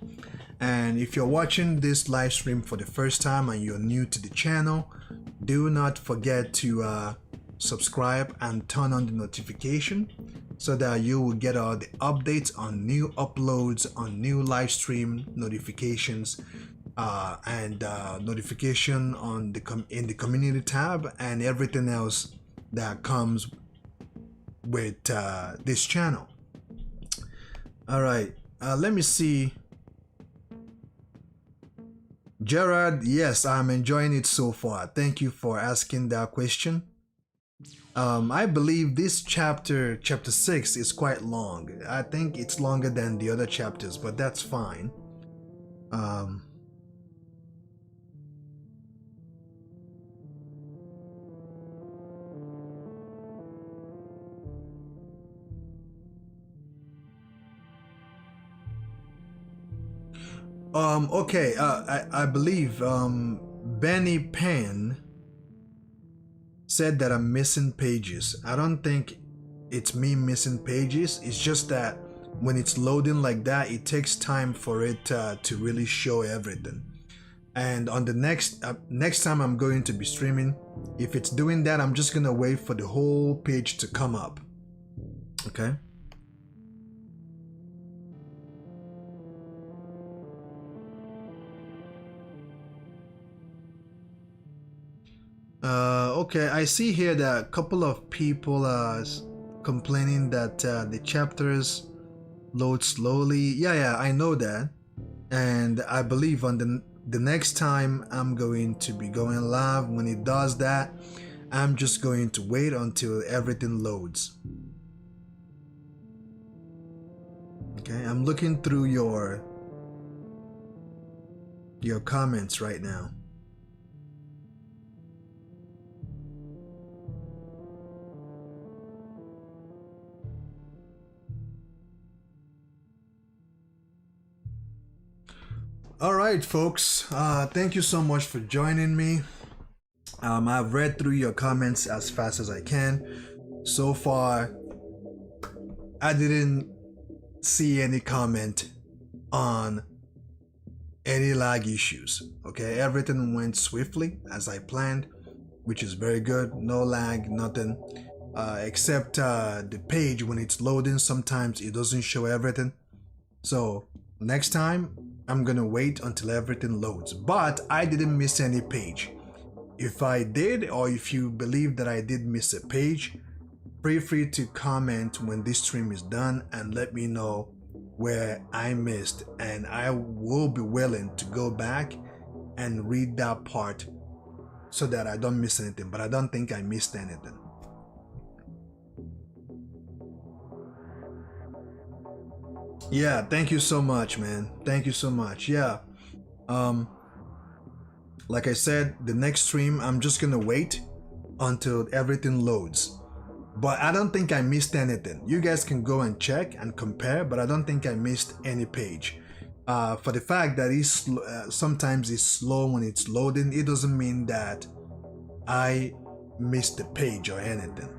And if you're watching this live stream for the first time and you're new to the channel, do not forget to subscribe and turn on the notification so that you will get all the updates on new uploads, on new live stream notifications, and notification on in the community tab and everything else that comes with this channel. All right, let me see. Gerard, yes, I'm enjoying it so far. Thank you for asking that question. I believe this chapter 6 is quite long. I think it's longer than the other chapters, but that's fine. Okay, I believe Benny Penn said that I'm missing pages. I don't think it's me missing pages. It's just that when it's loading like that, it takes time for it to really show everything. And on the next time I'm going to be streaming, if it's doing that, I'm just gonna wait for the whole page to come up. Okay. Okay, I see here that a couple of people are complaining that the chapters load slowly. Yeah, I know that. And I believe on the next time I'm going to be going live, when it does that, I'm just going to wait until everything loads. Okay, I'm looking through your comments right now. All right, folks. Thank you so much for joining me. I've read through your comments as fast as I can. So far, I didn't see any comment on any lag issues. Okay, everything went swiftly as I planned, which is very good. No lag, nothing. Except the page, when it's loading, sometimes it doesn't show everything. So next time, I'm gonna wait until everything loads. But I didn't miss any page. If I did, or if you believe that I did miss a page, feel free to comment when this stream is done and let me know where I missed, and I will be willing to go back and read that part so that I don't miss anything. But I don't think I missed anything. Yeah, thank you so much, man. Thank you so much. Yeah. Like I said, the next stream, I'm just gonna wait until everything loads. But I don't think I missed anything. You guys can go and check and compare, but I don't think I missed any page. For the fact that sometimes it's slow when it's loading, it doesn't mean that I missed the page or anything.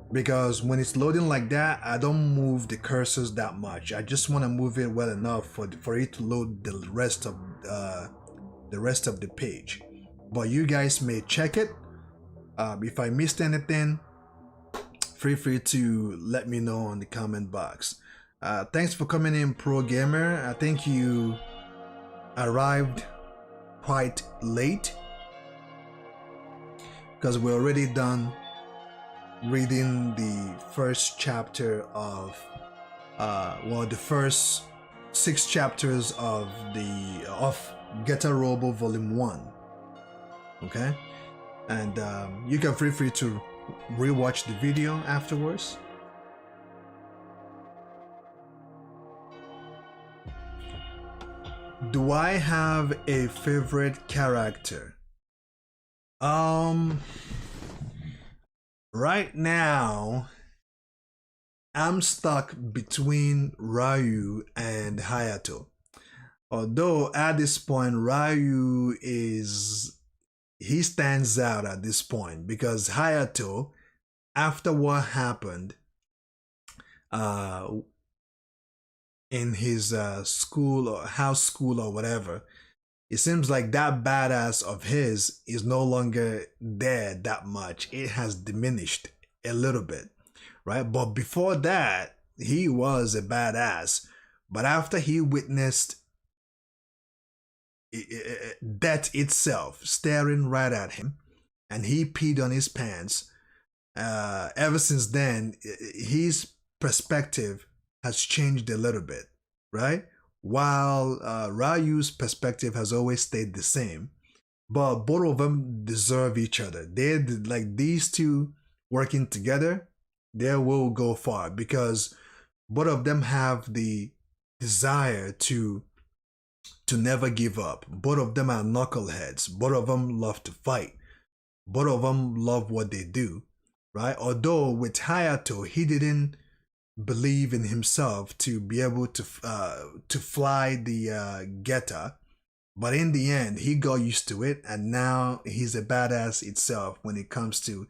Because when it's loading like that, I don't move the cursors that much. I just want to move it well enough for it to load the rest of the page. But you guys may check it. If I missed anything, feel free to let me know on the comment box. Thanks for coming in, Pro Gamer. I think you arrived quite late because we're already done reading the first chapter of the first 6 chapters of Getter Robo Vol.1. Okay, and you can feel free to rewatch the video afterwards. Do I have a favorite character? Right now, I'm stuck between Ryu and Hiatus. Although at this point, Ryu he stands out at this point because Hiatus, after what happened in his school or house school or whatever, it seems like that badass of his is no longer there that much. It has diminished a little bit, right? But before that, he was a badass. But after he witnessed death itself staring right at him, and he peed on his pants, ever since then, his perspective has changed a little bit, right? While Ryu's perspective has always stayed the same, but both of them deserve each other. They're like these two working together, they will go far because both of them have the desire to never give up. Both of them are knuckleheads. Both of them love to fight. Both of them love what they do, right? Although with Hayato, he didn't believe in himself to be able to fly the Geta, but in the end he got used to it, and now he's a badass itself when it comes to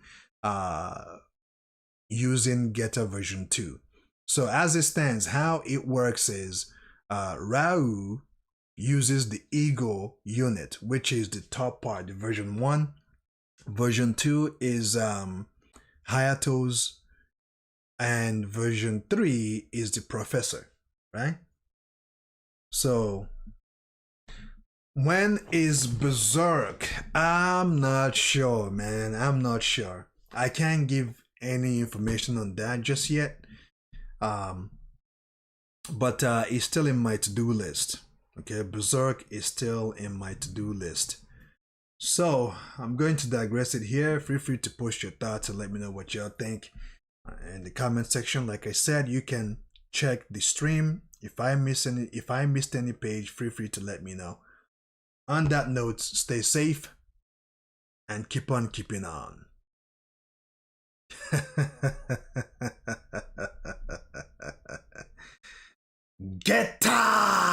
using Geta version 2. So as it stands, how it works is Rao uses the ego unit, which is the top part, the version 1. Version 2 is Hiatus, and version 3 is the professor, right? So when is Berserk? I'm not sure, man. I'm not sure. I can't give any information on that just yet. But it's still in my to-do list. Okay, Berserk is still in my to-do list. So I'm going to digress it here. Feel free to post your thoughts and let me know what y'all think in the comment section. Like I said, you can check the stream. If I missed any page, feel free to let me know. On that note, stay safe and keep on keeping on. Geta!